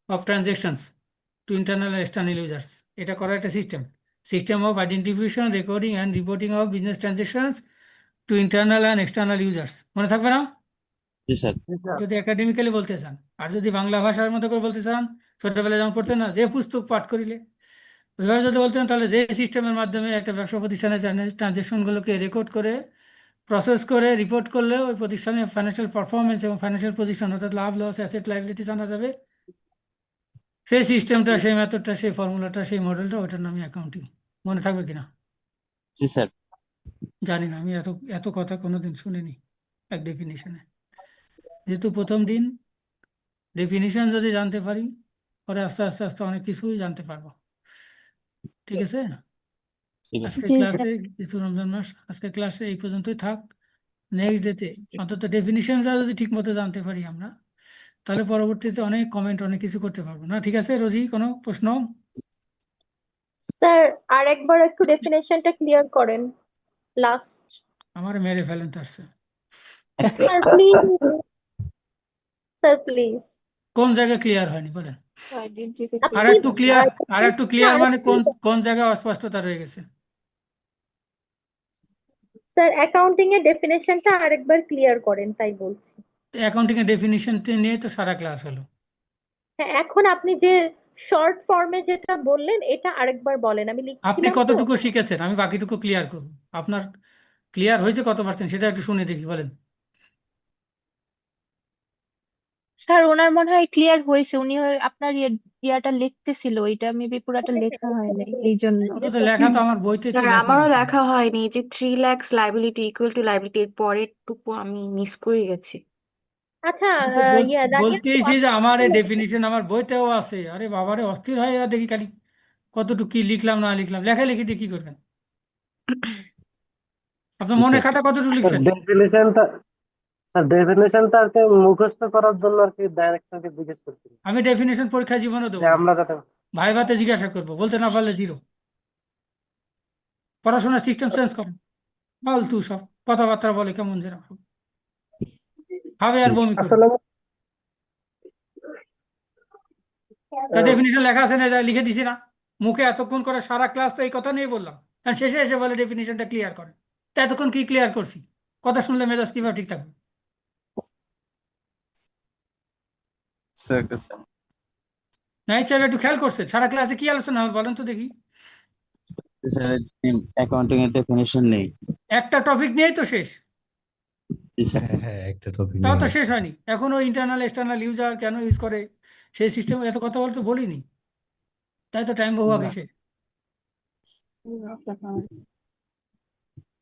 of transactions to internal and external users. এটা করার একটা system of identification, recording and reporting of business transactions to internal and external users. মনে থাকবে না? জি স্যার। যদি একাডেমিক্যালি বলতে চান, আর যদি বাংলা ভাষার মতো করে বলতে চান, ছোটবেলায় যেমন পড়তেন না, যে পুস্তক পাঠ করিলে, ওইভাবে যদি বলতেন, তাহলে যে সিস্টেমের মাধ্যমে একটা ব্যবসা প্রতিষ্ঠানের ট্রানজেকশনগুলোকে রেকর্ড করে, প্রসেস করে, রিপোর্ট করলে ওই প্রতিষ্ঠানের ফাইন্যান্সিয়াল পারফরমেন্স এবং ফাইন্যান্সিয়াল পজিশন, অর্থাৎ লাভ, লস, অ্যাসেট, লাইবিলিটি জানা যাবে, সেই সিস্টেমটা, সেই মেথডটা, সেই ফর্মুলাটা, সেই মডেলটা, ওটার নামই অ্যাকাউন্টিং। মনে থাকবে কিনা জি স্যার। জানি না, আমি এত এত কথা কোনোদিন শুনিনি এক ডেফিনিশনে। যেহেতু প্রথম দিন, ডেফিনিশন যদি জানতে পারি, পরে আস্তে আস্তে আস্তে অনেক কিছুই জানতে পারবো। ঠিক আছে, ঠিক আছে। আজকের জি ক্লাসে স্যার। কিছু রমজান মাস, আজকের ক্লাসে এই পর্যন্তই থাক। নেক্সট ডেতে অন্তত ডেফিনিশনটা যদি ঠিক মতো জানতে পারি আমরা, তাহলে পরবর্তীতে অনেক কমেন্ট, অনেক কিছু করতে পারবো না। ঠিক আছে রোজি, কোনো প্রশ্ন? স্যার আর একবার একটু ডেফিনেশনটা ক্লিয়ার করেন লাস্ট। আমার মেরে ফেলেন তার সে। Sir please, sir please. কোন জায়গায় ক্লিয়ার হয়নি বলেন? আর আপনি একটু ক্লিয়ার, আর একটু ক্লিয়ার মানে কোন কোন জায়গায় অস্পষ্টতা রয়ে গেছে? স্যার অ্যাকাউন্টিং এর ডেফিনেশনটা আরেকবার ক্লিয়ার করেন, তাই বলছি। অ্যাকাউন্টিং এর ডেফিনিশন নিয়ে তো সারা ক্লাস হলো। হ্যাঁ, এখন আপনি যে শর্ট ফর্মে যেটা বললেন এটা আরেকবার বলেন, আমি আপনি লিখছিলাম তো। কতটুকু শিখেছেন, আমি বাকিটুকু ক্লিয়ার করব। আপনার ক্লিয়ার হয়েছে কত পার্সেন্ট, সেটা একটু শুনে দেখি, বলেন। স্যার ওনার মনে হয় ক্লিয়ার হয়েছে, উনি আপনার ইয়াটা লিখতেছিল, এটা মেবি পুরাটা লেখা হয়নি এই জন্য। ওটা তো লেখা তো আমার বইতে তো স্যার লেখা আমারও আছে। লেখা হয়নি যে 3 lakhs liability equal to liability, এর পরের টুকু আমি মিস করে গেছি। আচ্ছা, আমি তো দানিয়া আপু, বলতেইছি যে আপনি আমার এই কি ডেফিনিশন আমার বইতেও আছে। আরে বাবারে, অস্থির হয় এরা দেখি খালি, কতটুকু কি লিখলাম না লিখলাম, লেখালেখি দিয়ে কি করবেন? আপনার জি মনে স্যার। খাতা কতটুকু লিখছেন? ডেফিনেশনটা আর কি মুখস্থ করার জন্য আর কি ডাইরেক্টরকে জিজ্ঞেস করছি আমি ডেফিনেশন পরীক্ষা জীবনে যে দেবো না, আমরা যাতে ভাইভাতে জিজ্ঞাসা করবো, বলতে না পারলে জিরো। পড়াশোনার সিস্টেম চেঞ্জ করেন, ফালতু সব কথাবার্তা বলে কেমন যেরকম, খাবে আর জি বমি করবে। আসলে তা ডেফিনিশন লেখা আছে না, এটা লিখে দিছি না মুখে, এতক্ষণ করে সারা ক্লাস তো এই কথা নিয়ে বললাম, আর শেষে এসে বলে ডেফিনিশনটা ক্লিয়ার করে। তা এতক্ষণ কি ক্লিয়ার করছি? কথা শুনলে মেজাজ কিভাবে ঠিক থাকবে? স্যার। নাইট স্যার একটু খেয়াল করছে, সারা ক্লাসে কি আলোচনা হল বলেন তো দেখি? স্যার অ্যাকাউন্টিং এর ডেফিনিশন নেই। একটা টপিক নিয়েই তো শেষ, জি স্যার। হ্যাঁ হ্যাঁ, একটা টপিক তাও নিয়ে তো আছে। শেষ হয়নি এখনো। ইন্টারনাল এক্সটার্নাল ইউজার কেন ইউজ করে, সেই সিস্টেম, এত কথা বলতে বলিনি, তাই তো টাইম বহু আগে শেষ।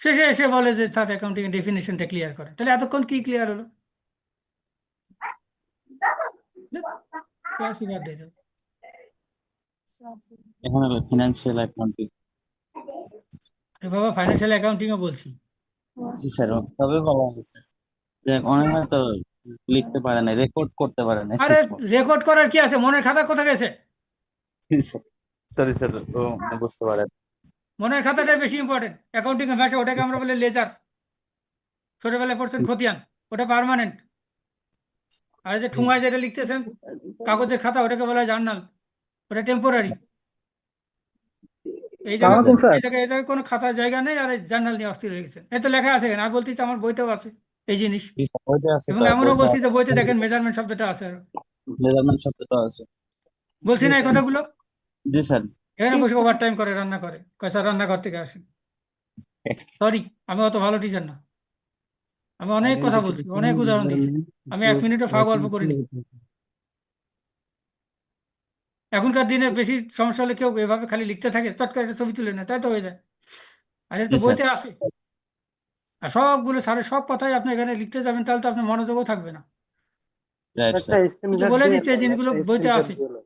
শেষে এসে বলে যে চার্ট অ্যাকাউন্টিং এর ডেফিনেশনটা ক্লিয়ার করে, তাহলে এতক্ষণ কি ক্লিয়ার হলো? ক্লাসই বাদ দিয়ে দাও। এখন হলো ফিনান্সিয়াল অ্যাকাউন্টিং। আরে বাবা, ফাইন্যান্সিয়াল অ্যাকাউন্টিং ও বলছি। জি স্যার, তবে বলা হয়েছে যে অনেক হয়তো লিখতে পারে না, রেকর্ড করতে পারে না আরে ঠিক মতো। রেকর্ড করার কি আছে, মনের খাতা কোথায় গেছে? সরি স্যার, তো বুঝতে পারেন। মনের খাতাটাই বেশি ইম্পর্টেন্ট। অ্যাকাউন্টিং এর ভাষা ওটাকে আমরা বলি লেজার, ছোটবেলায় পড়ছেন খতিয়ান, ওটা পার্মানেন্ট। আর এই যে ঠুঙায় যেটা লিখতেছেন কাগজের খাতা, ওটাকে বলা হয় জার্নাল, ওটা টেম্পোরারি। এই জায়গায় সালামালাইকুম স্যার। এই জায়গায় কোনো খাতার জায়গা নেই, আর জার্নাল নিয়ে অস্থির হয়ে গেছেন। এত লেখা আছে কেন? আর বলতেছি আমার বইতেও আছে এই জিনিস, জি স্যার, বইতে আছে এবং তো, এমনও বইতে বলছি আছে। যে বইতে দেখেন মেজারমেন্ট শব্দটা আছে। আর মেজারমেন্ট শব্দটা আছে। বলছি না এই কথাগুলো? জি স্যার। এখানে বসে ওভার টাইম করে রান্না করে, কয়সা রান্নাঘর থেকে আসে। সরি, আমি অত ভালো টিচার না, আমি অনেক কথা বলছি, অনেক উদাহরণ দিয়েছি, আমি 1 মিনিটও ফাও গল্প করিনি। এখনকার দিনে বেশি সমস্যা হলে কেউ এভাবে খালি লিখতে থাকে, চট করে একটা ছবি তুলে নেয়, তাই তো হয়ে যায়। আর এটা জি তো স্যার। বইতে আছে। আর সবগুলো স্যারের সব কথাই আপনি এখানে লিখতে যাবেন, তাহলে তো আপনার মনোযোগও থাকবে না। রাইট একটা স্যার। স্ক্রিন এই যে শেয়ার বলে দিয়ে দিচ্ছে এই দেন, জিনিসগুলো একটা বইতে স্ক্রিন শেয়ার আছে। দিয়ে দেন।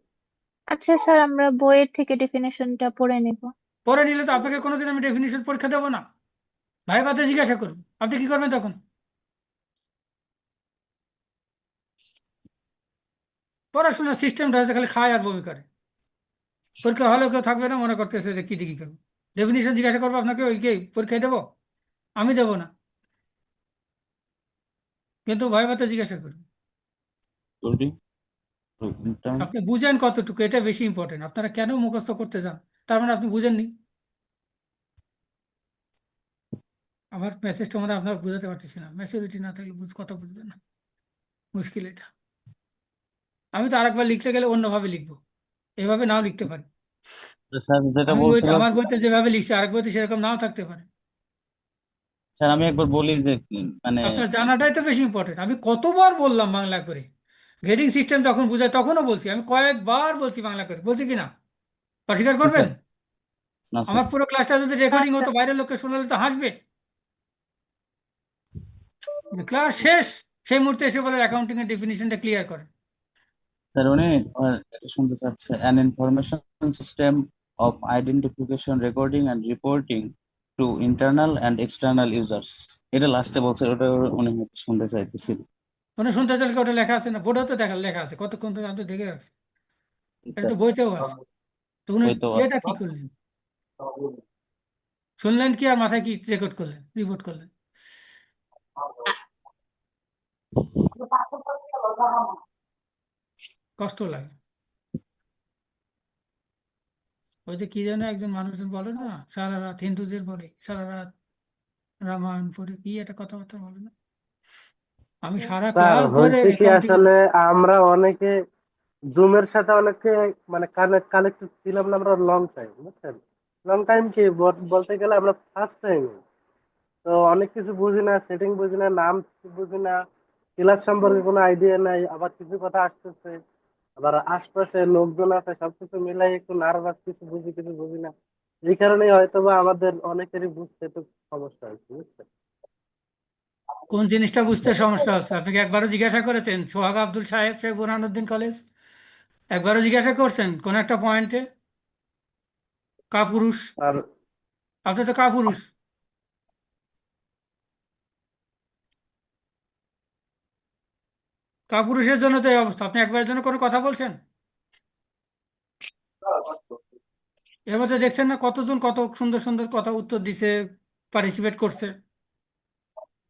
আচ্ছা স্যার, আমরা বইয়ের থেকে ডেফিনেশনটা পড়ে নেব। পরে নিলে তো আপনাকে কোনোদিন আমি ডেফিনিশন পরীক্ষা দেবো না, ভাইভাতে জিজ্ঞাসা করুন, আপনি কি করবেন তখন? পড়াশোনার সিস্টেমটা হচ্ছে খালি খায় আর বমি করে। পরীক্ষা হলেও কেউ থাকবে না, মনে করতেছে যে কি দিকে করবো। ডেফিনিশন জিজ্ঞাসা করবো আপনাকে, ওই কি পরীক্ষায় দেবো? আমি দেবো না, কিন্তু ভাইভাতে জিজ্ঞাসা করুন। আপনি বুঝেন কতটুকু, এটা বেশি ইম্পর্টেন্ট। আপনারা কেন মুখস্থ করতে যান, তার মানে আপনি বুঝেননি। আমার মেসেজটা মানে আপনার বুঝাতে পারতেছি না, ম্যাচুরিটি না থাকলে কথা বুঝবেন না, মুশকিল এটা। আমি তো আরেকবার লিখতে গেলে অন্যভাবে লিখবো, এভাবে নাও লিখতে পারি। স্যার যেটা আমি বইতে, বলছিলাম, আমার বইতে যেভাবে লিখছি আরেক বইতে সেরকম নাও থাকতে পারে। স্যার আমি একবার বলি যে মানে আপনার জানাটাই তো বেশি ইম্পর্টেন্ট। আমি কতবার বললাম বাংলা করে, গ্রেডিং সিস্টেম যখন বুঝাই তখনও বলছি, আমি কয়েকবার বলছি বাংলা করে, বলছি কি না? অস্বীকার জি করবেন? স্যার, না স্যার আমার পুরো ক্লাসটা যদি রেকর্ডিং হতো, বাইরের লোককে শোনালে তো হাসবে। ক্লাস শেষ, সেই মুহূর্তে এসে বলে অ্যাকাউন্টিং এর ডেফিনিশনটা ক্লিয়ার করে। স্যার উনি এটা শুনতে চাচ্ছে an information system of identification recording and reporting to internal and external users, এটা লাস্টে বলছে, ওটা উনি হয়তো শুনতে চাইতেছিল। কোনো শুনতে চাইলে কি ওটা লেখা আছে না? বোর্ডেও তো লেখা আছে, কতক্ষণ তো আমি তো দেখে রাখছি, এটা তো স্যার বইতেও আছে। তো উনি হয়তো এটা কি করলেন, শুনলেন কি আর মাথায় কি রেকর্ড করলেন, রিপোর্ট করলেন? কষ্ট লাগে। ওই যে কি যেন একজন মানুষজন বলে না, সারা রাত, হিন্দুদের বলে সারা রাত রামায়ণ পড়ে, কি একটা কথাবার্তা বলে না? আমি সারা স্যার ক্লাস ধরে হয়েছে কি অ্যাকাউন্টিং। আসলে আমরা অনেকে জুমের সাথে অনেকে মানে কানেক্টেড ছিলাম না আমরা লং টাইম, বুঝছেন? লং টাইম কি বলতে গেলে আমরা ফার্স্ট টাইম, তো অনেক কিছু বুঝি না, সেটিং বুঝি না, নাম বুঝি না, ক্লাস সম্পর্কে কোনো আইডিয়া নাই, আবার কিছু কথা আসতেছে, আবার আশপাশে লোকজন আছে, সবকিছু মিলাই একটু নার্ভাস, কিছু বুঝি কিছু বুঝি না। এই কারণেই হয়তো বা আমাদের অনেকেরই বুঝতে একটু সমস্যা হয়েছে, বুঝছেন? কোন জিনিসটা বুঝতে সমস্যা হচ্ছে? আপনাকে একবারও জিজ্ঞাসা করেছেন সোহাগ আব্দুল সাহেব, শেখ বুরহানুদ্দিন কলেজ? একবারও জিজ্ঞাসা করছেন কোন একটা পয়েন্টে? কাপুরুষ, আর আপনি তো কাপুরুষ। কাপুরুষের জন্য তো এই অবস্থা। আপনি একবারের জন্য কোনো কথা বলছেন? এর মধ্যে দেখছেন না কতজন কত সুন্দর সুন্দর কথা উত্তর দিছে, পার্টিসিপেট করছে।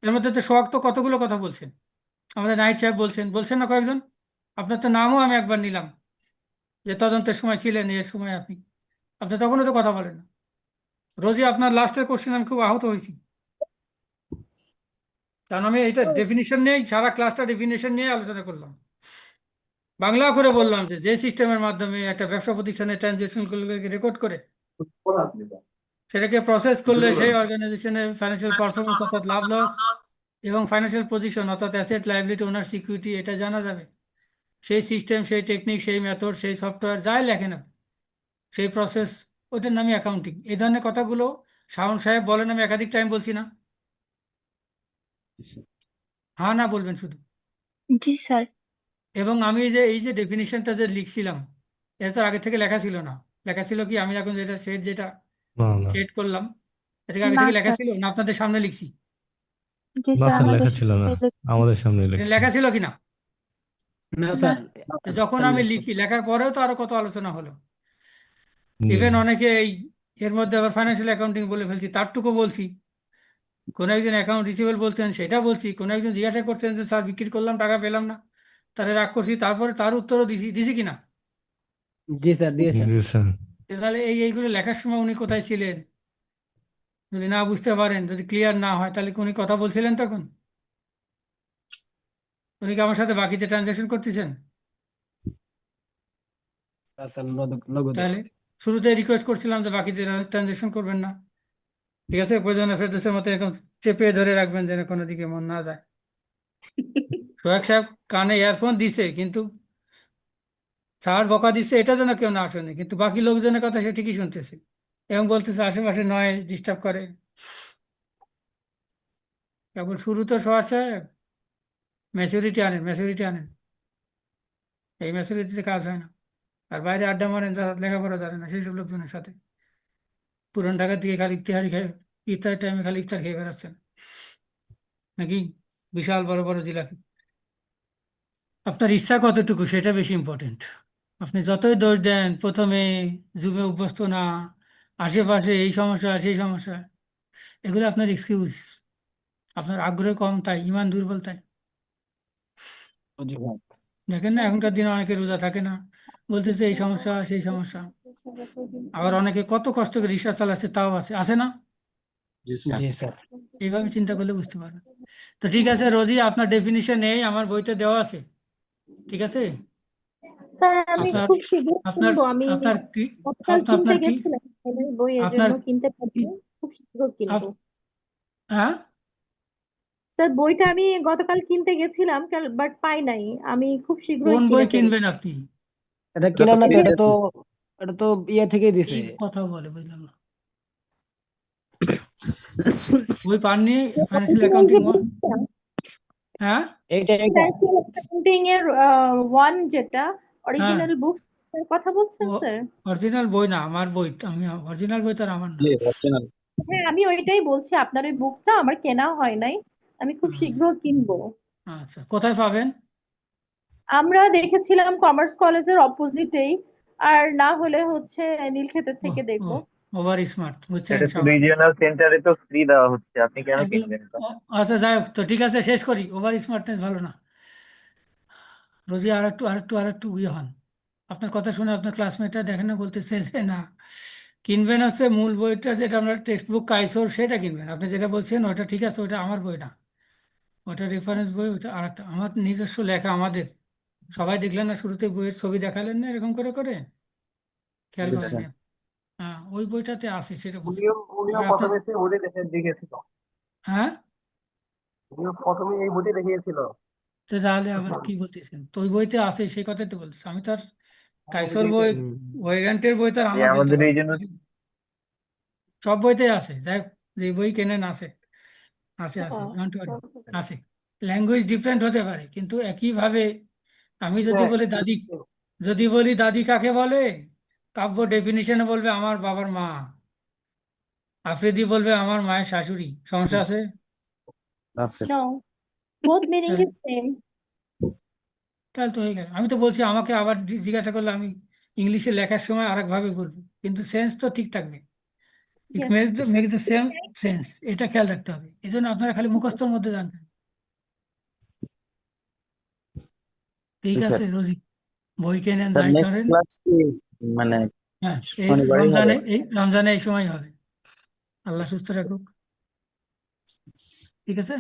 এর মধ্যে তো সোহাগ তো কতগুলো কথা বলছেন, আমাদের নাহিদ সাহেব বলছেন, বলছেন না কয়েকজন? আপনার তো নামও আমি একবার নিলাম, যে তদন্তের সময় ছিলেন, এর সময় আপনি, আপনি তখনও তো কথা বলেন না। রোজই আপনার লাস্টের কোশ্চেন আমি খুব আহত হয়েছি, কারণ আমি এটা ডেফিনিশন নিয়েই সারা ক্লাসটা ডেফিনিশন নিয়ে আলোচনা করলাম। বাংলা করে বললাম যে যে সিস্টেমের মাধ্যমে একটা ব্যবসা প্রতিষ্ঠানের ট্রানজেকশনগুলোকে রেকর্ড করে সেটাকে প্রসেস করলে সেই অর্গানাইজেশনের ফাইন্যান্সিয়াল পারফরমেন্স অর্থাৎ লাভ লস এবং ফাইন্যান্সিয়াল পজিশন অর্থাৎ অ্যাসেট লাইবিলিটি ওনার সিকিউরিটি এটা জানা যাবে। সেই সিস্টেম, সেই টেকনিক, সেই মেথড, সেই সফটওয়্যার যাই লেখে না, সেই প্রসেস, ওটার নামই অ্যাকাউন্টিং। এই ধরনের কথাগুলো শাওন সাহেব বলেন, আমি একাধিক টাইম বলছি না? হ্যাঁ না বলবেন শুধু। জি স্যার। এবং আমি যে এই যে ডেফিনিশনটা যে লিখছিলাম, এটা তো আগে থেকে লেখা ছিল না। লেখা ছিল কি, আমি এখন যেটা সেট যেটা না না ক্রিয়েট করলাম, এটা কি আগে না থেকে লেখা স্যার। ছিল না আপনাদের সামনে লিখছি? জি না স্যার, স্যার, আমাদের লেখা ছিল না, সামনে আমাদের সামনে এটা লিখছি। লেখা ছিল কি না? না না স্যার, তো যখন আমি লিখি, লেখার পরেও তো আরো কত আলোচনা হলো। জি ইভেন অনেকে এই এর মধ্যে আবার ফাইন্যান্সিয়াল অ্যাকাউন্টিং বলে ফেলছি, তারটুকু বলছি। কোনো একজন অ্যাকাউন্ট রিসিভেবল বলছেন, সেটা বলছি। কোনো একজন জিজ্ঞাসা করছেন যে স্যার বিক্রি করলাম, টাকা পেলাম না, তারে রাগ করছি, তারপরে তার উত্তরও দিছি, দিছি কিনা? জি স্যার দিয়েছেন। জি স্যার। তাহলে এইগুলো লেখার সময় উনি কোথায় ছিলেন? যদি না বুঝতে পারেন, যদি ক্লিয়ার না হয়, তাহলে কি উনি কথা বলছিলেন তখন? উনি কি আমার সাথে বাকিতে ট্রানজাকশন করতেছেন? স্যার নগদে। তাহলে শুরুতে রিকোয়েস্ট করছিলাম যে বাকিতে ট্রানজাকশন করবেন না, ঠিক আছে? প্রয়োজনে ফেরদৌসের মতো এরকম চেপে ধরে রাখবেন যেন কোনো দিকে মন না যায়। সোহাগ সাহেব কানে ইয়ারফোন দিছে, কিন্তু স্যার বকা দিচ্ছে এটা যেন কেউ না শোনে, কিন্তু বাকি লোকজনের কথা সে ঠিকই শুনতেছে এবং বলতেছে আশেপাশে নয়েজ ডিস্টার্ব করে। কেবল শুরু তো সোহাগ সাহেব, ম্যাচুরিটি আনেন, ম্যাচুরিটি আনেন, এই ম্যাচুরিটিতে কাজ হয় না। আর বাইরে আড্ডা মারেন যারা লেখাপড়া জানে না সেই সব লোকজনের সাথে। পুরান ঢাকা থেকে খালি ইফতারি খেয়ে, ইফতারের টাইমে খালি ইফতার খেয়ে বেড়াচ্ছেন নাকি, বিশাল বড় বড় জিলাপি। আপনার ইচ্ছা কতটুকু সেটা বেশি ইম্পর্টেন্ট। আপনি যতই দোষ দেন প্রথমে জুমে অভ্যস্ত না, আশেপাশে এই সমস্যা সেই সমস্যা, এগুলো আপনার এক্সকিউজ। আপনার আগ্রহ কম তাই, ইমান দুর্বল তাই। অজুহাত। দেখেন না এখনকার দিনে অনেকে রোজা থাকে না, বলতেছে এই সমস্যা সেই সমস্যা। আবার অনেকে কত কষ্ট করে রিক্সা চালাচ্ছে তাও আছে না? জি স্যার। জি স্যার। এইভাবে চিন্তা করলে বুঝতে পারবেন। তো ঠিক আছে রোজি, আপনার ডেফিনিশন নেই, আমার বইতে দেওয়া আছে, ঠিক আছে? স্যার আমি আপনার খুব শীঘ্র আপনার কিনবো। আমি আপনার কি গতকাল কিনতে আপনার কি গেছিলাম ফাইনাল বই, এর আপনার জন্য কিনতে পারিনি, খুব শীঘ্র কিনবো। হ্যাঁ, স্যার বইটা আমি গতকাল কিনতে গেছিলাম বাট পাই নাই, আমি খুব শীঘ্রই কোন বই কিনে ফেলবো। কিনবেন আপনি? এটা এটা তো কিনার না তো, free এটা তো আছে। এটা তো ইয়ে থেকেই দিছে। এই কথা বলে বুঝলাম না, বই পাননি? ফাইন্যান্সিয়াল অ্যাকাউন্টিং হ্যাঁ এইটা অ্যাকাউন্টিং এর ওয়ান যেটা হ্যাঁ, অরিজিনাল বুকস এর কথা বলছেন স্যার? অরিজিনাল বই না, আমার বই, আমি অরিজিনাল বই তো আর আমার না। জি অরিজিনাল। হ্যাঁ আমি ওইটাই বলছি, আপনার ওই বুকটা আমার কেনা হয় নাই, আমি খুব শীঘ্র কিনবো। আচ্ছা, কোথায় পাবেন? আমরা দেখেছিলাম কমার্স কলেজের অপোজিটেই, আর না হলে হচ্ছে নীলক্ষেতের থেকে দেখবো। ওভার স্মার্ট বুঝছেন এটা তো সবাই রিজিওনাল সেন্টারে তো ফ্রি দেওয়া হচ্ছে, আপনি কেন এগুলো। কিনবেন এটা? আচ্ছা যাই হোক, তো ঠিক আছে শেষ করি, ওভার স্মার্টনেস ভালো না। রোজি আর একটু ইয়ে হন। আপনার কথা শুনে আপনার ক্লাসমেটরা দেখেন না, বলতেছে যে না কিনবেন হচ্ছে মূল বইটা, যেটা আমরা টেক্সট বুক কাইসোর সেটা কিনবেন। আপনি যেটা বলছেন ওটা ঠিক আছে, ওটা আমার বই না, ওটা রেফারেন্স বই, ওটা আরেকটা আমার নিজস্ব লেখা আমাদের। সবাই দেখলেন না শুরুতে বইয়ের ছবি দেখালেন না এরকম করে করে, খেয়াল জি করেন স্যার। না? হ্যাঁ ওই বইটাতে আছে, সেটা বলছি। উনিও আর আপনার প্রথমে ওটাই দেখিয়েছিল। হ্যাঁ, উনিও প্রথমে এই বইটি দেখিয়েছিল। তো তাহলে আবার কি বলতেছেন? তো ওই বইতে আছে, সেই কথাই তো বলতেছি। আমি তো আর আমাদের কাইসর বই, এইটাই ওয়েগান্টের বই তো আর এই আমার বলতে আমাদের পারবো এই জন্য না। সব বইতে আছে, যাই হোক, যে বই কেনেন আছে, আছে ডোন্ট ওয়ারি, আছে। ল্যাঙ্গুয়েজ ডিফারেন্ট হতে পারে কিন্তু একইভাবে। আমি যদি বলি দাদি কাকে বলে, কাব্য ডেফিনিশনে বলবে আমার বাবার মা, আফ্রিদি বলবে আমার মায়ের শাশুড়ি। সমস্যা আছে? আচ্ছা। নো, বোথ মিনিং তাহলে ইজ সেম। তাহলে তো হয়ে গেল। আমি তো বলছি আমাকে আবার জিজ্ঞাসা করলে আমি ইংলিশে লেখার সময় আরেকভাবে বলবো, কিন্তু সেন্স তো ঠিক থাকবে। It yes. Make the same sense, এটা খেয়াল রাখতে হবে। এই জন্য আপনারা খালি মুখস্থর মধ্যে জানবেন। ঠিক জি স্যার। আছে রোজি, বই কেনেন স্যার যাই নেক্সট করেন। ক্লাস কি মানে হ্যাঁ, এই শনিবারই হবে? রমজানে এই সময় হবে। আল্লাহ সুস্থ রাখুক, ঠিক আছে?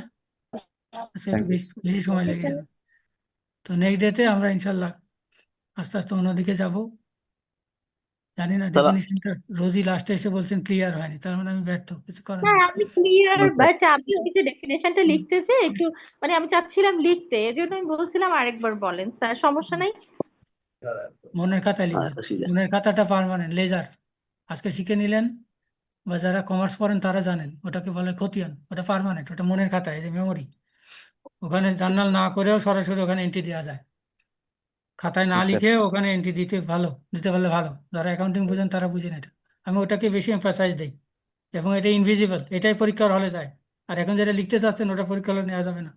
আচ্ছা, একটু থ্যাংক ইউ। বেশি বেশি সময় লেগে গেল। তো নেক্সট ডেতে আমরা ইনশাল্লাহ আস্তে আস্তে অন্যদিকে যাব। জানি না তাহলে ডেফিনিশনটা রোজি লাস্টে এসে বলছেন ক্লিয়ার হয়নি, তার মানে আমি ব্যর্থ, কিছু করার হ্যাঁ নেই। আমি ক্লিয়ার, জি স্যার। বাট আমি ওই যে ডেফিনেশনটা লিখতে যে একটু মানে আমি চাচ্ছিলাম লিখতে, এজন্য আমি বলছিলাম আরেকবার বলেন স্যার, সমস্যা নাই। মনের খাতায় লিখবেন, অসুবিধা মনের খাতাটা পার্মানেন্ট লেজার। আজকে শিখে নিলেন, বা যারা কমার্স পড়েন তারা জানেন ওটাকে বলে খতিয়ান, ওটা পার্মানেন্ট, ওটা মনের খাতায়, এই যে মেমোরি। ওখানে জার্নাল না করেও সরাসরি ওখানে এন্ট্রি দেওয়া যায়। খাতায় না জি স্যার। লিখে ওখানে এন্ট্রি দিতে পারলে ভালো। যারা অ্যাকাউন্টিং বুঝেন তারা বুঝেন এটা। আমি ওটাকে বেশি এমফাসাইজ দিই, এবং এটা ইনভিজিবল, এটাই পরীক্ষার হলে যায়। আর এখন যেটা লিখতে চাচ্ছেন ওটা পরীক্ষার হলে নেওয়া যাবে না।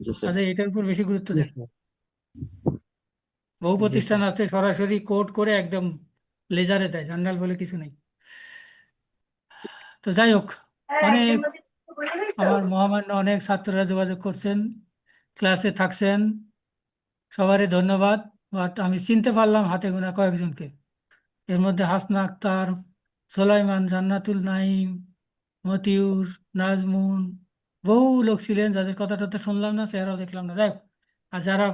জি স্যার। আচ্ছা, এটার উপর বেশি গুরুত্ব জি দেন। স্যার। বহু জি প্রতিষ্ঠান স্যার। আছে সরাসরি কোড করে একদম লেজারে দেয়, জার্নাল বলে কিছু নেই। তো যাই হোক, অনেক আমার মহামান্য অনেক ছাত্ররা যোগাযোগ করছেন, ক্লাসে থাকছেন, সবারই ধন্যবাদ। বাট আমি চিনতে পারলাম হাতে গোনা কয়েকজনকে। এর মধ্যে হাসনা আক্তার, সোলাইমান, জান্নাতুল নাইম, মতিউর, নাজমুন, বহু লোক ছিলেন যাদের কথা টথা শুনলাম না, চেহারাও দেখলাম না। দেখ, আর যারা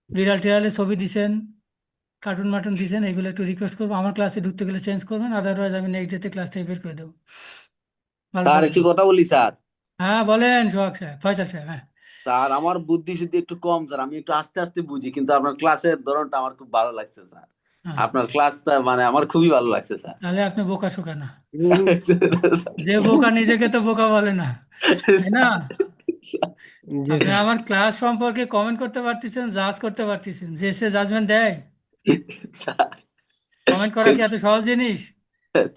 বিড়াল টিড়ালে ছবি দিছেন, কার্টুন মার্টুন দিছেন, এগুলো একটু রিকোয়েস্ট করবো আমার ক্লাসে ঢুকতে গেলে চেঞ্জ করবেন, আদারওয়াইজ আমি নেক্সট ডেতে ক্লাস থেকে বের করে দেবো। ভালো স্যার একটু থাকবেন। কথা বলি স্যার। হ্যাঁ বলেন, সোহাগ সাহেব, ফয়সাল সাহেব, হ্যাঁ। স্যার আমার বুদ্ধি শুদ্ধি একটু কম স্যার, আমি একটু আস্তে আস্তে বুঝি, কিন্তু আপনার ক্লাসের ধরনটা আমার খুব ভালো লাগছে স্যার। হ্যাঁ, আপনার ক্লাসটা মানে আমার খুবই ভালো লাগছে স্যার। তাহলে আপনি বোকা শোকা না। যে বোকা নিজেকে তো বোকা বলে না, তাই না? জি আপনি স্যার। আমার ক্লাস সম্পর্কে কমেন্ট করতে পারতেছেন, জাজ করতে পারতেছেন, যে সে জাজমেন্ট দেয়। স্যার কমেন্ট করা কি এত সহজ জিনিস?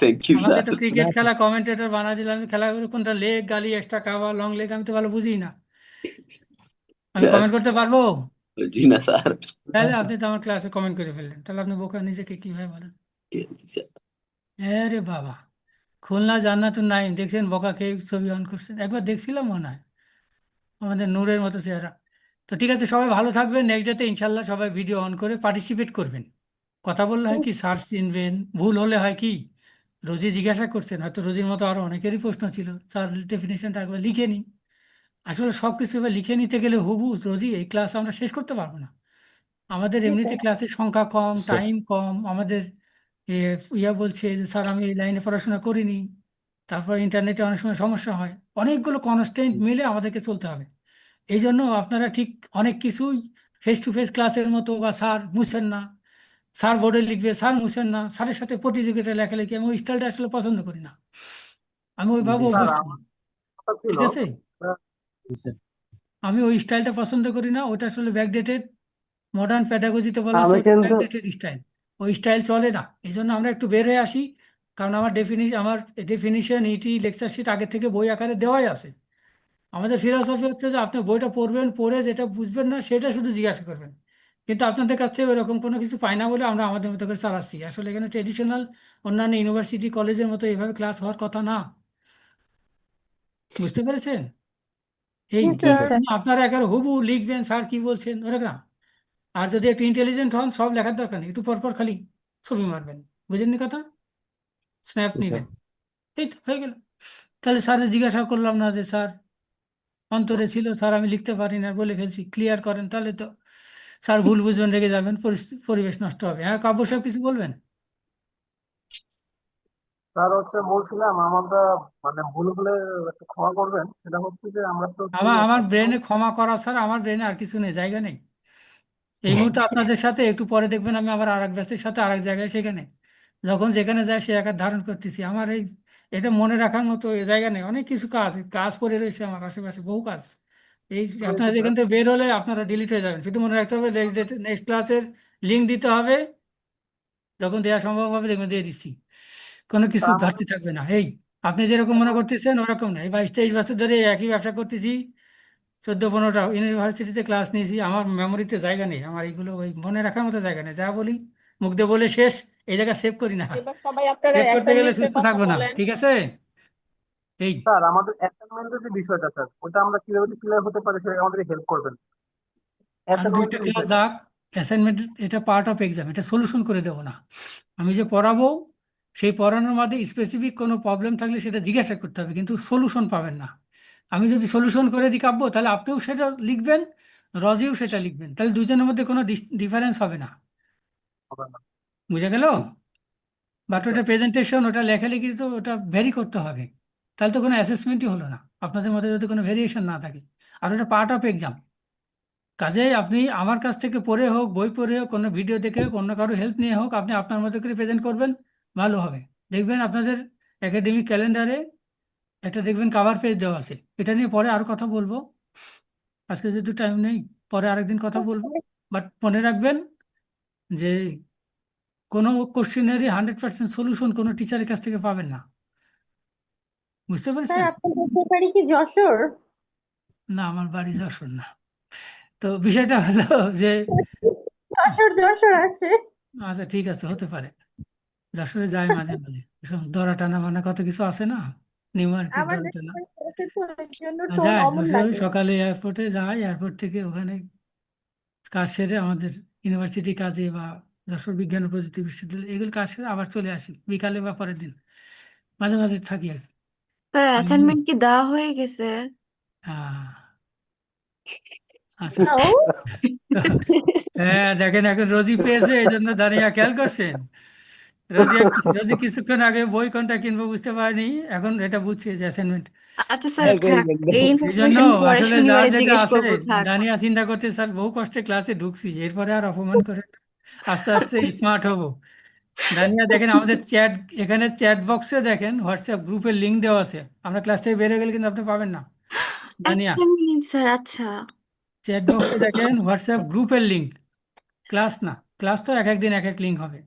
থ্যাংক ইউ আমাকে স্যার। তো ক্রিকেট খেলা কমেন্টেটর বানা দিলাম, আমি খেলা কোনটা লেগ গালি এক্সট্রা কাভার লং লেগ আমি তো ভালো বুঝি না, আমি স্যার কমেন্ট করতে পারবো? জি না স্যার। তাহলে আপনি তো আমার ক্লাসে কমেন্ট করে ফেললেন, তাহলে আপনি বোকা নিজেকে কিভাবে বলেন? আরে বাবা, খুলনা জান্নাতুন নাইম দেখছেন, বোকা কে ছবি অন করছেন, একবার দেখছিলাম মনে হয়, আমাদের নূরের মতো চেহারা। তো ঠিক আছে, সবাই ভালো থাকবেন, নেক্সট ডেতে ইনশাল্লাহ সবাই ভিডিও অন করে পার্টিসিপেট করবেন। কথা বললে হয় কি, সার্চ চিনবেন, ভুল হলে হয় কি, রোজি জিজ্ঞাসা করছেন, হয়তো রোজির মতো আরো অনেকেরই প্রশ্ন ছিল, স্যার ডেফিনেশনটা একবার লিখে নিই। আসলে সব কিছু এবার লিখে নিতে গেলে হুবু রোজি এই ক্লাস আমরা শেষ করতে পারবো না। আমাদের এমনিতে ক্লাসের সংখ্যা কম, স্যার টাইম কম, আমাদের এ, ইয়া বলছে যে স্যার আমি এই লাইনে পড়াশোনা করিনি, তারপর ইন্টারনেটে অনেক সময় সমস্যা হয়, অনেকগুলো কনস্ট্যান্ট মিলে আমাদেরকে চলতে হবে। এই জন্য আপনারা ঠিক অনেক কিছুই ফেস টু ফেস ক্লাসের মতো, বা স্যার মুছেন না, স্যার বোর্ডে লিখবে, স্যার মুছেন না, স্যারের সাথে প্রতিযোগিতা লেখালেখি, আমি ওই স্টাইলটা আসলে পছন্দ করি না, আমি ওইভাবে জি স্যার অভ্যস্ত না। আমার কথা ছিল ঠিক আছে, আহ, জি স্যার। আমি ওই স্টাইলটা পছন্দ করি না, ওটা আসলে ব্যাকডেটেড, মডার্ন প্যাডাগজিতে বলা হচ্ছে আমি ওটা কিন্তু ব্যাকডেটেড স্টাইল, ওই স্টাইল চলে না। এই জন্য আমরা একটু বের হয়ে আসি, কারণ আমার ডেফিনিশন ইটি লেকচার শিট আগে থেকে বই আকারে দেওয়াই আছে। আমাদের ফিলোসফি হচ্ছে যে আপনি বইটা পড়বেন, পড়ে যেটা বুঝবেন না সেটা শুধু জিজ্ঞাসা করবেন। কিন্তু আপনাদের কাছ থেকে ওরকম কোনো কিছু পাই না বলে আমরা আমাদের মতো করে চালাচ্ছি। আসলে এখানে ট্রেডিশনাল অন্যান্য ইউনিভার্সিটি কলেজের মতো এইভাবে ক্লাস হওয়ার কথা না, বুঝতে পেরেছেন? এই জি জি স্যার। স্যার। আপনারা একেবারে হুবু লিখবেন স্যার কি বলছেন ওরকম না। আর যদি একটু ইন্টেলিজেন্ট হন, সব লেখার দরকার নেই, একটু পরপর খালি ছবি মারবেন, বুঝেননি কথা, স্ন্যাপ জি স্যার। নিবেন, এই তো হয়ে গেল। তাহলে স্যার জিজ্ঞাসা করলাম না যে স্যার অন্তরে ছিল, স্যার আমি লিখতে পারি না বলে ফেলছি, ক্লিয়ার করেন, তাহলে তো স্যার ভুল বুঝবেন, রেগে যাবেন, পরিবেশ নষ্ট হবে। হ্যাঁ কাব্য সাহেব কিছু বলবেন? স্যার হচ্ছে বলছিলাম আমরা মানে ভুল হলে একটু ক্ষমা করবেন, সেটা হচ্ছে যে আমরা তো কি আমার আমার একটা ব্রেনে ক্ষমা করা স্যার, আমার ব্রেনে আর কিছু নেই, জায়গা নেই এই মুহূর্তে আপনাদের সাথে। একটু পরে দেখবেন আমি আবার আরেক ব্যাচের সাথে আরেক জায়গায়, সেখানে যখন যেখানে যায় সে আকার ধারণ করতেছি। আমার এই এটা মনে রাখার মতো এই জায়গা নেই, অনেক কিছু কাজ কাজ পড়ে রয়েছে আমার আশেপাশে, বহু কাজ। এই যে হয়েছে আপনারা স্যার। এখান থেকে বের হলে আপনারা ডিলিট হয়ে যাবেন, শুধু মনে রাখতে হবে নেক্সট ক্লাসের লিঙ্ক দিতে হবে, যখন দেওয়া সম্ভব হবে দেখবেন দিয়ে দিচ্ছি, কোনো তা কিছু আমাদের ঘাটতি থাকবে না। এই আপনি যেরকম মনে করতেছেন ওরকম না, এই 22-23 বছর ধরে এই একই ব্যবসা করতেছি, 14-15টা ইউনিভার্সিটিতে ক্লাস নিয়েছি, আমার মেমোরিতে জায়গা নেই, আমার এইগুলো ওই মনে রাখার মতো জায়গা নেই, যা বলি মুখ দিয়ে বলে শেষ, এই জায়গা সেভ করি না, এবার সবাই আপনারা সেভ করতে গেলে অ্যাসাইনমেন্টের সুস্থ কথা থাকবো না, বলেন। ঠিক আছে? এই স্যার আমাদের অ্যাসাইনমেন্টের যে বিষয়টা স্যার, ওটা আমরা কিভাবে ক্লিয়ার হতে পারি সেটা আমাদের হেল্প করবেন। আর দুইটা অ্যাসাইনমেন্টের ক্লাস বিষয়টা যাক, অ্যাসাইনমেন্ট এটা পার্ট অফ এক্সাম, এটা সলিউশন করে দেবো না। আমি যে পড়াবো সেই পড়ানোর মধ্যে স্পেসিফিক কোনো প্রবলেম থাকলে সেটা জিজ্ঞাসা করতে হবে, কিন্তু সলিউশন পাবেন না। আমি যদি সলিউশন করে দিই কাব্য, তাহলে আপনিও সেটা লিখবেন, রজিও সেটা লিখবেন, তাহলে দুজনের মধ্যে কোনো ডিফারেন্স হবে না, হবে না। বুঝে গেল? বাট ওটা প্রেজেন্টেশন, ওটা লেখালেখি তো ওটা ভেরি করতে হবে, তাহলে তো কোনো অ্যাসেসমেন্টই হলো না আপনাদের মধ্যে যদি কোনো ভেরিয়েশন না থাকে। আর ওটা পার্ট অফ এক্সাম, কাজেই আপনি আমার কাছ থেকে পড়ে হোক, বই পড়ে হোক, কোনো ভিডিও দেখে হোক, অন্য কারো হেল্প নিয়ে হোক, আপনি আপনার মতো করে প্রেজেন্ট করবেন, ভালো হবে। দেখবেন আপনাদের একাডেমিক ক্যালেন্ডারে একটা দেখবেন কাভার পেজ দেওয়া আছে, এটা নিয়ে পরে আর কথা বলবো, আজকে যেহেতু টাইম নেই, পরে আরেকদিন কথা বলবো। বাট মনে রাখবেন যে কোনো কোশ্চেনেরই 100% সলিউশন কোনো টিচারের কাছ থেকে পাবেন না, বুঝতে স্যার পেরেছেন? আপনার দেশের বাড়ি কি যশোর? না, আমার বাড়ি যশোর না। তো বিষয়টা হলো যে, যশোর যশোর আছে। আচ্ছা ঠিক আছে, হতে পারে, যশোরে যায় মাঝে মাঝে, এসব দরা টানা মানে কত কিছু আছে না, নিউ মার্কেট আমার দরা দেশের টানা, বাড়ি আছে তো এর জন্য টোন যায় অমন যশোর, লাগে। সকালে এয়ারপোর্টে যায়, এয়ারপোর্ট থেকে ওখানে কাজ সেরে আমাদের ইউনিভার্সিটি কাজে বা যশোর বিজ্ঞান ও প্রযুক্তি বিশ্ববিদ্যালয় এগুলো কাজ সেরে আবার চলে আসি বিকালে বা পরের দিন, মাঝে মাঝে থাকি আর কি। স্যার আমি অ্যাসাইনমেন্ট কি দেওয়া হয়ে গেছে? আহ, আচ্ছা, নাও। তো হ্যাঁ দেখেন এখন রোজি পেয়েছে, এই জন্য দাঁড়িয়ে খেয়াল করছেন, রোজি রোজি কিছুক্ষণ আগে বই কোনটা কিনবো বুঝতে পারিনি, এখন এটা বুঝছে যে অ্যাসাইনমেন্ট। আচ্ছা স্যার থাক, এই এই জন্য ইনফরমেশন পরে আসলে যার শনিবারে যেটা জিজ্ঞেস আছে, করবো, থাক। দানিয়া চিন্তা করতে স্যার বহু কষ্টে ক্লাসে ঢুকছি, এরপরে আর অপমান করে না। আস্তে আস্তে স্মার্ট হব। দানিয়া দেখেন আমাদের চ্যাট, এখানে চ্যাট বক্সে দেখেন হোয়াটসঅ্যাপ গ্রুপের লিঙ্ক দেওয়া আছে, আমরা ক্লাস থেকে বেরিয়ে গেলে কিন্তু আপনি পাবেন না, দানিয়া, একটা মিনিট স্যার। আচ্ছা, চ্যাট বক্সে দেখেন হোয়াটসঅ্যাপ গ্রুপের লিঙ্ক, ক্লাস না। ক্লাস তো এক এক দিন এক এক লিঙ্ক হবে।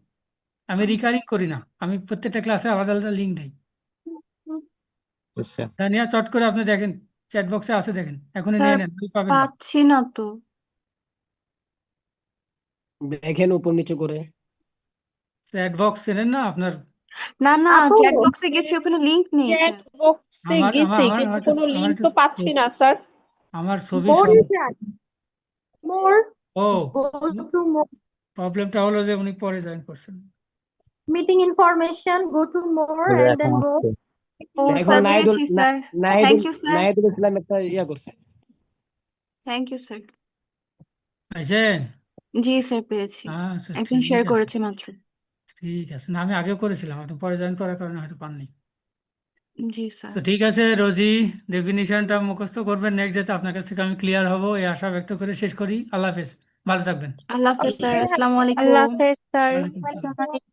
আমি রিকারিং করি না, আমি প্রত্যেকটা ক্লাসে আলাদা আলাদা লিঙ্ক দিই। আচ্ছা দানিয়া, চট করে আপনি দেখেন চ্যাট বক্সে আছে, দেখেন এখনই নিয়ে স্যার নেন, নাহলে পাবেন না। পাচ্ছি না তো। দেখেন উপর নিচে করে। চ্যাট বক্স চেনেন না আপনার? না না, আপু চ্যাট বক্সে গেছি, ওখানে লিংক নেই চ্যাট স্যার। বক্সে আমার আমার গেছি আমার কিন্তু আমার একটা কোনো আমার লিংক একটা তো পাচ্ছি না স্যার। আমার ছবি মোর সহ। Is more O, go to মোর প্রবলেমটা হলো যে উনি পরে জয়েন করছেন। মিটিং ইনফরমেশন, গো টু মোর তবে এন্ড এখন দেন গো। আসছে ও দেখো স্যার, নাহিদুল পেয়েছি sir. Nahidul thank you sir. Nahidul Islam একটা ইয়া করছে। Thank you sir. আছেন? জি স্যার, পেয়েছি। আচ্ছা, একজন ঠিক শেয়ার আছে, করেছে মাত্র। ঠিক আছে। না, আমি আগেও করেছিলাম, আপনি পরে জয়েন করার কারণে হয়তো পাননি। জি স্যার। তো ঠিক আছে রোজি, ডেফিনিশনটা মুখস্থ করবেন, নেক্সট ডেতে আপনার কাছ থেকে আমি ক্লিয়ার হব, এই আশা ব্যক্ত করে শেষ করি। আল্লাহ হাফেজ, ভালো থাকবেন। আল্লাহ হাফেজ স্যার। আসসালামু আল্লাহ আলাইকুম। হাফেজ স্যার। ওয়ালাইকুম আসসালাম। আসসালামু আলাইকুম।